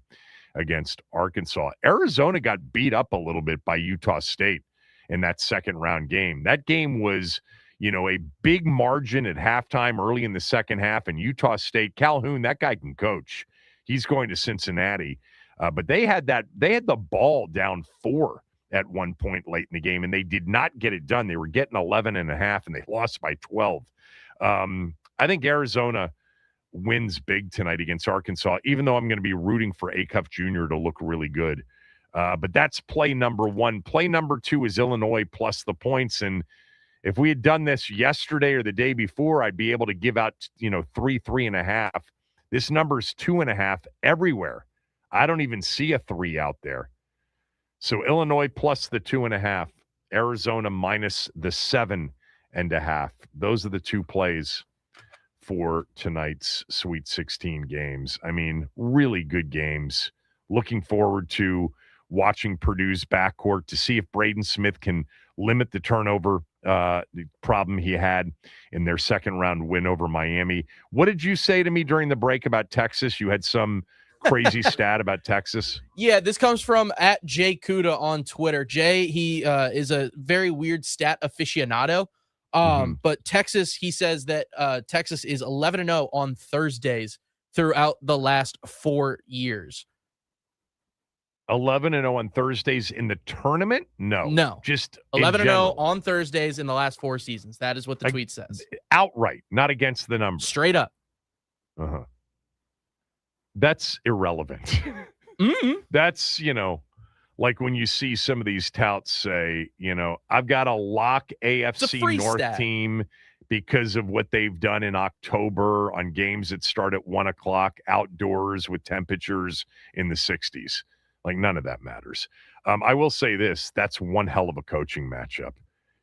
against Arkansas. Arizona got beat up a little bit by Utah State in that second round game. That game was, a big margin at halftime early in the second half, and Utah State, Calhoun, that guy can coach. He's going to Cincinnati. But they had the ball down 4 at one point late in the game, and they did not get it done. They were getting 11.5, and they lost by 12. I think Arizona wins big tonight against Arkansas, even though I'm going to be rooting for Acuff Jr. to look really good. But that's play number one. Play number two is Illinois plus the points. And if we had done this yesterday or the day before, I'd be able to give out, 3.5. This number's 2.5 everywhere. I don't even see a 3 out there. So Illinois plus the 2.5, Arizona minus the 7.5. Those are the two plays for tonight's Sweet 16 games. I mean, really good games. Looking forward to watching Purdue's backcourt to see if Braden Smith can limit the turnover the problem he had in their second round win over Miami. What did you say to me during the break about Texas? You had some crazy stat about Texas. Yeah, this comes from @JCuda on Twitter. Jay, he is a very weird stat aficionado. But Texas, he says that Texas is 11-0 on Thursdays throughout the last 4 years. 11-0 on Thursdays in the tournament? No. Just 11-0 on Thursdays in the last 4 seasons. That is what the tweet says. Outright, not against the number. Straight up. Uh-huh. That's irrelevant. That's, like when you see some of these touts say, I've got a lock AFC North stat. Team because of what they've done in October on games that start at 1 o'clock outdoors with temperatures in the 60s. Like, none of that matters. I will say this. That's one hell of a coaching matchup.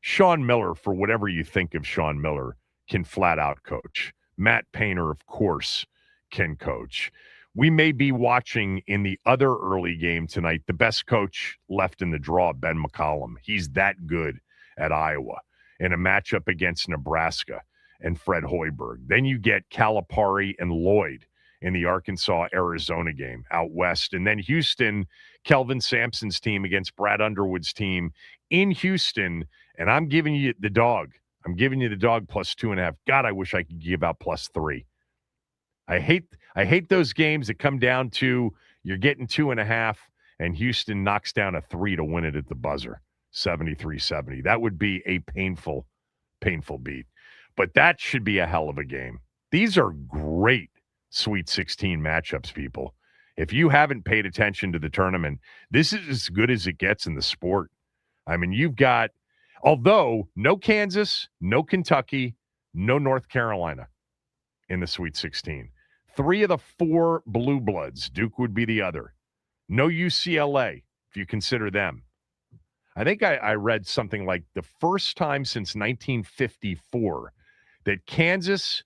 Sean Miller, for whatever you think of Sean Miller, can flat out coach. Matt Painter, of course, can coach. We may be watching in the other early game tonight the best coach left in the draw, Ben McCollum. He's that good at Iowa in a matchup against Nebraska and Fred Hoiberg. Then you get Calipari and Lloyd in the Arkansas-Arizona game out west. And then Houston, Kelvin Sampson's team against Brad Underwood's team in Houston. And I'm giving you the dog. I'm giving you the dog plus 2.5. God, I wish I could give out plus 3. I hate those games that come down to you're getting 2.5 and Houston knocks down a 3 to win it at the buzzer, 73-70. That would be a painful beat. But that should be a hell of a game. These are great Sweet 16 matchups, people. If you haven't paid attention to the tournament, this is as good as it gets in the sport. I mean, you've got, although no Kansas, no Kentucky, no North Carolina in the Sweet 16. 3 of the 4 blue bloods. Duke would be the other. No UCLA, if you consider them. I think I read something like the first time since 1954 that Kansas,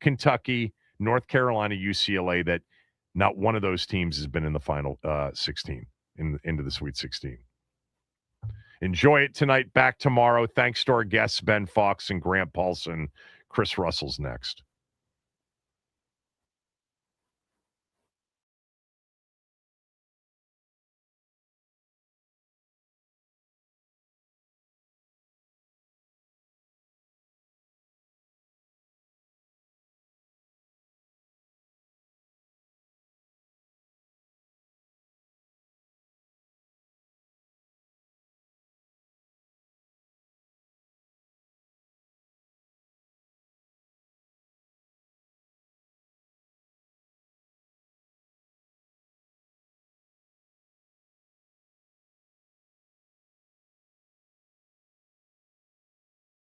Kentucky, North Carolina, UCLA, that not one of those teams has been in the final 16, into the Sweet 16. Enjoy it tonight. Back tomorrow. Thanks to our guests, Ben Fox and Grant Paulson. Chris Russell's next.